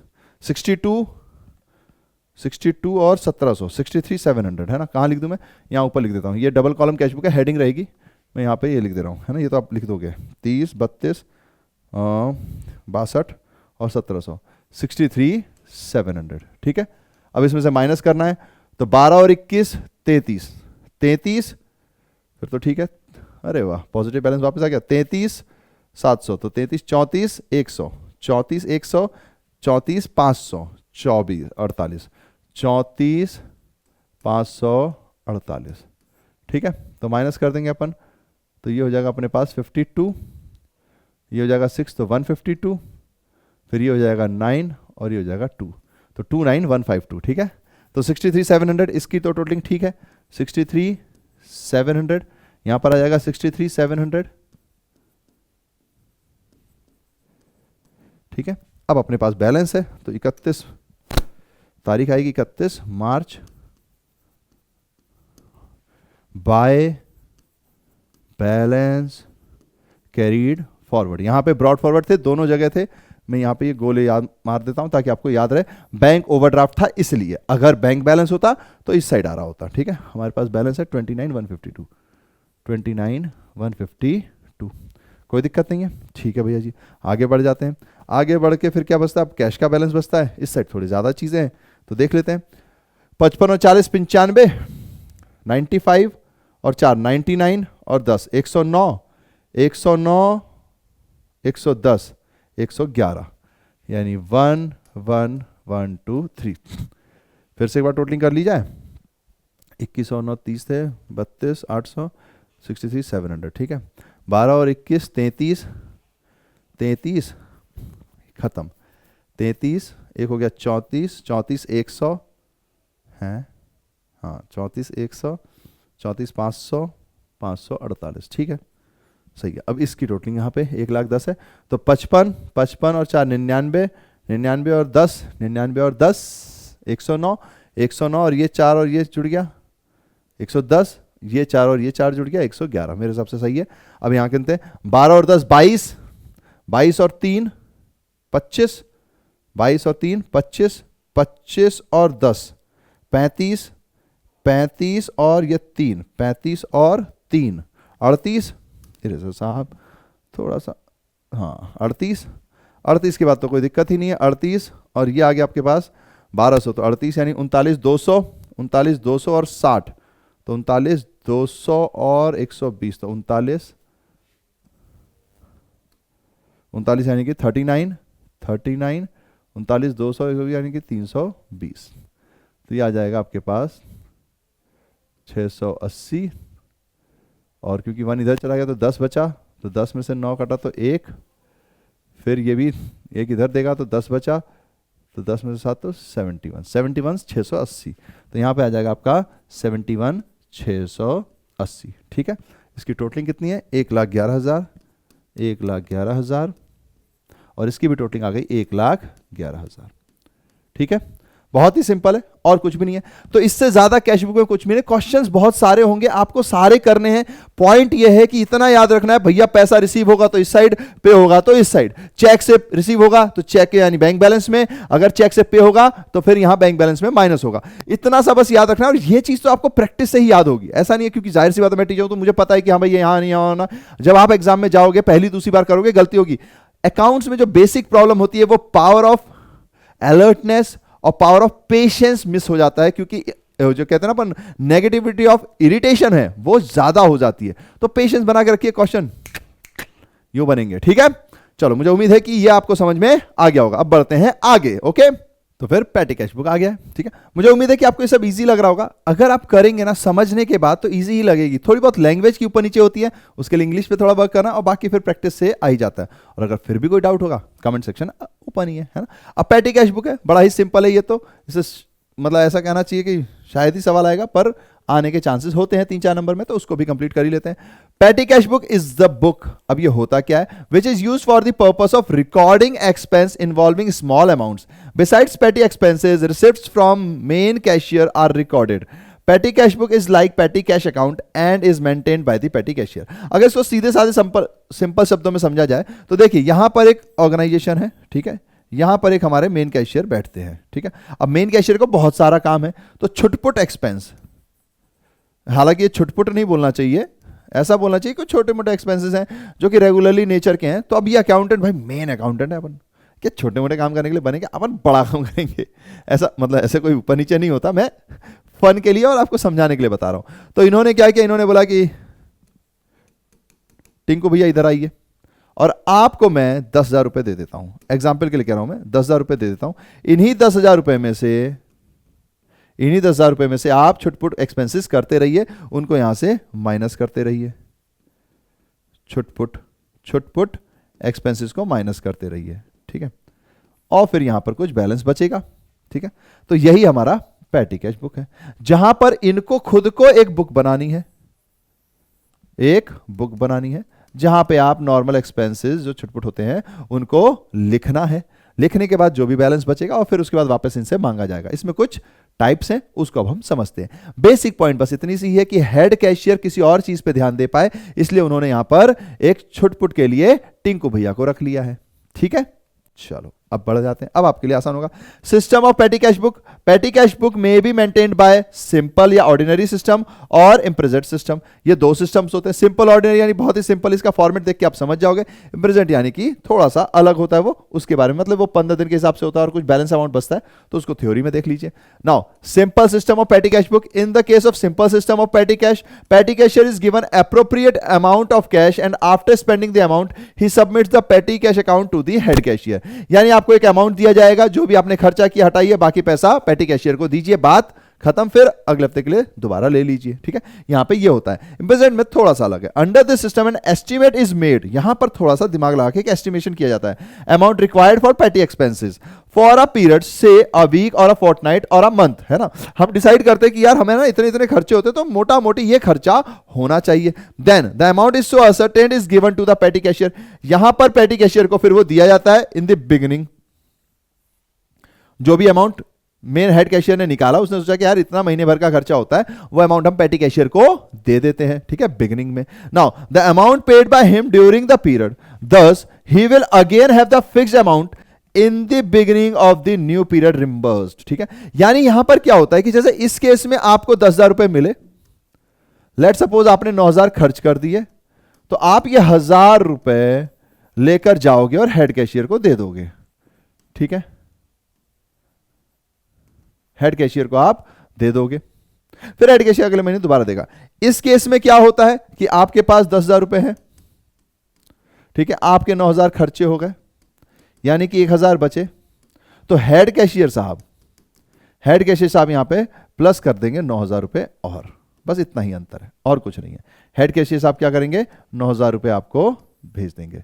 62 और 1700 63 700 है ना। कहाँ लिख दूँ मैं, यहाँ ऊपर लिख देता हूँ, ये डबल कॉलम कैश बुक है, हेडिंग रहेगी, मैं यहाँ पे ये लिख दे रहा हूँ, है ना। ये तो आप लिख दोगे 30 32 62 और 1700 63 700। ठीक है, अब इसमें से माइनस करना है, तो 12 और 21 33 फिर तो ठीक है, अरे वाह पॉजिटिव बैलेंस वापस आ गया, 33 700, तो 33 34 100 34 100 34 500 24 48 34 548। ठीक है, तो माइनस कर देंगे अपन, तो ये हो जाएगा अपने पास 52, ये हो जाएगा 6 तो 152, फिर ये हो जाएगा 9 और ये हो जाएगा 2, तो 29152। ठीक है, तो 63 700 इसकी तो टोटलिंग ठीक है, 63 700 यहां पर आ जाएगा 63 700। ठीक है, अब अपने पास बैलेंस है, तो 31 तारीख आएगी 31 मार्च, बाय बैलेंस कैरीड फॉरवर्ड। यहां पे ब्रॉड फॉरवर्ड थे, दोनों जगह थे, मैं यहां पे ये गोले याद मार देता हूं ताकि आपको याद रहे। बैंक ओवरड्राफ्ट था इसलिए, अगर बैंक बैलेंस होता तो इस साइड आ रहा होता। ठीक है, हमारे पास बैलेंस है 29 152, कोई दिक्कत नहीं है। ठीक है भैया जी, आगे बढ़ जाते हैं। आगे बढ़ के फिर क्या बचता है, अब कैश का बैलेंस बचता है, इस साइड थोड़ी ज़्यादा चीज़ें हैं तो देख लेते हैं। 55 और 40 95 95 और 4 99 और 10 109 109 110 111, यानी 1 1 1 2 3। फिर से एक बार टोटलिंग कर ली जाए, 21 और 9 30 थे, 32 800 63 700। ठीक है, 12 और 21 33 33 खत्म, 33 एक हो गया 34 34 100 है, हाँ 34 100 34 500 548। ठीक है, सही है। अब इसकी टोटलिंग यहाँ पे 1,10,000 है, तो 55 55 और 4 99 99 और 10 99 और 10 109 109 और ये 4 और ये जुड़ गया 110, ये 4 और ये 4 जुड़ गया 111, मेरे हिसाब से सही है। अब यहाँ कहते हैं 12 और 10 22 22 और 3 25 22 और 3 25 25 और 10 35 35 और ये 3 35 और 3 38 साहब थोड़ा सा, हाँ 38 38 के बाद तो कोई दिक्कत ही नहीं है, 38 और ये आ गया आपके पास 1200, तो 38 यानी 39 200 39 200 और 60, तो 39 200 और 120, तो 39 39 यानी कि 39 39 39 200 यानी कि 320 तो ये आ जाएगा आपके पास 680, और क्योंकि 1 इधर चला गया तो 10 बचा, तो 10 में से 9 कटा तो 1, फिर ये भी 1 इधर देगा तो 10 बचा, तो 10 में से 7 तो 71 680। तो यहाँ पे आ जाएगा आपका 71 680। ठीक है, इसकी टोटलिंग कितनी है? 1,11,000, 1,11,000, और इसकी भी टोटलिंग आ गई 1,11,000। ठीक है, बहुत ही सिंपल है और कुछ भी नहीं है। तो इससे ज्यादा कैश बुक में कुछ भी नहीं। क्वेश्चंस बहुत सारे होंगे, आपको सारे करने हैं। पॉइंट यह है कि इतना याद रखना है, भैया पैसा रिसीव होगा तो इस साइड, पे होगा तो इस साइड। चेक से रिसीव होगा तो चेक यानी बैंक बैलेंस में, अगर चेक से पे होगा तो फिर यहां बैंक बैलेंस में माइनस होगा। इतना सा बस याद रखना है, और यह चीज तो आपको प्रैक्टिस से ही याद होगी। ऐसा नहीं है क्योंकि जाहिर सी बात है मैं टीचर हूं तो मुझे पता है कि हाँ भाई ये यहां नहीं होना। जब आप एग्जाम में जाओगे पहली दूसरी बार करोगे, गलती होगी। अकाउंट्स में जो बेसिक प्रॉब्लम होती है वो पावर ऑफ अलर्टनेस और पावर ऑफ पेशेंस मिस हो जाता है, क्योंकि जो कहते हैं ना अपन नेगेटिविटी ऑफ इरिटेशन है वो ज्यादा हो जाती है। तो पेशेंस बना के रखिए, क्वेश्चन यूं बनेंगे। ठीक है, चलो मुझे उम्मीद है कि ये आपको समझ में आ गया होगा। अब बढ़ते हैं आगे। ओके, तो फिर पैटी कैश बुक आ गया। ठीक है, मुझे उम्मीद है कि आपको ये सब इजी लग रहा होगा। अगर आप करेंगे ना समझने के बाद तो इजी ही लगेगी। थोड़ी बहुत लैंग्वेज की ऊपर नीचे होती है, उसके लिए इंग्लिश पे थोड़ा वर्क करना, और बाकी फिर प्रैक्टिस से आ ही जाता है। और अगर फिर भी कोई डाउट होगा कमेंट सेक्शन ओपन ही है ना। अब पैटी कैश बुक है, बड़ा ही सिंपल है ये तो। इसे मतलब ऐसा कहना चाहिए कि शायद ही सवाल आएगा, पर आने के चांसेस होते हैं 3-4 नंबर में, तो उसको भी कंप्लीट कर ही लेते हैं। Petty cash book is the book, अब ये होता क्या है, which is used for the purpose of recording expense involving small amounts. Besides petty expenses, receipts from main cashier are recorded. Petty cash book is like petty cash account and is maintained by the petty cashier. अगर इसको सीधे साधे simple शब्दों में समझा जाए तो देखिए, यहां पर एक ऑर्गेनाइजेशन है, ठीक है, यहां पर एक हमारे मेन कैशियर बैठते हैं। ठीक है, अब मेन कैशियर को बहुत सारा काम है, तो छुटपुट एक्सपेंस, हालांकि ये छुटपुट नहीं बोलना चाहिए, ऐसा बोलना चाहिए कुछ छोटे मोटे एक्सपेंसेस हैं जो कि रेगुलरली नेचर के हैं। तो अब ये अकाउंटेंट भाई मेन अकाउंटेंट है, अपन क्या छोटे मोटे काम करने के लिए बनेंगे, अपन बड़ा काम करेंगे। ऐसा मतलब ऐसे कोई ऊपर नीचे नहीं होता, मैं फन के लिए और आपको समझाने के लिए बता रहा हूं। तो इन्होंने क्या किया, इन्होंने बोला कि टिंकू भैया इधर आइए, और आपको मैं 10,000 रुपए दे देता हूं। एग्जाम्पल के लिए कह रहा हूं मैं, 10,000 रुपए दे देता हूं। इन्हीं 10,000 रुपए में से आप छुटपुट एक्सपेंसेस करते रहिए, उनको यहां से माइनस करते रहिए। छुटपुट एक्सपेंसेस को माइनस करते रहिए। ठीक है, और फिर यहां पर कुछ बैलेंस बचेगा। ठीक है, तो यही हमारा पैटी कैश बुक है, जहां पर इनको खुद को एक बुक बनानी है, जहां पे आप नॉर्मल एक्सपेंसेस जो छुटपुट होते हैं उनको लिखना है। लिखने के बाद जो भी बैलेंस बचेगा और फिर उसके बाद वापस इनसे मांगा जाएगा। इसमें कुछ टाइप्स हैं, उसको अब हम समझते हैं। बेसिक पॉइंट बस इतनी सी है कि हेड कैशियर किसी और चीज पे ध्यान दे पाए, इसलिए उन्होंने यहां पर एक छुटपुट के लिए टिंकू भैया को रख लिया है। ठीक है, चलो अब बढ़ जाते हैं, अब आपके लिए आसान होगा। System of petty cash book. पेटी कैश बुक में बी मेंटेन्ड बाय सिंपल या ऑर्डिनरी सिस्टम और इम्प्रेजेंट सिस्टम। ये दो सिस्टम्स होते हैं। सिंपल ऑर्डिनरी यानी बहुत ही सिंपल, इसका फॉर्मेट देख के आप समझ जाओगे। इम्प्रेजेंट यानी कि थोड़ा सा अलग होता है, वो उसके बारे में मतलब वो 15 दिन के हिसाब से होता है और कुछ बैलेंस अमाउंट बचता है, तो उसको थ्योरी में देख लीजिए। Now simple system of petty cash book. In the case of simple system of petty cashier is given appropriate amount of cash and after spending the amount he submits the petty cash account to the head cashier. यानी आपको एक amount दिया जाएगा, जो भी आपने खर्चा किया हटाइए, बाकी पैसा पेटी कैशियर को दीजिए, बात खत्म, फिर अगले हफ्ते के लिए दोबारा ले लीजिए। ठीक है, यहां पे ये होता है। इम्प्रेजेंट में थोड़ा सा अलग है। Under this system an estimate is made, यहां पर थोड़ा सा दिमाग लगा के एक एस्टिमेशन किया जाता है। अमाउंट रिक्वायर्ड फॉर पेटी एक्सपेंसेस फॉर अ पीरियड से अ वीक और अ फोर्टनाइट और अ मंथ, है ना। हम डिसाइड करते हैं कि यार हमें ना इतने इतने खर्चे होते हैं, तो मोटा मोटी ये खर्चा होना चाहिए। Then the amount is so ascertained is given to the petty cashier. यहां पर पेटी कैशियर को फिर वो दिया जाता है इन द बिगिनिंग। जो भी अमाउंट मेन हेड कैशियर ने निकाला, उसने सोचा कि यार इतना महीने भर का खर्चा होता है, वो अमाउंट हम पेटी कैशियर को दे देते हैं। ठीक है, बिगिनिंग में। Now the amount paid by him during the period, thus he will again have the fixed amount in the beginning of the new period reimbursed. ठीक है, यानी यहां पर क्या होता है कि जैसे इस केस में आपको 10,000 रुपए मिले, लेट सपोज आपने 9,000 खर्च कर दिए, तो आप ये 1,000 रुपए लेकर जाओगे और हेड कैशियर को दे दोगे। ठीक है, हेड कैशियर को आप दे दोगे, फिर हेड कैशियर अगले महीने दोबारा देगा। इस केस में क्या होता है कि आपके पास 10,000 रुपए हैं, ठीक है, आपके 9,000 खर्चे हो गए, यानी कि 1,000 बचे। तो हेड कैशियर साहब हेड कैशियर्स आप यहां पे प्लस कर देंगे 9,000 रुपए, और बस इतना ही अंतर है और कुछ नहीं है। हेड कैशियर्स आप क्या करेंगे, 9,000 रुपए आपको भेज देंगे,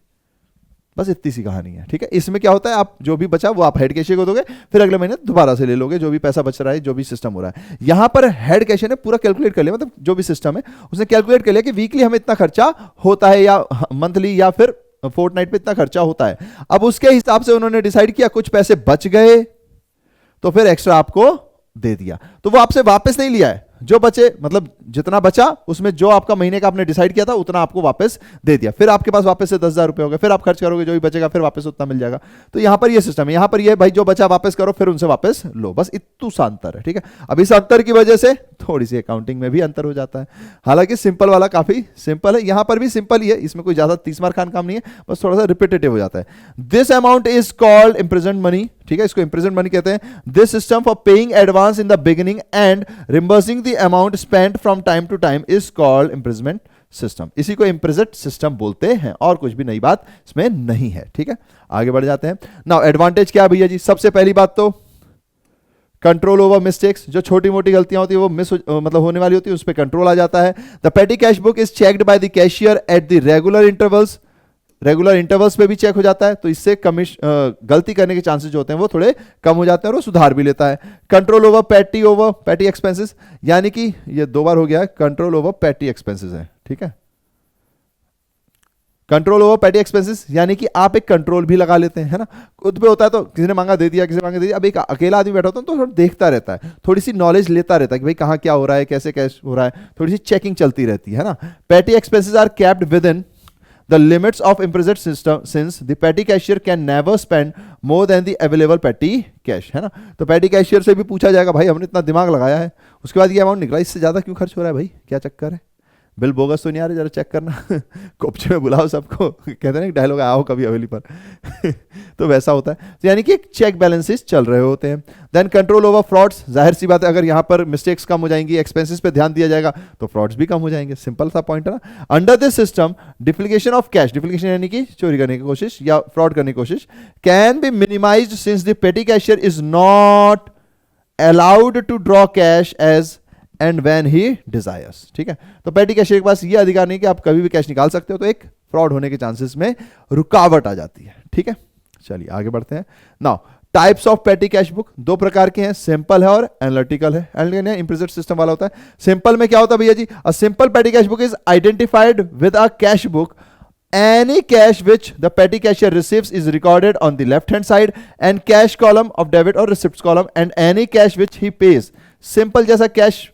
बस इतनी सी कहानी है। ठीक है, इसमें क्या होता है, आप जो भी बचा वो आप हेड कैशियर को दोगे, फिर अगले महीने दोबारा से ले लोगे जो भी पैसा बच रहा है, जो भी सिस्टम हो रहा है। यहां पर हेड कैशियर ने पूरा कैलकुलेट कर लिया, मतलब जो भी सिस्टम है उसने कैलकुलेट कर लिया कि वीकली हमें इतना खर्चा होता है या मंथली या फिर फोर्टनाइट पे इतना खर्चा होता है। अब उसके हिसाब से उन्होंने डिसाइड किया, कुछ पैसे बच गए तो फिर एक्स्ट्रा आपको दे दिया, तो वो आपसे वापस नहीं लिया है, जो बचे मतलब जितना बचा उसमें जो आपका महीने का आपने डिसाइड किया था उतना आपको वापस दे दिया, फिर आपके पास वापस से 10,000 रुपए हो गए, फिर आप खर्च करोगे, जो भी बचेगा फिर वापस उतना मिल जाएगा। तो यहां पर ये सिस्टम है, यहां पर ये भाई जो बचा वापस करो, फिर उनसे वापस लो, बस इतू सा अंतर है। ठीक है, अब इस अंतर की वजह से थोड़ी सी अकाउंटिंग में भी अंतर हो जाता है। हालांकि सिंपल वाला काफी सिंपल है, यहां पर भी सिंपल ही है, इसमें कोई ज्यादा 30 मार खान काम नहीं है, बस थोड़ा सा रिपीटेटिव हो जाता है। This amount is called imprest money. ठीक है, इसको इम्प्रेजेंट मनी कहते हैं। This system for paying advance in the beginning and reimbursing the amount spent from time to time is called imprest system. इसी को इम्प्रेजेंट सिस्टम बोलते हैं, और कुछ भी नई बात इसमें नहीं है। ठीक है, आगे बढ़ जाते हैं। नाउ एडवांटेज क्या है भैया जी, सबसे पहली बात तो कंट्रोल ओवर मिस्टेक्स, जो छोटी मोटी गलतियां होती है वो मतलब होने वाली होती है, उस पर कंट्रोल आ जाता है। The petty cash book is checked by the cashier at the regular intervals पे भी चेक हो जाता है, तो इससे गलती करने के चांसेस जो होते हैं वो थोड़े कम हो जाते हैं और वो सुधार भी लेता है। कंट्रोल ओवर पेटी एक्सपेंसेस, यानी कि ये 2 बार हो गया है, कंट्रोल ओवर पेटी एक्सपेंसेस है। ठीक है, कंट्रोल ओवर पेटी एक्सपेंसेस यानी कि आप एक कंट्रोल भी लगा लेते हैं, है ना। खुद पे होता है तो किसी ने मांगा दे दिया, किसी ने मांगा दे दिया, अब एक अकेला आदमी बैठा होता है तो थोड़ा देखता रहता है, थोड़ी सी नॉलेज लेता रहता है कि भाई कहाँ क्या हो रहा है, कैसे कैश हो रहा है, थोड़ी सी चेकिंग चलती रहती है ना। Petty expenses are capped within the limits of implicit system since the petty cashier can never spend more than the available petty cash, है ना। तो petty cashier से भी पूछा जाएगा भाई हमने इतना दिमाग लगाया है, उसके बाद ये अमाउंट निकला, इससे ज्यादा क्यों खर्च हो रहा है भाई, क्या चक्कर है, बिल बोगस तो नहीं आ रहे, जरा चेक करना कोपचे में बुलाओ सबको, कहते हैं ना डायलॉग, आओ कभी हवेली पर तो वैसा होता है, तो यानी कि चेक बैलेंसेस चल रहे होते हैं। देन कंट्रोल ओवर फ्रॉड्स, जाहिर सी बात है अगर यहाँ पर मिस्टेक्स कम हो जाएंगी, एक्सपेंसेस पे ध्यान दिया जाएगा तो फ्रॉड्स भी कम हो जाएंगे, सिंपल सा पॉइंट है ना। Under this system duplication of cash, duplication यानी कि चोरी करने की कोशिश या फ्रॉड करने की कोशिश, can be minimised since the petty cashier is not allowed to draw cash as and when he desires. ठीक है, तो पेटी कैशियर के पास ये अधिकार नहीं कि आप कभी भी कैश निकाल सकते हो, तो एक फ्रॉड होने के चांसेस में रुकावट आ जाती है। ठीक है, चलिए आगे बढ़ते हैं। Now types of petty cash book 2 प्रकार के हैं, सिंपल है और एनालिटिकल है। एनालिटिकल इम्प्लिसिट सिस्टम वाला होता है। सिंपल में क्या होता है भैया जी, a simple petty cash book is identified with a cash book, any cash which the petty cashier receives is recorded on the left hand side and cash column of debit or receipts column, and any cash which he pays, simple जैसा cash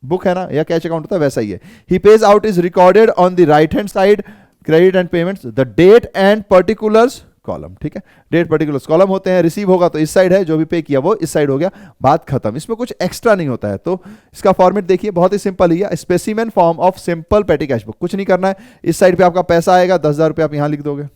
book है ना या cash account होता है वैसा ही है, he pays out is recorded on the right hand side, credit and payments, the date and particulars column. ठीक है, डेट पर्टिकुलर्स कॉलम होते हैं, रिसीव होगा तो इस साइड है, जो भी पे किया वो इस साइड हो गया, बात खत्म, इसमें कुछ एक्स्ट्रा नहीं होता है। तो इसका फॉर्मेट देखिए बहुत ही सिंपल ही है, specimen form of simple petty cash book, कुछ नहीं करना है, इस साइड पे आपका पैसा आएगा 10,000 रुपये आप यहां लिख दोगे,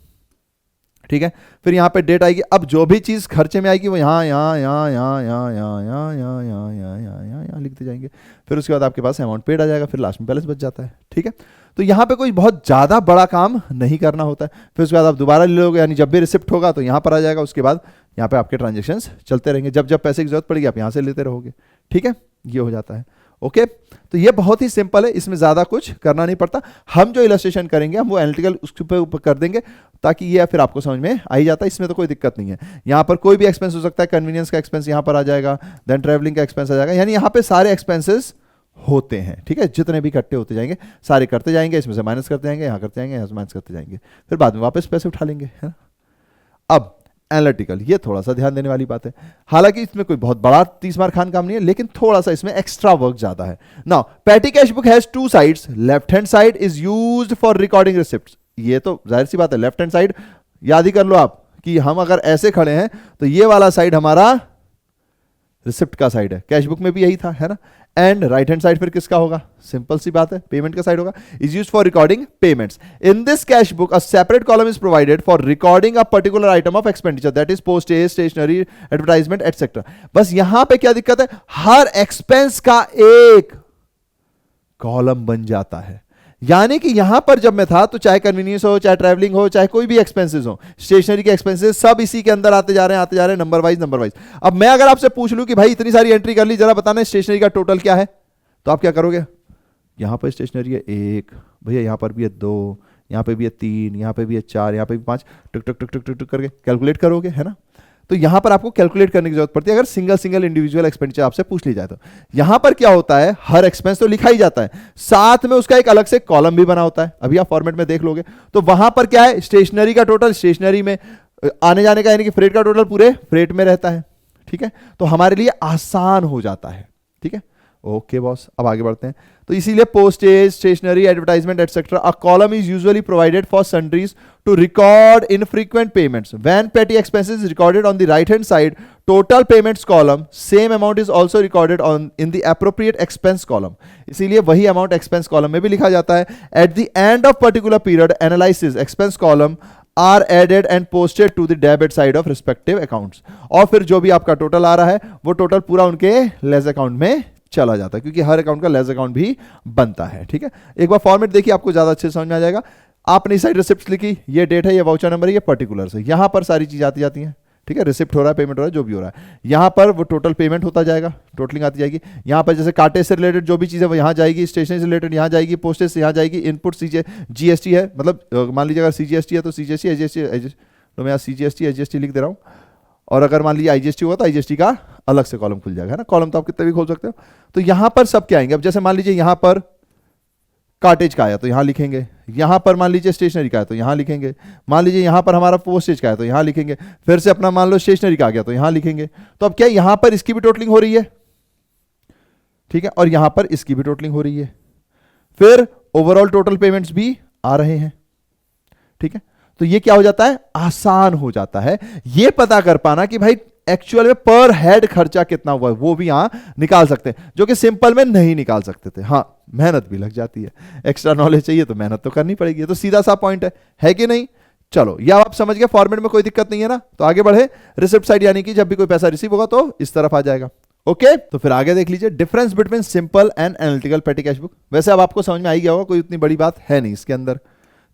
ठीक है, फिर यहाँ पे डेट आएगी, अब जो भी चीज खर्चे में आएगी वो यहाँ यहाँ यहाँ यहाँ यहाँ यहाँ यहाँ यहाँ यहाँ यहाँ यहाँ यहाँ यहाँ लिखते जाएंगे, फिर उसके बाद आपके पास अमाउंट पेड आ जाएगा, फिर लास्ट में बैलेंस बच जाता है। ठीक है, तो यहाँ पे कोई बहुत ज्यादा बड़ा काम नहीं करना होता है, फिर उसके बाद आप दोबारा ले लोगे, यानी जब भी रिसिप्ट होगा तो यहाँ पर आ जाएगा, उसके बाद यहाँ पे आपके ट्रांजेक्शन्स चलते रहेंगे, जब जब पैसे की जरूरत पड़ेगी आप यहाँ से लेते रहोगे। ठीक है, ये हो जाता है। ओके, तो ये बहुत ही सिंपल है, इसमें ज्यादा कुछ करना नहीं पड़ता। हम जो इलस्ट्रेशन करेंगे हम वो एनालिटिकल उसके ऊपर कर देंगे, ताकि ये फिर आपको समझ में आ ही जाता है, इसमें तो कोई दिक्कत नहीं है। यहाँ पर कोई भी एक्सपेंस हो सकता है, कन्वीनियंस का एक्सपेंस यहाँ पर आ जाएगा, देन ट्रैवलिंग का एक्सपेंस आ जाएगा, यानी यहाँ पे सारे एक्सपेंसेस होते हैं। ठीक है, जितने भी इकट्ठे होते जाएंगे सारे करते जाएंगे, इसमें से माइनस करते जाएंगे, यहाँ करते जाएंगे, यहाँ से माइनस करते जाएंगे, फिर बाद में वापस पैसे उठा लेंगे, है ना। अब एनालिटिकल, ये थोड़ा सा ध्यान देने वाली बात है, हालांकि इसमें कोई बहुत बड़ा 30 मार खान काम नहीं है, लेकिन थोड़ा सा इसमें एक्स्ट्रा वर्क ज्यादा है। नाउ पेटी cash book has 2 sides, left hand side is used for recording receipts, ये तो जाहिर सी बात है, लेफ्ट हैंड साइड याद ही कर लो आप कि हम अगर ऐसे खड़े हैं तो ये वाला साइड हमारा रिसिप्ट का साइड है, कैश बुक में भी यही था, है ना। एंड राइट हैंड साइड फिर किसका होगा, सिंपल सी बात है, पेमेंट का साइड होगा, is used for recording payments. In this cash book a separate column is provided for recording a particular item of expenditure, that is postage, stationery, advertisement etcetera. बस यहां पे क्या दिक्कत है, हर एक्सपेंस का एक कॉलम बन जाता है, यानी कि यहां पर जब मैं था तो चाहे कन्वीनियंस हो, चाहे ट्रैवलिंग हो, चाहे कोई भी एक्सपेंसेस हो, स्टेशनरी के एक्सपेंसेस सब इसी के अंदर आते जा रहे हैं नंबर वाइज नंबर वाइज। अब मैं अगर आपसे पूछ लूं कि भाई इतनी सारी एंट्री कर ली, जरा बताना स्टेशनरी का टोटल क्या है, तो आप क्या करोगे? यहां पर स्टेशनरी है 1, भैया यहां पर भी है 2, यहां पे भी है 3, यहां पे भी है 4, यहां पे भी 5, टुक टुक टुक टुक टुक टुक करके कैलकुलेट करोगे, है ना? तो यहां पर आपको कैलकुलेट करने की जरूरत पड़ती है अगर सिंगल सिंगल इंडिविजुअल एक्सपेंडिचर आपसे पूछ ली जाए तो। यहां पर क्या होता है, हर एक्सपेंस तो लिखा ही जाता है, साथ में उसका एक अलग से कॉलम भी बना होता है। अभी आप फॉर्मेट में देख लोगे तो वहां पर क्या है, स्टेशनरी का टोटल स्टेशनरी में, आने जाने का यानी कि फ्रेट का टोटल पूरे फ्रेट में रहता है। ठीक है, तो हमारे लिए आसान हो जाता है। ठीक है, ओके बॉस, अब आगे बढ़ते हैं। तो इसीलिए postage, stationery, advertisement etcetera, a column is usually provided for sundries to record infrequent payments. When petty expenses is recorded on the right hand side total payments column, same amount is also recorded on in the appropriate expense column. इसीलिए वही amount expense column में भी लिखा जाता है। At the end of particular period analysis expense column are added and posted to the debit side of respective accounts. और फिर जो भी आपका टोटल आ रहा है वो टोटल पूरा उनके लेस अकाउंट में चला जाता है, क्योंकि हर अकाउंट का लेस अकाउंट भी बनता है। ठीक है, एक बार फॉर्मेट देखिए, आपको ज्यादा अच्छे समझ में आ जाएगा। आपने इस साइड रिसिप्ट लिखी, ये डेट है, ये वाउचर नंबर है, ये पर्टिकुलर है, यहां पर सारी चीज आती जाती हैं। ठीक है, रिसिप्ट हो रहा है, पेमेंट हो रहा है, जो भी हो रहा है, यहां पर वो टोटल पेमेंट होता जाएगा, टोटलिंग आती जाएगी। यहां पर जैसे काटे से रिलेटेड जो भी चीज़ है वो यहां जाएगी, स्टेशनरी से रिलेटेड यहां जाएगी, पोस्टेज से यहां जाएगी, इनपुट जीएसटी है, मतलब मान लीजिए अगर सीजीएसटी है तो सीजीएसटी, एजीएसटी, तो मैं यहाँ सीजीएसटी एजीएसटी लिख दे रहा हूँ। और अगर मान लीजिए आईजीएसटी हुआ तो आईजीएसटी का अलग से कॉलम खुल जाएगा, है ना। कॉलम तो आप कितने भी खोल सकते हो। तो यहां पर सब क्या आएंगे, अब जैसे मान लीजिए यहां पर कार्टेज का आया तो यहां लिखेंगे, यहां पर मान लीजिए स्टेशनरी का है तो यहां लिखेंगे, मान लीजिए यहां पर हमारा पोस्टेज का है तो यहां लिखेंगे, फिर से अपना मान लो स्टेशनरी का आ गया तो यहां लिखेंगे। तो अब क्या यहां पर इसकी भी टोटलिंग हो रही है, ठीक है, और यहां पर इसकी भी टोटलिंग हो रही है, फिर ओवरऑल टोटल पेमेंट्स भी आ रहे हैं। ठीक है, तो ये क्या हो जाता है, आसान हो जाता है ये पता कर पाना कि भाई एक्चुअल में पर हेड खर्चा कितना हुआ है, वो भी यहां निकाल सकते हैं, जो कि सिंपल में नहीं निकाल सकते थे। हाँ, मेहनत भी लग जाती है, एक्स्ट्रा नॉलेज चाहिए तो मेहनत तो करनी पड़ेगी। तो सीधा सा पॉइंट है कि नहीं। चलो, ये आप समझ गए, फॉर्मेट में कोई दिक्कत नहीं है ना। तो आगे बढ़े, रिसिप्ट साइड, यानी कि जब भी कोई पैसा रिसीव होगा तो इस तरफ आ जाएगा। ओके, तो फिर आगे देख लीजिए, difference between simple and analytical पेटी कैश बुक। वैसे अब आपको समझ में आ ही गया होगा, कोई उतनी बड़ी बात है नहीं इसके अंदर।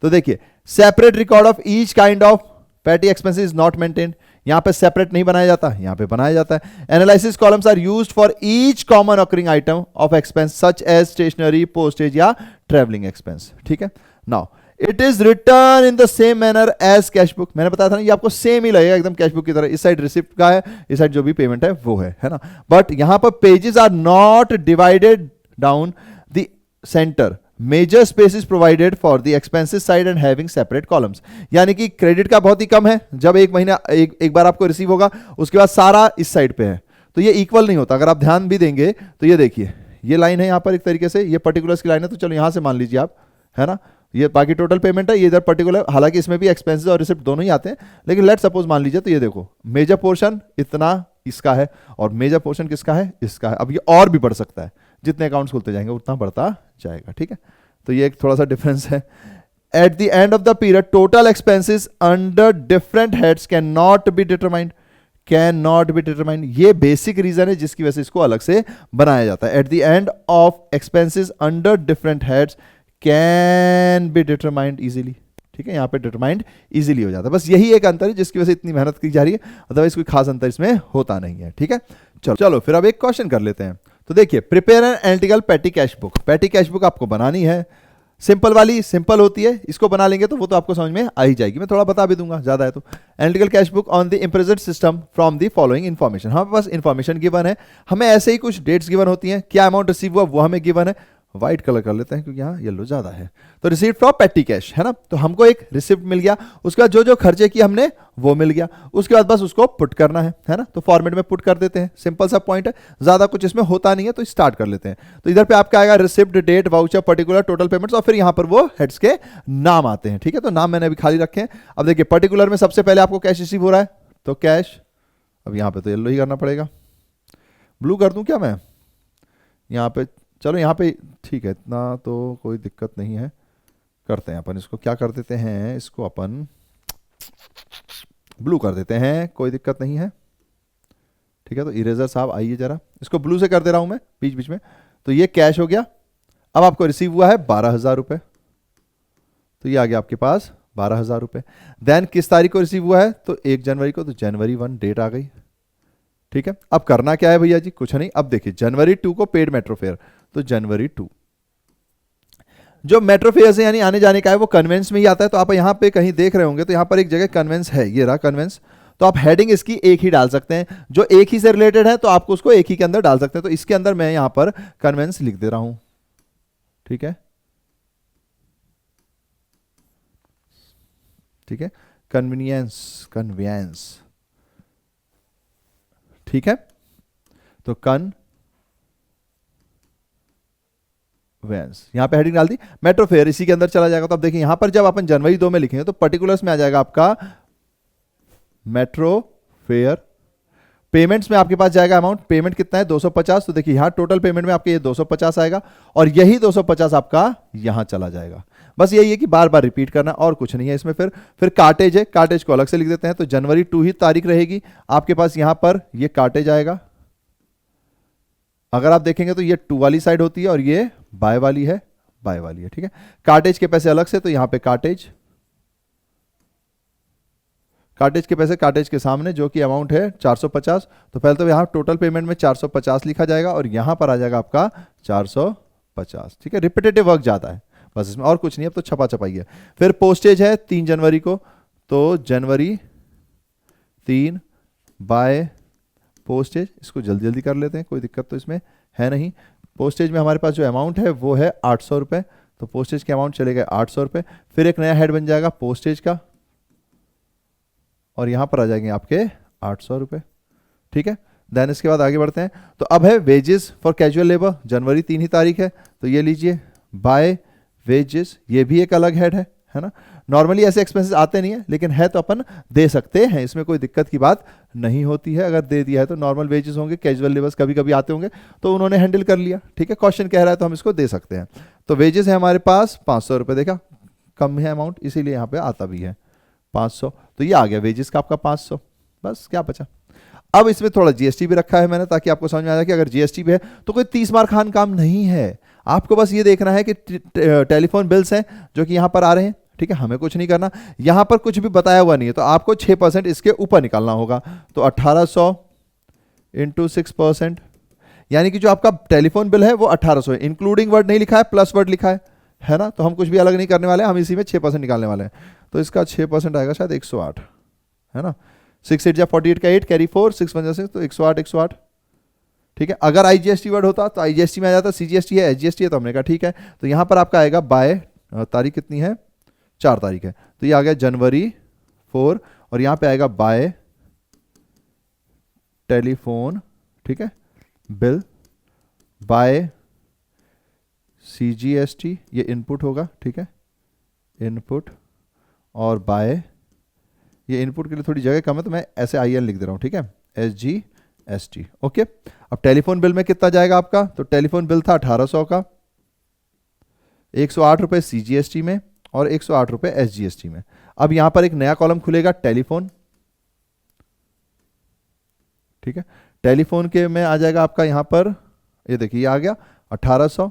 तो देखिए, separate record of each kind of पेटी एक्सपेंसेस इज नॉट मेंटेन्ड। यहां पे सेपरेट नहीं बनाया जाता, यहां पे बनाया जाता है। Analysis columns are used for each common occurring item of expense such as stationery, postage या ट्रेवलिंग एक्सपेंस। ठीक है, now it is written in the same manner as cash book. मैंने बताया था ना, ये आपको सेम ही लगेगा एकदम कैश बुक की तरह। इस साइड रिसिप्ट का है, इस साइड जो भी पेमेंट है वो है ना। बट यहां पर pages are not divided down the centre, major space is provided for the expenses side and having separate columns. यानी कि क्रेडिट का बहुत ही कम है, जब एक महीना एक बार आपको रिसीव होगा उसके बाद सारा इस साइड पे है, तो ये इक्वल नहीं होता। अगर आप ध्यान भी देंगे तो ये देखिए, ये लाइन है यहाँ पर एक तरीके से, ये पर्टिकुलर्स की लाइन है, तो चलो यहां से मान लीजिए आप, है ना, ये बाकी टोटल पेमेंट है, ये इधर पर्टिकुलर, हालांकि इसमें भी एक्सपेंसेस और रिसिप्ट दोनों ही आते हैं, लेकिन लेट सपोज मान लीजिए, तो ये देखो मेजर पोर्शन इतना इसका है और मेजर पोर्शन किसका है, इसका है। अब ये और भी बढ़ सकता है, जितने अकाउंट्स खुलते जाएंगे उतना बढ़ता जाएगा। ठीक है, तो ये एक थोड़ा सा डिफरेंस है। Eight the end of the period total expenses under different heads can not be determined, can not be determined, ये बेसिक रीजन है जिसकी वजह से इसको अलग से बनाया जाता है। Eight the end of expenses under different heads can be determined easily. ठीक है, यहां पे डिटरमाइंड इजीली हो जाता है। बस यही एक अंतर है जिसकी वजह से इतनी मेहनत की जा रही है, अदरवाइज कोई खास अंतर इसमें होता नहीं है। ठीक है, चलो फिर अब एक क्वेश्चन कर लेते हैं। तो देखिए, प्रिपेयर एन एनालिटिकल पेटी कैश बुक। पेटी कैश बुक आपको बनानी है, सिंपल वाली सिंपल होती है, इसको बना लेंगे तो वो तो आपको समझ में आ ही जाएगी। मैं थोड़ा बता भी दूंगा, ज्यादा है तो। Analytical cash book on the इम्प्रेजेंट system from the following information. हमारे पास इन्फॉर्मेशन गिवन है, हमें ऐसे ही कुछ डेट्स गिवन होती हैं, क्या अमाउंट रिसीव हुआ वो हमें गिवन है। व्हाइट कलर कर लेते हैं क्योंकि यहाँ येलो ज्यादा है। तो रिसीव्ड फ्रॉम पेटी कैश, है ना, तो हमको एक रिसिप्ट मिल गया, उसके बाद जो जो खर्चे किए हमने वो मिल गया, उसके बाद बस उसको पुट करना है ना। तो फॉर्मेट में पुट कर देते हैं, सिंपल सा पॉइंट है, ज्यादा कुछ इसमें होता नहीं है। तो स्टार्ट कर लेते हैं। तो इधर पे आपका आएगा receipt, date, voucher, particular, total payments, और फिर यहाँ पर वो हेड्स के नाम आते हैं। ठीक है, तो नाम मैंने अभी खाली रखे हैं। अब देखिए, पर्टिकुलर में सबसे पहले आपको कैश रिसीव हो रहा है, तो कैश, अब यहाँ पे तो येलो ही करना पड़ेगा, ब्लू कर दूं क्या मैं यहाँ पे, चलो यहाँ पे ठीक है, इतना तो कोई दिक्कत नहीं है। करते हैं अपन इसको, क्या कर देते हैं, इसको अपन ब्लू कर देते हैं, कोई दिक्कत नहीं है। ठीक है, तो इरेजर साहब आइए जरा, इसको ब्लू से कर दे रहा हूं मैं बीच बीच में। तो ये कैश हो गया। अब आपको रिसीव हुआ है 12,000 रुपए। 12,000 रुपए तो ये आ गया आपके पास 12,000 रुपये। देन किस तारीख को रिसीव हुआ है, तो 1 जनवरी को, तो जनवरी 1 डेट आ गई। ठीक है, अब करना क्या है भैया जी, कुछ नहीं। अब देखिए जनवरी 2 को पेड मेट्रो फेयर, तो जनवरी 2 जो मेट्रो फेयर से यानी आने जाने का है वो कन्वेंस में ही आता है। तो आप यहां पे कहीं देख रहे होंगे तो यहां पर एक जगह कन्वेंस है, ये रहा कन्वेंस। तो आप हेडिंग इसकी एक ही डाल सकते हैं, जो एक ही से रिलेटेड है तो आपको उसको एक ही के अंदर डाल सकते हैं। तो इसके अंदर मैं यहां पर कन्वेंस लिख दे रहा हूं। ठीक है, ठीक है, कन्वीनियंस, कन्वेंस। ठीक है, तो कन्वेंस यहां पे हेडिंग डाल दी, मेट्रो फेयर इसी के अंदर चला जाएगा। तो अब देखिए यहां पर जब अपन जनवरी 2 में लिखेंगे तो पर्टिकुलर्स में आ जाएगा आपका मेट्रो फेयर। पेमेंट्स में आपके पास जाएगा अमाउंट, पेमेंट कितना है 250। तो देखिए यहां टोटल पेमेंट में आपके ये 250 आएगा और यही 250 आपका यहां चला जाएगा। बस यही है कि बार बार रिपीट करना और कुछ नहीं है इसमें। फिर काटेज है, काटेज को अलग से लिख देते हैं। तो जनवरी 2 ही तारीख रहेगी आपके पास, यहां पर ये काटेज आएगा। अगर आप देखेंगे तो ये 2 वाली साइड होती है और ये बाय वाली है, बाय वाली है। ठीक है, काटेज के पैसे अलग से, तो यहां पे काटेज, काटेज के पैसे काटेज के सामने जो कि अमाउंट है 450। तो पहले तो यहां टोटल पेमेंट में 450 लिखा जाएगा और यहां पर आ जाएगा आपका 450। ठीक है, रिपीटेटिव वर्क ज्यादा है बस इसमें, और कुछ नहीं। अब तो छपा छपाई है। फिर पोस्टेज है 3 जनवरी को, तो जनवरी 3 बाय पोस्टेज, इसको जल्दी जल्दी कर लेते हैं, कोई दिक्कत तो इसमें है नहीं। पोस्टेज में हमारे पास जो अमाउंट है वो है 800 रुपये, तो पोस्टेज के अमाउंट चले गए 800 रुपये। फिर एक नया हेड बन जाएगा पोस्टेज का और यहां पर आ जाएंगे आपके 800 रुपये। ठीक है, देन इसके बाद आगे बढ़ते हैं। तो अब है वेजेस फॉर कैजुअल लेबर, जनवरी 3 ही तारीख है, तो ये लीजिए बाय वेजेस, ये भी एक अलग हेड है ना। नॉर्मली ऐसे एक्सपेंसेस आते नहीं है लेकिन है तो अपन दे सकते हैं, इसमें कोई दिक्कत की बात नहीं होती है। अगर दे दिया है तो नॉर्मल वेजेस होंगे, कैजुअल लेबर्स कभी कभी आते होंगे तो उन्होंने हैंडल कर लिया। ठीक है, क्वेश्चन कह रहा है तो हम इसको दे सकते हैं। तो वेजेस है हमारे पास 500 रुपये, देखा कम है अमाउंट इसीलिए यहाँ पे आता भी है 500। तो ये आ गया वेजेस का आपका 500, बस क्या बचा। अब इसमें थोड़ा जीएसटी भी रखा है मैंने ताकि आपको समझ में आ जाए कि अगर जीएसटी भी है तो कोई 30 मार खान काम नहीं है। आपको बस ये देखना है कि टेलीफोन बिल्स हैं जो कि यहां पर आ रहे हैं। ठीक है, हमें कुछ नहीं करना, यहां पर कुछ भी बताया हुआ नहीं है, तो आपको 6% इसके ऊपर निकालना होगा। तो 1800 इंटू 6%, यानी कि जो आपका टेलीफोन बिल है वो 1800 है, इंक्लूडिंग वर्ड नहीं लिखा है, प्लस वर्ड लिखा है ना। तो हम कुछ भी अलग नहीं करने वाले हैं, हम इसी में 6% निकालने वाले हैं। तो इसका 6% आएगा शायद 108, है ना। 6 8 जा 48 का 8 कैरी 4, 6 1 6, तो 108 108। ठीक है, अगर आईजीएसटी वर्ड होता तो आईजीएसटी में आ जाता, सीजीएसटी है एसजीएसटी है, तो हमने कहा ठीक है। तो यहां पर आपका आएगा बाय, तारीख कितनी है 4 तारीख है, तो ये आ गया जनवरी 4 और यहां पे आएगा बाय टेलीफोन। ठीक है, बिल बाय सीजीएसटी, ये इनपुट होगा। ठीक है, इनपुट और बाय, ये इनपुट के लिए थोड़ी जगह कम है तो मैं ऐसे आईएन लिख दे रहा हूं। ठीक है, एसजीएसटी। ओके, अब टेलीफोन बिल में कितना जाएगा आपका, तो टेलीफोन बिल था 1800 का, 108 रुपए सीजीएसटी में और 108 रुपए एसजीएसटी में। अब यहां पर एक नया कॉलम खुलेगा टेलीफोन। ठीक है, टेलीफोन के में आ जाएगा आपका यहां पर, ये देखिए आ गया 1800।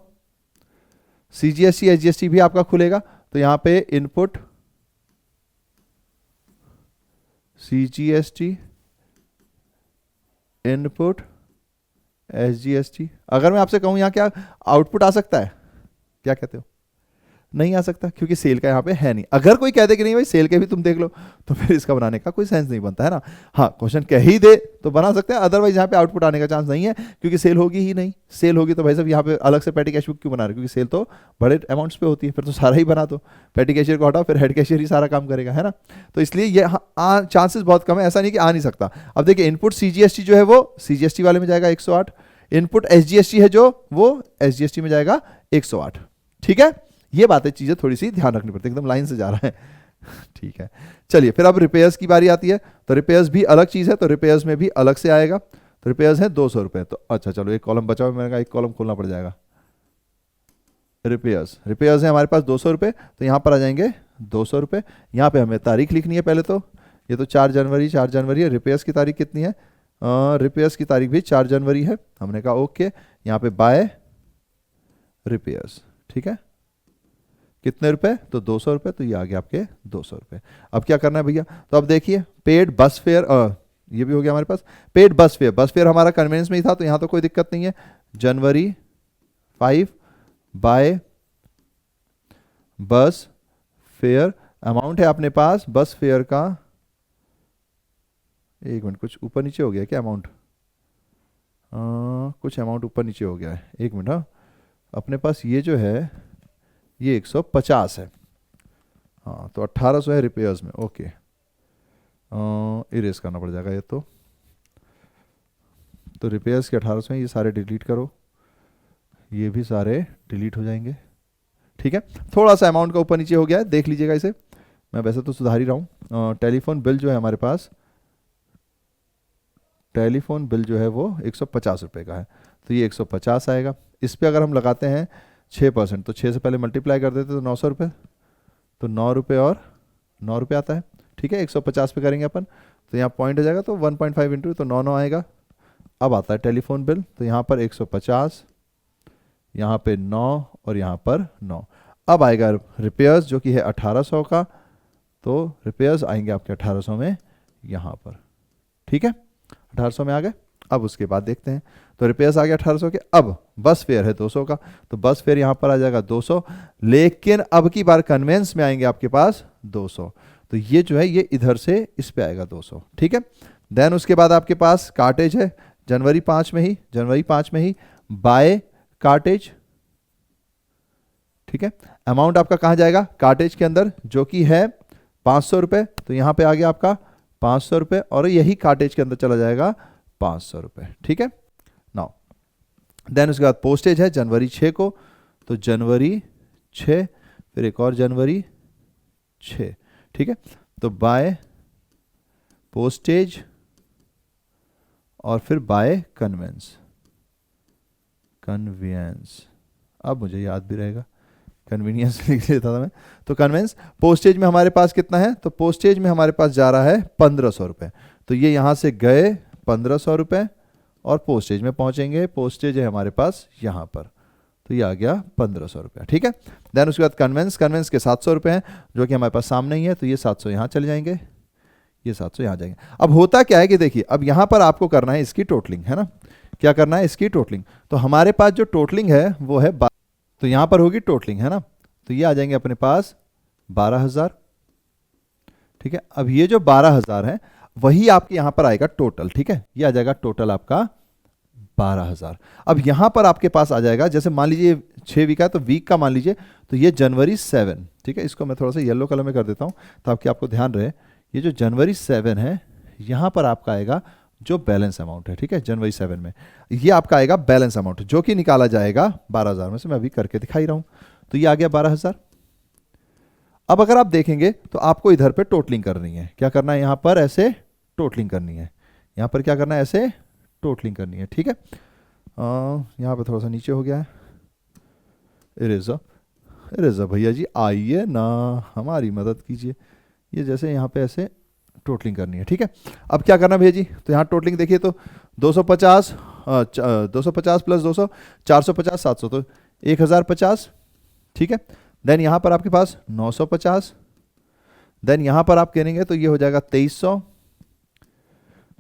सीजीएसटी एसजीएसटी भी आपका खुलेगा, तो यहां पे इनपुट सीजीएसटी, इनपुट एसजीएसटी। अगर मैं आपसे कहूं यहां क्या आउटपुट आ सकता है, क्या कहते हो? नहीं आ सकता, क्योंकि सेल का यहाँ पे है नहीं। अगर कोई कह दे कि नहीं भाई सेल के भी तुम देख लो, तो फिर इसका बनाने का कोई सेंस नहीं बनता है ना। हाँ, क्वेश्चन कह ही दे तो बना सकते हैं, अदरवाइज यहाँ पे आउटपुट आने का चांस नहीं है, क्योंकि सेल होगी ही नहीं। सेल होगी तो भाई साहब यहाँ पे अलग से पेटी कैश बुक क्यों बना रहे, क्योंकि सेल तो बड़े अमाउंट्स पे होती है, फिर तो सारा ही बना दो, पेटी कैशियर को हटाओ, फिर हेड कैशियर ही सारा काम करेगा, है ना। तो इसलिए ये चांसेस बहुत कम है, ऐसा नहीं कि आ नहीं सकता। अब देखिए इनपुट सीजीएसटी जो है वो सीजीएसटी वाले में जाएगा 108, इनपुट एसजीएसटी है जो वो एसजीएसटी में जाएगा 108। ठीक है, ये बातें चीजें थोड़ी सी ध्यान रखनी पड़ती है, एकदम लाइन से जा रहा है। ठीक है, चलिए फिर अब रिपेयर्स की बारी आती है। तो रिपेयर्स भी अलग चीज है, तो रिपेयर्स में भी अलग से आएगा। तो रिपेयर्स है 200 रुपए। तो अच्छा चलो एक कॉलम बचा हुआ, मैंने कहा एक कॉलम खोलना पड़ जाएगा। रिपेयर्स है हमारे पास 200 रुपए, तो यहां पर आ जाएंगे 200 रुपए। यहां पे हमें तारीख लिखनी है पहले, तो ये तो 4 जनवरी है। रिपेयर्स की तारीख कितनी है, रिपेयर्स की तारीख भी 4 जनवरी है। हमने कहा ओके, यहाँ पे बाय रिपेयर्स। ठीक है, कितने रुपए? तो 200 रुपए, तो ये आ गया आपके 200 रुपए। अब क्या करना है भैया? तो अब देखिए पेड बस फेयर, ये भी हो गया हमारे पास। Paid bus fare, bus fare हमारा कन्वेंस में ही था तो यहाँ तो कोई दिक्कत नहीं है। जनवरी 5 बाय बस फेयर, अमाउंट है अपने पास बस फेयर का, एक मिनट कुछ ऊपर नीचे हो गया क्या अमाउंट? कुछ अमाउंट ऊपर नीचे हो गया है, एक मिनट। हाँ, अपने पास ये जो है ये 150 है। हाँ तो 1800 है रिपेयर्स में, ओके। इरेज करना पड़ जाएगा ये तो रिपेयर्स के 1800 हैं, ये सारे डिलीट करो, ये भी सारे डिलीट हो जाएंगे। ठीक है, थोड़ा सा अमाउंट का ऊपर नीचे हो गया है, देख लीजिएगा इसे, मैं वैसे तो सुधार ही रहा हूँ। टेलीफोन बिल जो है हमारे पास, टेलीफोन बिल जो है वो 150 रुपये का है, तो ये 150 आएगा। इस पर अगर हम लगाते हैं 6%, तो 6 से पहले मल्टीप्लाई कर देते तो 900 रुपये, तो 9 रुपये और 9 रुपये आता है। ठीक है, 150 पे करेंगे अपन, तो यहाँ पॉइंट हो जाएगा, तो 1.5 इंटू तो 9 आएगा। अब आता है टेलीफोन बिल, तो यहाँ पर 150, यहाँ पे 9 और यहाँ पर 9। अब आएगा रिपेयर्स जो कि है 1800 का, तो रिपेयर्स आएंगे आपके 1800 में यहाँ पर। ठीक है, 1800 में आ गए। अब उसके बाद देखते हैं, तो रिपेयर्स आ गया 1800 के। अब बस फेयर है 200 का, तो बस फेयर यहाँ पर आ जाएगा 200, लेकिन अब की बार कन्वेंस में आएंगे आपके पास 200, तो ये जो है ये इधर से इस पे आएगा 200। ठीक है, देन उसके बाद आपके पास कार्टेज है जनवरी 5 में ही बाय कार्टेज। ठीक है, अमाउंट आपका कहाँ जाएगा? कार्टेज के अंदर, जो कि है 500 रुपये, तो यहाँ पे आ गया आपका 500 रुपये, और यही कार्टेज के अंदर चला जाएगा 500 रुपये। ठीक है, नाउ देन उसके बाद पोस्टेज है जनवरी 6 को, तो जनवरी 6, फिर एक और जनवरी 6। ठीक है, तो बाय पोस्टेज और फिर बाय कन्वेंस, अब मुझे याद भी रहेगा, कन्वीनियंस लिख लेता था मैं। तो कन्वेंस पोस्टेज में हमारे पास कितना है? तो पोस्टेज में हमारे पास जा रहा है 1500 रुपये, तो ये यहाँ से गए 1500 रुपये और पोस्टेज में पहुँचेंगे, पोस्टेज है हमारे पास यहाँ पर, तो ये आ गया 1500 रुपये। ठीक है, देन उसके बाद कन्वेंस के 700 रुपये हैं जो कि हमारे पास सामने ही है, तो ये 700 यहाँ चले जाएंगे, ये 700 यहाँ जाएंगे। अब होता क्या है कि देखिए, अब यहाँ पर आपको करना है इसकी टोटलिंग, है ना, क्या करना है? इसकी टोटलिंग। तो हमारे पास जो टोटलिंग है वो है, तो यहाँ पर होगी टोटलिंग, है ना, तो ये आ जाएंगे अपने पास 12,000। ठीक है, अब ये जो 12,000 है वही आपके यहाँ पर आएगा टोटल। ठीक है, ये आ जाएगा टोटल आपका 12,000। अब यहाँ पर आपके पास आ जाएगा, जैसे मान लीजिए 6 वीक है, तो वीक का मान लीजिए, तो ये जनवरी 7। ठीक है, इसको मैं थोड़ा सा येलो कलर में कर देता हूँ ताकि आपको ध्यान रहे, ये जो जनवरी 7 है यहाँ पर आपका आएगा जो बैलेंस अमाउंट है। ठीक है, जनवरी 7 में ये आपका आएगा बैलेंस अमाउंट, जो कि निकाला जाएगा 12,000 में से, मैं अभी करके दिखाई रहा हूँ, तो ये आ गया 12,000। अब अगर आप देखेंगे तो आपको इधर पे टोटलिंग करनी है, क्या करना है? यहाँ पर ऐसे टोटलिंग करनी है, यहाँ पर क्या करना है? ऐसे टोटलिंग करनी है। ठीक है, यहाँ पर थोड़ा सा नीचे हो गया है, इरेजर भैया जी आइए ना, हमारी मदद कीजिए, ये जैसे यहाँ पे ऐसे टोटलिंग करनी है। ठीक है, अब क्या करना भैया जी? तो यहाँ टोटलिंग देखिए, तो 250 प्लस 200 450 700, तो 1050। ठीक है, देन यहाँ पर आपके पास 950, देन यहाँ पर आप करेंगे तो ये हो जाएगा 2300,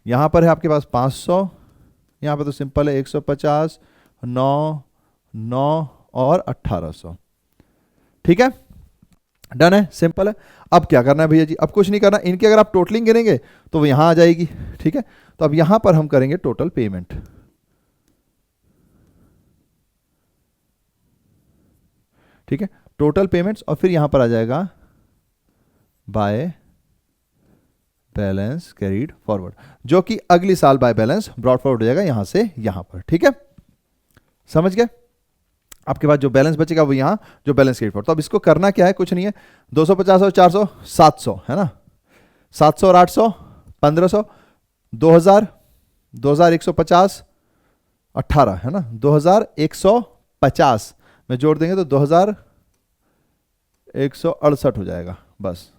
यहाँ पर है आपके पास 500, यहाँ पर तो सिंपल है 150 9 9 और 1800। ठीक है, डन है, सिंपल है। अब क्या करना है भैया जी? अब कुछ नहीं करना, इनकी अगर आप टोटलिंग गिनेंगे तो वो यहां आ जाएगी। ठीक है, तो अब यहां पर हम करेंगे टोटल पेमेंट। ठीक है, टोटल पेमेंट्स, और फिर यहां पर आ जाएगा बाय बैलेंस कैरीड फॉरवर्ड, जो कि अगली साल बाय बैलेंस ब्रॉड फॉरवर्ड हो जाएगा यहां से यहां पर। ठीक है, समझ गए? आपके पास जो बैलेंस बचेगा वो यहाँ जो बैलेंस कैरी फॉरवर्ड। तो अब इसको करना क्या है? कुछ नहीं है, 250 और 400 700 है ना, 700 और 800 1500, 2000 2150 18 है ना, 2150 में जोड़ देंगे तो 2168 हो जाएगा बस।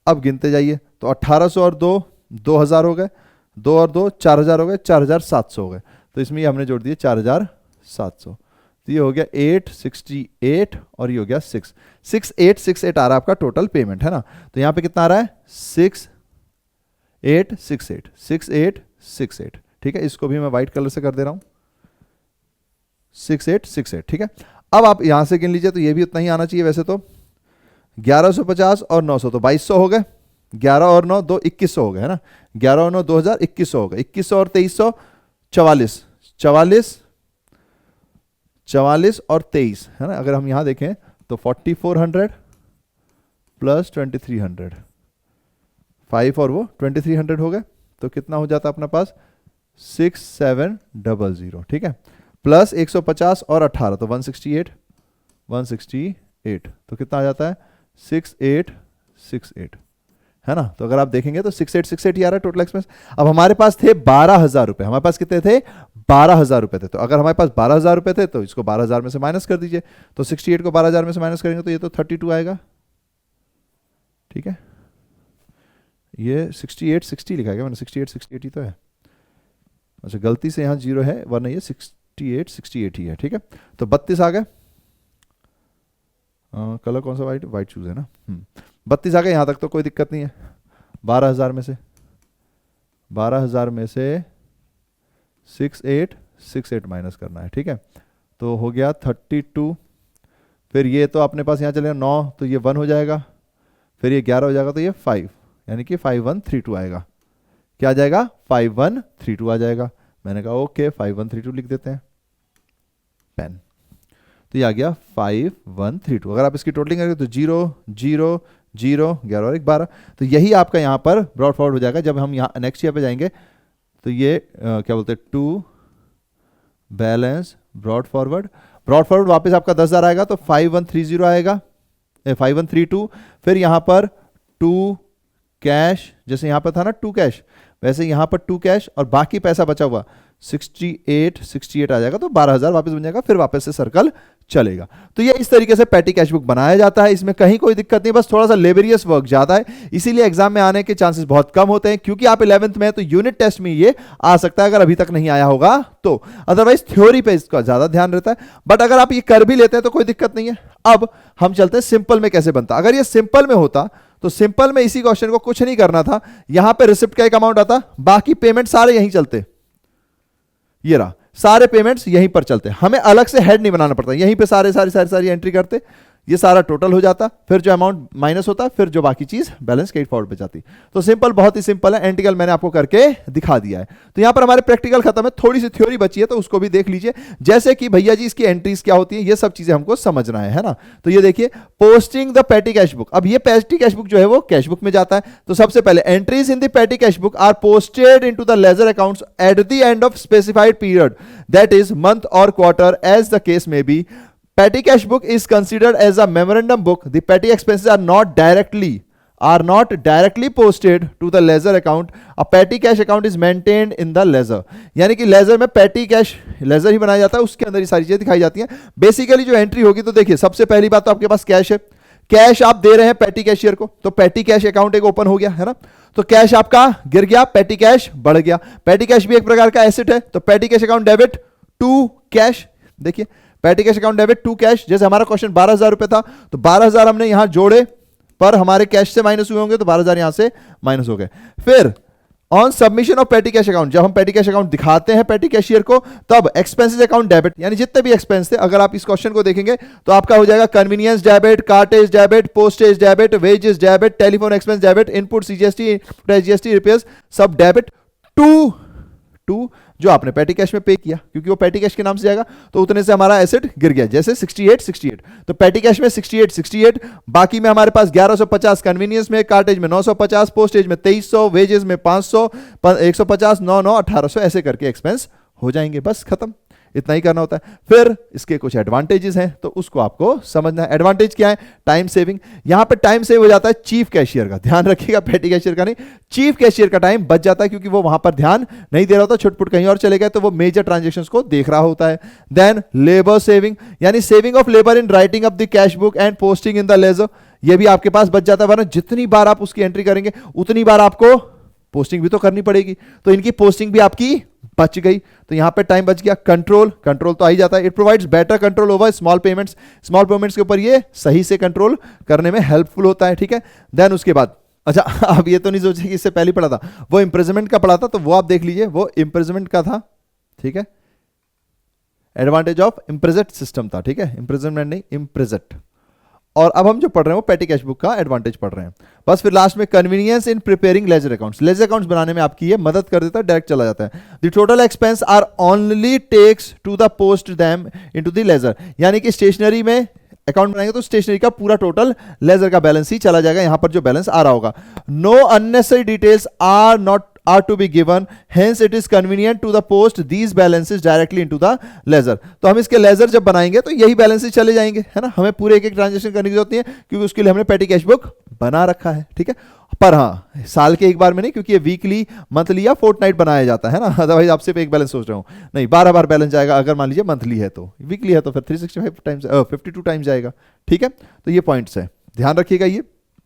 अब गिनते जाइए, तो 1800 और 2 2000 हो गए, 2 और 2 4000 हो गए, 4700 हो गए, तो इसमें हमने जोड़ दिए 4700, तो ये हो गया 868 और ये हो गया 6868 आ रहा है आपका टोटल पेमेंट, है ना। तो यहां पे कितना आ रहा है 6868, ठीक है। इसको भी मैं व्हाइट कलर से कर दे रहा हूं, 6868, ठीक है। अब आप यहां से गिन लीजिए, तो ये भी उतना ही आना चाहिए वैसे तो। 1150 और 900 तो 2200 हो गए, 11 और 9 2 2100 हो गए, है ना। 11 और 9 2000, 2100 हो गए, 2100 और 2300 44 44 44 और 23, है ना। अगर हम यहां देखें तो 4400 प्लस 2300, 5 और वो 2300 हो गए, तो कितना हो जाता अपना पास 6700, ठीक है। प्लस 150 और 18 तो 168, तो कितना आ जाता है 6868, है ना। तो अगर आप देखेंगे तो 6868 ही आ रहा है टोटल एक्सपेंस। अब हमारे पास थे 12,000 रुपए, हमारे पास कितने थे 12,000 रुपए थे। तो अगर हमारे पास 12,000 रुपए थे तो इसको 12,000 में से माइनस कर दीजिए, तो 68 को 12,000 में से माइनस करेंगे तो ये तो 32 आएगा, ठीक है। ये 6860 लिखा गया मैंने, 6868 ही तो है। अच्छा गलती से यहाँ 0 है, वरना ये 6868 ही है, ठीक है। तो 32 आ गए, कलर कौन सा वाइट चूज है ना। 32 आ गए, यहां तक तो कोई दिक्कत नहीं है। 12,000 में से 6868 माइनस करना है, ठीक है। तो हो गया 32, फिर ये तो अपने पास यहाँ चलेगा 9, तो ये 1 हो जाएगा, फिर ये 11 हो जाएगा, तो ये 5, यानी कि 5132 आएगा। क्या आ जाएगा 5132 आ जाएगा। मैंने कहा ओके 5132 लिख देते हैं पेन, तो ये आ गया 5132। अगर आप इसकी टोटलिंग करेंगे तो 0 0 0 11 और 1 12, तो यही आपका यहाँ पर ब्रॉड फॉरवर्ड हो जाएगा। जब हम यहाँ नेक्स्ट ईयर पे जाएंगे तो ये क्या बोलते हैं 2 बैलेंस ब्रॉड फॉरवर्ड वापस आपका 10,000 आएगा, तो 5130 आएगा, 5132। फिर यहाँ पर 2 कैश, जैसे यहाँ पर था ना 2 कैश, वैसे यहाँ पर 2 कैश और बाकी पैसा बचा हुआ 68 आ जाएगा, तो 12,000 वापस बन जाएगा, फिर वापस से सर्कल चलेगा। तो ये इस तरीके से पैटी कैश बुक बनाया जाता है। इसमें कहीं कोई दिक्कत नहीं, बस थोड़ा सा लेबरियस वर्क ज्यादा है, इसीलिए एग्जाम में आने के चांसेस बहुत कम होते हैं। क्योंकि आप 11th में है तो यूनिट टेस्ट में ये आ सकता है, अगर अभी तक नहीं आया होगा तो। अदरवाइज थ्योरी पे इसका ज्यादा ध्यान रहता है, बट अगर आप ये कर भी लेते हैं तो कोई दिक्कत नहीं है। अब हम चलते हैं सिंपल में कैसे बनता। अगर ये सिंपल में होता तो सिंपल में इसी क्वेश्चन को कुछ नहीं करना था, यहां पे रिसिप्ट का एक अमाउंट आता, बाकी पेमेंट सारे यहीं चलते, ये रहा, सारे पेमेंट्स यहीं पर चलते, हमें अलग से हेड नहीं बनाना पड़ता, यहीं पे सारी एंट्री करते, ये सारा टोटल हो जाता, फिर जो अमाउंट माइनस होता, फिर जो बाकी चीज बैलेंस कैरी फॉरवर्ड पे जाती। तो सिंपल, बहुत ही सिंपल है। एंटिकल मैंने आपको करके दिखा दिया है। तो यहां पर हमारे प्रैक्टिकल खत्म है, थोड़ी सी थ्योरी बची है, तो उसको भी देख लीजिए। जैसे कि भैया जी इसकी एंट्रीज क्या होती है, ये सब चीजें हमको समझना है ना। तो ये देखिए, posting the petty cash book. अब ये पेटी कैश बुक जो है वो कैश बुक में जाता है। तो सबसे पहले entries in the petty cash book are posted into the ledger accounts at the end of specified period, that is month और quarter as the case may be. Petty cash book is considered as a memorandum book. The petty expenses are not directly posted to the ledger account. A petty cash account is maintained in the ledger. यानी कि laser में petty cash laser ही बनाया जाता है, उसके अंदर ये सारी चीजें दिखाई जाती हैं। बेसिकली जो एंट्री होगी, तो देखिए सबसे पहली बात तो आपके पास कैश है, कैश आप दे रहे हैं पेटी कैशियर को, तो पेटी कैश अकाउंट एक ओपन हो गया, है ना। तो कैश आपका गिर गया, पेटी कैश बढ़ गया। पेटी कैश भी एक प्रकार का एसेट है, तो petty cash account debit to cash. देखिए petty cash account debit to cash, जैसे हमारा क्वेश्चन 12,000 रुपए था, तो 12,000 हमने यहां जोड़े, पर हमारे कैश से माइनस हुए होंगे, तो 12,000 यहां से माइनस हो गए। फिर on submission of petty cash account, जब हम पेटी कैश अकाउंट दिखाते हैं पेटी कैशियर को, तब एक्सपेंसेस अकाउंट डेबिट, यानी जितने भी एक्सपेंस थे, अगर आप इस क्वेश्चन को देखेंगे तो आपका हो जाएगा conveyance debit, cartage debit, postage debit, wages debit, telephone expense debit, input CGST, GST, repairs सब डेबिट टू जो आपने पेटी कैश में पे किया, क्योंकि वो पेटी कैश के नाम से जाएगा, तो उतने से हमारा एसेट गिर गया, जैसे 68, तो पेटी कैश में 68, बाकी में हमारे पास 1150, कन्वीनियंस में, कार्टेज में 950, पोस्टेज में 2300, वेजेस में 500, 150, 9 1800, ऐसे करके एक्सपेंस हो जाएंगे। बस खत्म, इतना ही करना होता है। फिर इसके कुछ एडवांटेजेस हैं, तो उसको आपको समझना है। एडवांटेज क्या है? Time saving. यहां पे टाइम सेव हो जाता है चीफ कैशियर का, ध्यान रखिएगा, पेटी कैशियर का नहीं, चीफ कैशियर का टाइम बच जाता है, क्योंकि वो वहां पर ध्यान नहीं दे रहा होता, छुटपुट कहीं और चले गए, तो वो मेजर ट्रांजेक्शंस को देख रहा होता है। देन लेबर सेविंग, यानी saving of labour in writing up the cash book and posting in the ledger, ये भी आपके पास बच जाता है, वरना जितनी बार आप उसकी एंट्री करेंगे उतनी बार आपको पोस्टिंग भी तो करनी पड़ेगी, तो इनकी पोस्टिंग भी आपकी बच गई, तो यहां पे टाइम बच गया। कंट्रोल, कंट्रोल तो आ ही जाता है। It provides better control over small payments, small payments के ऊपर ये सही से कंट्रोल करने में हेल्पफुल होता है, ठीक है। देन उसके बाद अच्छा, अब ये तो नहीं सोचे कि इससे पहले पढ़ा था, वो इंप्रिजनमेंट का पढ़ा था, तो वो आप देख लीजिए, वो इंप्रिजनमेंट का था, ठीक है। एडवांटेज ऑफ इम्प्रिजट सिस्टम था, ठीक है, इंप्रिजनमेंट नहीं, इम्प्रिजट। और अब हम जो पढ़ रहे हैं वो पेटी कैश बुक का एडवांटेज पढ़ रहे हैं। बस फिर लास्ट में convenience in preparing ledger accounts, ledger accounts बनाने में आपकी ये मदद कर देता है, डायरेक्ट चला जाता है। The total expense are only takes to the post them into the ledger, यानी कि स्टेशनरी में अकाउंट बनाएंगे तो स्टेशनरी का पूरा टोटल लेजर का बैलेंस ही चला जाएगा, यहां पर जो बैलेंस आ रहा होगा। Know unnecessary details are to be given, hence it is convenient to the post these balances directly into the ledger। तो हम इसके लेजर जब बनाएंगे तो यही बैलेंसेस चले जाएंगे, है ना, हमें पूरे एक एक ट्रांजेक्शन करने की जरूरत नहीं है, क्योंकि उसके लिए हमने पेटी कैश बुक बना रखा है, ठीक है। पर हाँ, साल के एक बार में नहीं, क्योंकि ये वीकली, मंथली या फोर्टनाइट बनाया जाता है ना, अदरवाइज आप सिर्फ एक बैलेंस सोच रहे हो, नहीं 12 बार बैलेंस जाएगा। अगर मान लीजिए मंथली है तो, वीकली है तो फिर 365 टाइम्स 52 टाइम्स जाएगा, ठीक है। तो ये पॉइंट्स है, ध्यान रखिएगा ये।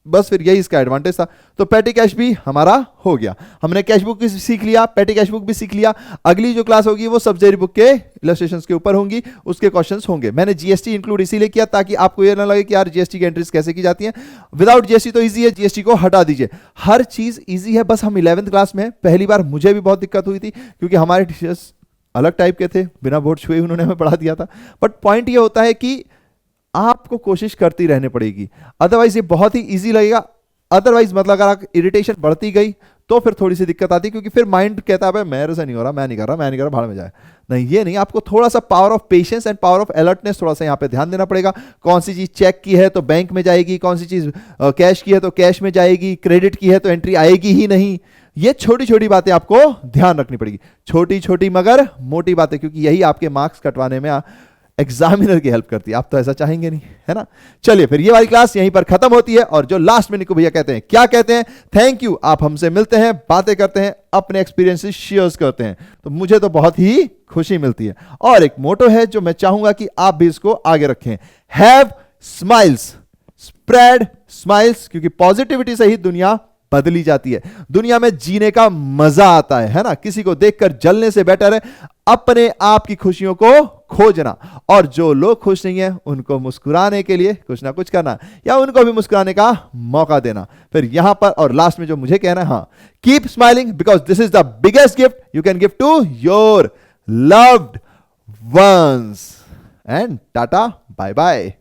बस फिर यही इसका एडवांटेज था। तो पेटी कैश भी हमारा हो गया, हमने कैश बुक भी सीख लिया, पेटी कैश बुक भी सीख लिया। अगली जो क्लास होगी वो सब्सिडरी बुक के इलस्ट्रेशंस के ऊपर होंगी, उसके क्वेश्चंस होंगे। मैंने जीएसटी इंक्लूड इसीलिए किया ताकि आपको ये ना लगे कि यार जीएसटी की एंट्रीज कैसे की जाती हैं। विदाउट जीएसटी तो इजी है, जीएसटी को हटा दीजिए, हर चीज इजी है। बस हम 11th क्लास में, पहली बार मुझे भी बहुत दिक्कत हुई थी, क्योंकि हमारे टीचर्स अलग टाइप के थे, बिना बोर्ड छुए उन्होंने हमें पढ़ा दिया था। बट पॉइंट ये होता है कि आपको कोशिश करती रहनी पड़ेगी, अदरवाइज ये बहुत ही ईजी लगेगा। अदरवाइज मतलब अगर इरिटेशन बढ़ती गई तो फिर थोड़ी सी दिक्कत आती, क्योंकि फिर माइंड कहता है मेरे से नहीं हो रहा, मैं नहीं कर रहा, भाड़ में जाए। नहीं, ये नहीं, आपको थोड़ा सा power of patience and power of alertness थोड़ा सा यहाँ पे ध्यान देना पड़ेगा। कौन सी चीज चेक की है तो बैंक में जाएगी, कौन सी चीज कैश की है तो कैश में जाएगी, क्रेडिट की है तो एंट्री आएगी ही नहीं। ये छोटी छोटी बातें आपको ध्यान रखनी पड़ेगी, छोटी छोटी मगर मोटी बातें, क्योंकि यही आपके मार्क्स कटवाने में एग्जामिनर की हेल्प करती है। आप तो ऐसा चाहेंगे नहीं, है ना। चलिए फिर ये वाली क्लास यहीं पर खत्म होती है, और जो लास्ट में निको भैया कहते हैं, क्या कहते हैं, थैंक यू, आप हमसे मिलते हैं, बातें करते हैं, अपने एक्सपीरियंसेस शेयर करते हैं, तो मुझे तो बहुत ही खुशी मिलती है। और एक मोटो है जो मैं चाहूंगा कि आप भी इसको आगे रखें, हैव स्माइल्स, स्प्रेड स्माइल्स, क्योंकि पॉजिटिविटी से ही दुनिया बदली जाती है, दुनिया में जीने का मजा आता है ना। किसी को देखकर जलने से बेटर है अपने आप की खुशियों को खोजना, और जो लोग खुश नहीं है उनको मुस्कुराने के लिए कुछ ना कुछ करना, या उनको भी मुस्कुराने का मौका देना। फिर यहां पर और लास्ट में जो मुझे कहना है, हाँ, keep smiling because this is the biggest gift you can give to your loved ones. And tata, bye bye.